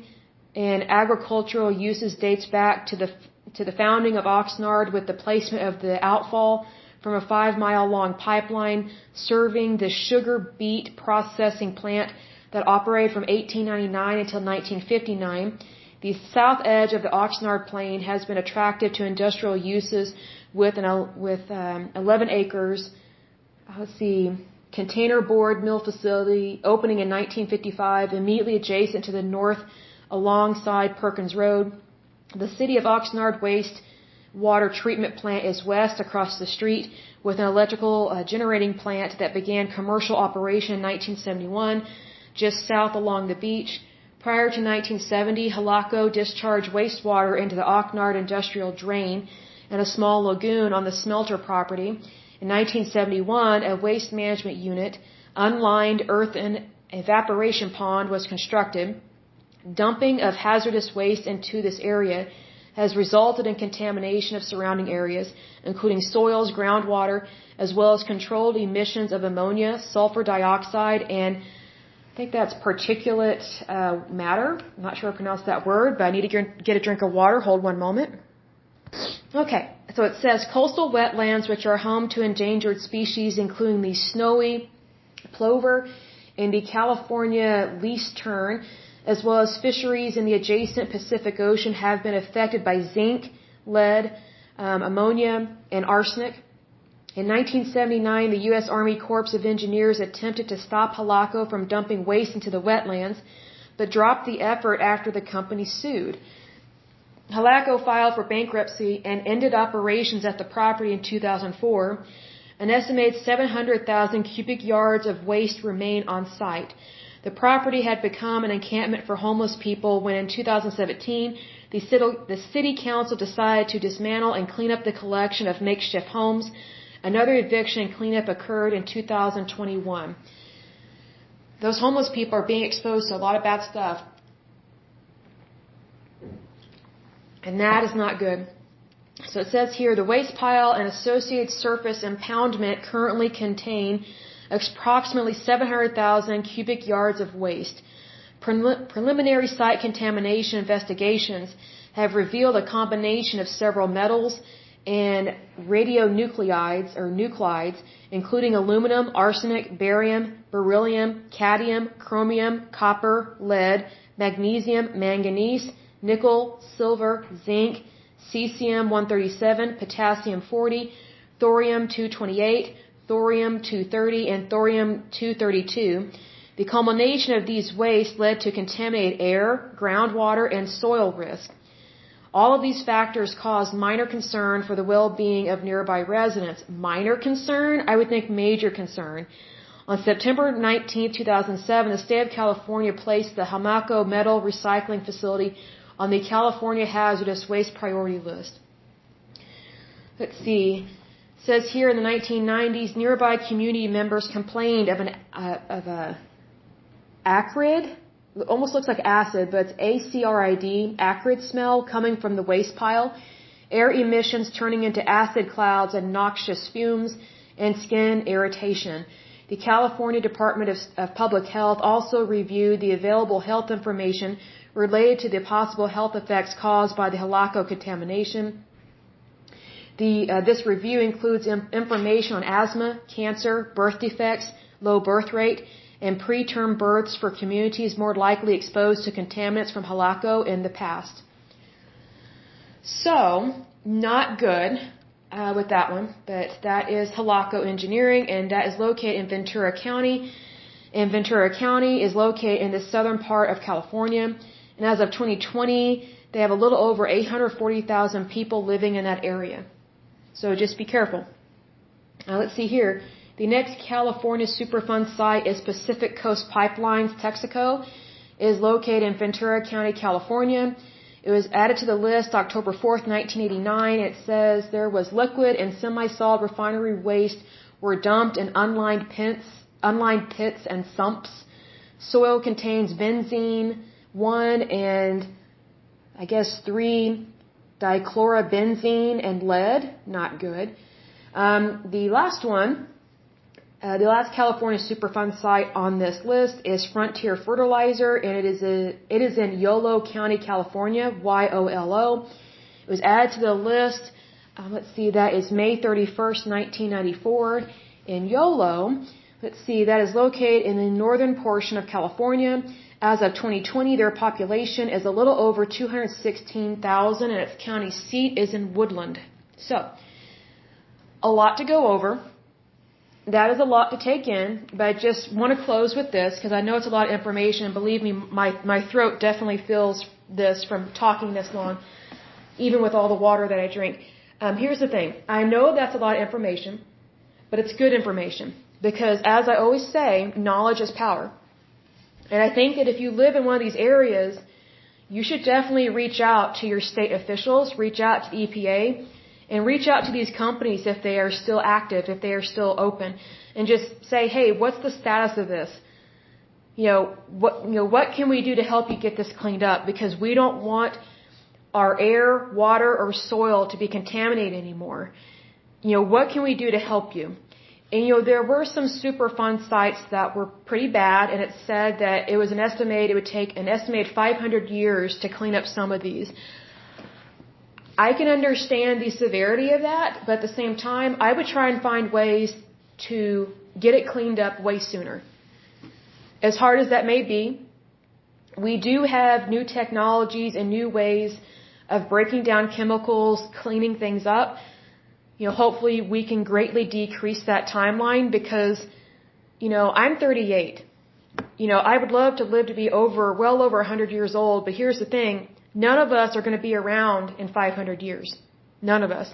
and agricultural uses dates back to the founding of Oxnard with the placement of the outfall from a 5-mile-long pipeline serving the sugar beet processing plant that operated from 1899 until 1959. The south edge of the Oxnard Plain has been attractive to industrial uses with 11 acres. Container board mill facility opening in 1955, immediately adjacent to the north alongside Perkins Road. The city of Oxnard waste water treatment plant is west across the street with an electrical generating plant that began commercial operation in 1971 just south along the beach. Prior to 1970, Halaco discharged wastewater into the Oxnard industrial drain and a small lagoon on the smelter property. In 1971, a waste management unit, unlined earthen evaporation pond was constructed. Dumping of hazardous waste into this area has resulted in contamination of surrounding areas, including soils, groundwater, as well as controlled emissions of ammonia, sulfur dioxide, and I think that's particulate matter. I'm not sure I pronounced that word, but I need to get a drink of water. Hold one moment. Okay, so it says coastal wetlands which are home to endangered species, including the snowy plover and the California least tern, as well as fisheries in the adjacent Pacific Ocean, have been affected by zinc, lead, ammonia, and arsenic. In 1979, the U.S. Army Corps of Engineers attempted to stop Halaco from dumping waste into the wetlands, but dropped the effort after the company sued. Halaco filed for bankruptcy and ended operations at the property in 2004. An estimated 700,000 cubic yards of waste remain on site. The property had become an encampment for homeless people when in 2017, the city council decided to dismantle and clean up the collection of makeshift homes. Another eviction and cleanup occurred in 2021. Those homeless people are being exposed to a lot of bad stuff. And that is not good. So it says here, the waste pile and associated surface impoundment currently contain approximately 700,000 cubic yards of waste. Preliminary site contamination investigations have revealed a combination of several metals and nuclides, including aluminum, arsenic, barium, beryllium, cadmium, chromium, copper, lead, magnesium, manganese, nickel, silver, zinc, cesium-137, potassium-40, thorium-228, thorium-230, and thorium-232. The culmination of these wastes led to contaminated air, groundwater, and soil risk. All of these factors caused minor concern for the well-being of nearby residents. Minor concern? I would think major concern. On September 19, 2007, the state of California placed the Hamaco Metal Recycling Facility on the California Hazardous Waste Priority List. Let's see. It says here in the 1990s, nearby community members complained of a acrid, almost looks like acid, but it's acrid, acrid smell coming from the waste pile, air emissions turning into acid clouds and noxious fumes, and skin irritation. The California Department of Public Health also reviewed the available health information related to the possible health effects caused by the Halaco contamination. This review includes information on asthma, cancer, birth defects, low birth rate, and preterm births for communities more likely exposed to contaminants from Halaco in the past. So, not good with that one, but that is Halaco Engineering, and that is located in Ventura County. And Ventura County is located in the southern part of California. And as of 2020, they have a little over 840,000 people living in that area. So just be careful. Now let's see here. The next California Superfund site is Pacific Coast Pipelines, Texaco. It is located in Ventura County, California. It was added to the list October 4th, 1989. It says there was liquid and semi-solid refinery waste were dumped in unlined pits and sumps. Soil contains benzene, 1 and I guess 3 dichlorobenzene and lead. Not good. The last one. The last California Superfund site on this list is Frontier Fertilizer, and it is in Yolo County, California, YOLO. It was added to the list, let's see, that is May 31st, 1994, in Yolo. Let's see, that is located in the northern portion of California. As of 2020, their population is a little over 216,000, and its county seat is in Woodland. So, a lot to go over. That is a lot to take in, but I just want to close with this because I know it's a lot of information, and believe me, my throat definitely feels this from talking this long, even with all the water that I drink. Here's the thing. I know that's a lot of information, but it's good information because, as I always say, knowledge is power. And I think that if you live in one of these areas, you should definitely reach out to your state officials, reach out to the EPA, and reach out to these companies if they are still active, if they are still open, and just say, hey, what's the status of this? What can we do to help you get this cleaned up? Because we don't want our air, water, or soil to be contaminated anymore. What can we do to help you? And there were some Superfund sites that were pretty bad, and it said that it would take an estimated 500 years to clean up some of these. I can understand the severity of that, but at the same time, I would try and find ways to get it cleaned up way sooner. As hard as that may be, we do have new technologies and new ways of breaking down chemicals, cleaning things up. Hopefully we can greatly decrease that timeline because, I'm 38. I would love to live to be well over 100 years old, but here's the thing. None of us are going to be around in 500 years. None of us.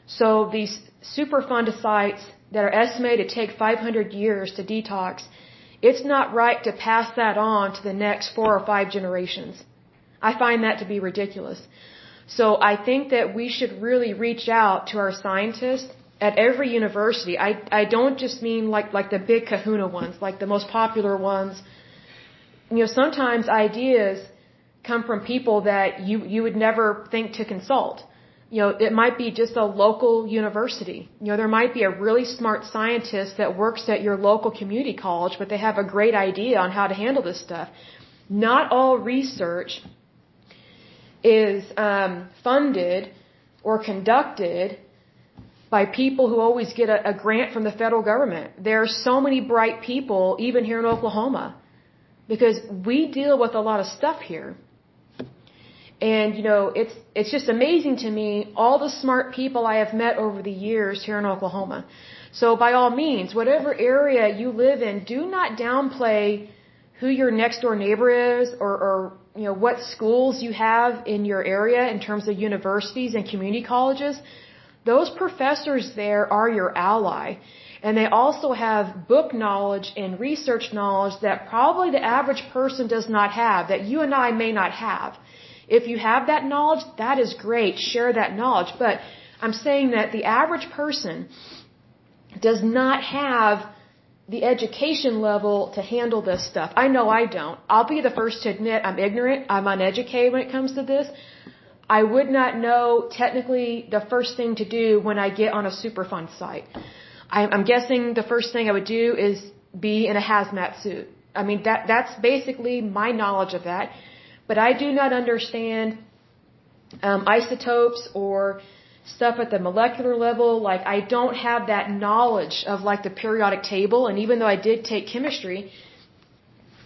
So these Superfund sites that are estimated to take 500 years to detox, it's not right to pass that on to the next 4 or 5 generations. I find that to be ridiculous. So I think that we should really reach out to our scientists at every university. I don't just mean like the big kahuna ones, like the most popular ones. Sometimes ideas come from people that you would never think to consult. It might be just a local university. There might be a really smart scientist that works at your local community college, but they have a great idea on how to handle this stuff. Not all research is funded or conducted by people who always get a grant from the federal government. There are so many bright people, even here in Oklahoma. because we deal with a lot of stuff here. And, it's just amazing to me, all the smart people I have met over the years here in Oklahoma. So by all means, whatever area you live in, do not downplay who your next door neighbor is or what schools you have in your area in terms of universities and community colleges. Those professors there are your ally. And they also have book knowledge and research knowledge that probably the average person does not have, that you and I may not have. If you have that knowledge, that is great. Share that knowledge. But I'm saying that the average person does not have the education level to handle this stuff. I know I don't. I'll be the first to admit I'm ignorant. I'm uneducated when it comes to this. I would not know technically the first thing to do when I get on a Superfund site. I'm guessing the first thing I would do is be in a hazmat suit. I mean, that's basically my knowledge of that. But I do not understand isotopes or stuff at the molecular level. Like, I don't have that knowledge of, like, the periodic table. And even though I did take chemistry,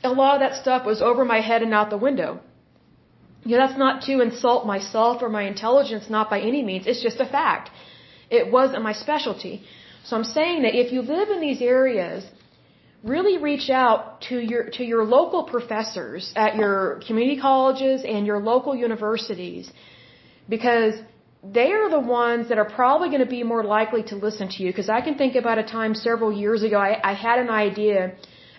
a lot of that stuff was over my head and out the window. That's not to insult myself or my intelligence, not by any means. It's just a fact. It wasn't my specialty. So I'm saying that if you live in these areas, really reach out to your local professors at your community colleges and your local universities, because they are the ones that are probably going to be more likely to listen to you. Because I can think about a time several years ago, I had an idea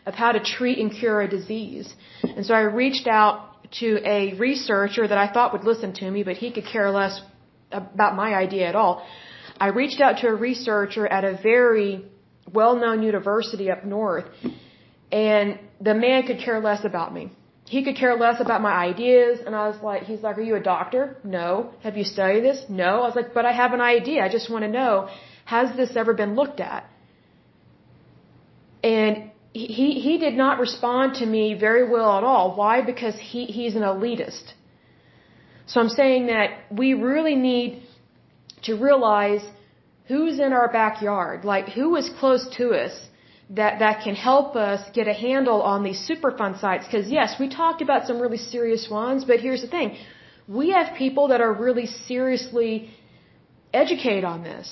of how to treat and cure a disease. And so I reached out to a researcher that I thought would listen to me, but he could care less about my idea at all. I reached out to a researcher at a very well-known university up north, and the man could care less about me. He could care less about my ideas, and he's like, are you a doctor? No. Have you studied this? No. I was like, but I have an idea. I just want to know, has this ever been looked at? And he did not respond to me very well at all. Why? Because he's an elitist. So I'm saying that we really need to realize who's in our backyard, like who is close to us that can help us get a handle on these Superfund sites. Because yes, we talked about some really serious ones, but here's the thing. We have people that are really seriously educated on this.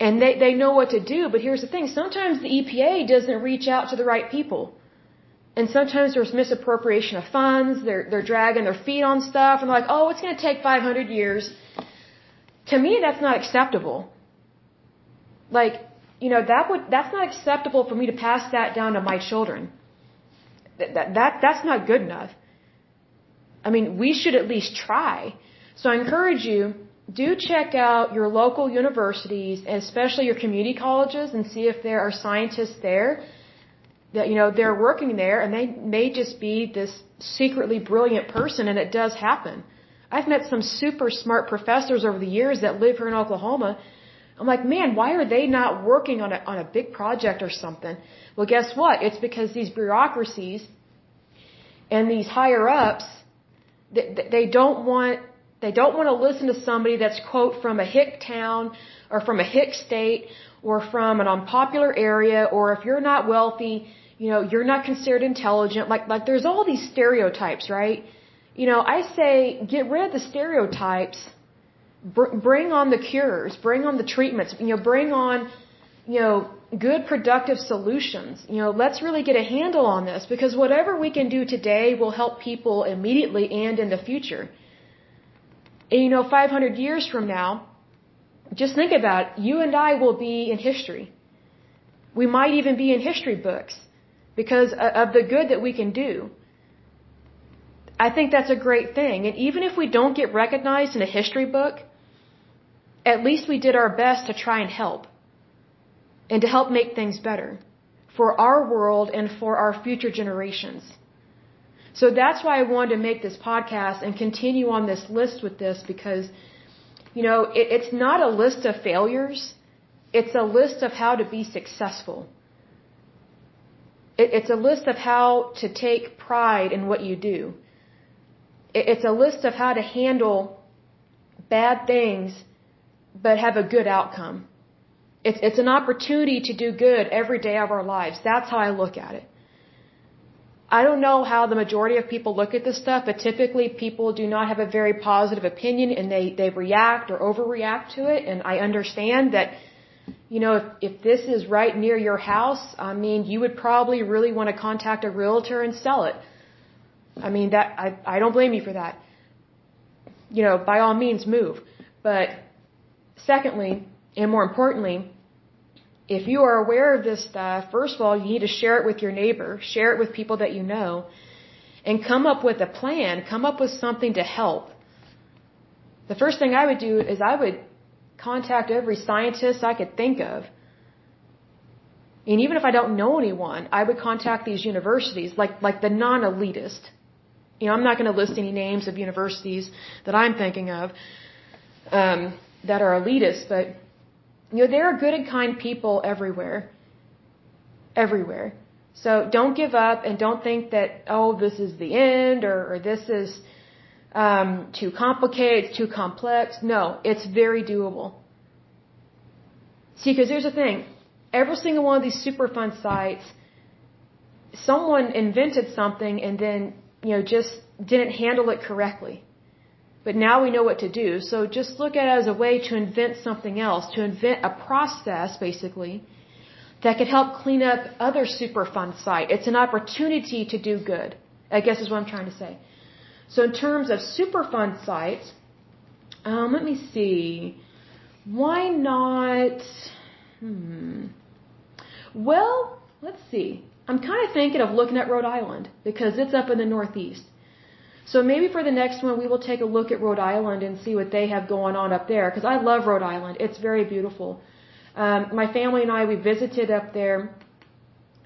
And they know what to do, but here's the thing. Sometimes the EPA doesn't reach out to the right people. And sometimes there's misappropriation of funds, they're dragging their feet on stuff, and they're like, oh, it's going to take 500 years. To me, that's not acceptable. Like, that's not acceptable for me to pass that down to my children. That's not good enough. I mean, we should at least try. So I encourage you, do check out your local universities, and especially your community colleges, and see if there are scientists there that, they're working there, and they may just be this secretly brilliant person, and it does happen. I've met some super smart professors over the years that live here in Oklahoma. I'm like, man, why are they not working on a big project or something? Well, guess what? It's because these bureaucracies and these higher ups, they don't want to listen to somebody that's, quote, from a hick town or from a hick state or from an unpopular area, or if you're not wealthy, you're not considered intelligent. Like there's all these stereotypes, right? I say get rid of the stereotypes, bring on the cures, bring on the treatments, bring on, good productive solutions. Let's really get a handle on this, because whatever we can do today will help people immediately and in the future. And 500 years from now, just think about it, you and I will be in history. We might even be in history books because of the good that we can do. I think that's a great thing. And even if we don't get recognized in a history book, at least we did our best to try and help. And to help make things better for our world and for our future generations. So that's why I wanted to make this podcast and continue on this list with this, because, it's not a list of failures. It's a list of how to be successful. It's a list of how to take pride in what you do. It's a list of how to handle bad things but have a good outcome. It's an opportunity to do good every day of our lives. That's how I look at it. I don't know how the majority of people look at this stuff, but typically people do not have a very positive opinion and they react or overreact to it. And I understand that, if this is right near your house, I mean, you would probably really want to contact a realtor and sell it. I mean, I don't blame you for that. By all means move. But secondly, and more importantly, if you are aware of this stuff, first of all, you need to share it with your neighbor, share it with people that you know, and come up with a plan, come up with something to help. The first thing I would do is I would contact every scientist I could think of. And even if I don't know anyone, I would contact these universities, like the non-elitist. I'm not going to list any names of universities that I'm thinking of that are elitist, but there are good and kind people everywhere. Everywhere. So don't give up and don't think that, this is the end or this is too complicated, it's too complex. No, it's very doable. See, because here's the thing. Every single one of these Superfund sites, someone invented something and then, just didn't handle it correctly. But now we know what to do. So just look at it as a way to invent something else, to invent a process, basically, that could help clean up other Superfund sites. It's an opportunity to do good, I guess is what I'm trying to say. So in terms of Superfund sites, let me see. Why not? Well, let's see. I'm kind of thinking of looking at Rhode Island because it's up in the Northeast. So maybe for the next one, we will take a look at Rhode Island and see what they have going on up there because I love Rhode Island. It's very beautiful. My family and I, we visited up there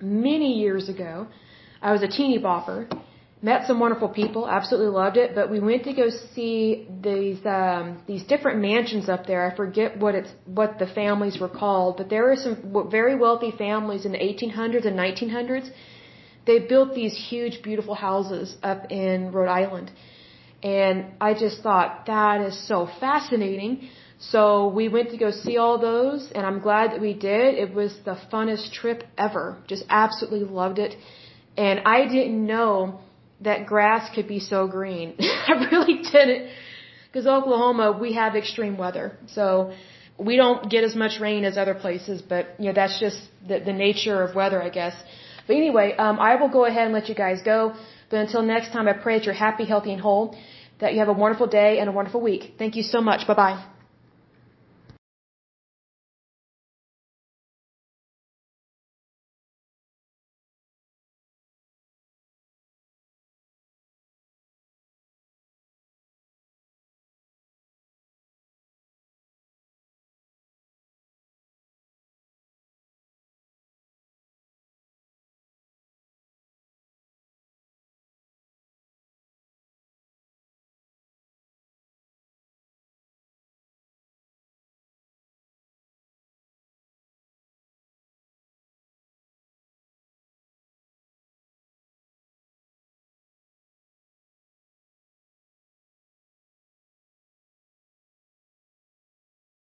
many years ago. I was a teeny bopper. Met some wonderful people, absolutely loved it, but we went to go see these different mansions up there. I forget what the families were called, but there were some very wealthy families in the 1800s and 1900s. They built these huge, beautiful houses up in Rhode Island. And I just thought, that is so fascinating. So we went to go see all those, and I'm glad that we did. It was the funnest trip ever. Just absolutely loved it. And I didn't know that grass could be so green. I really didn't. Because Oklahoma, we have extreme weather. So we don't get as much rain as other places, but that's just the nature of weather, I guess. But anyway, I will go ahead and let you guys go. But until next time, I pray that you're happy, healthy, and whole, that you have a wonderful day and a wonderful week. Thank you so much. Bye-bye.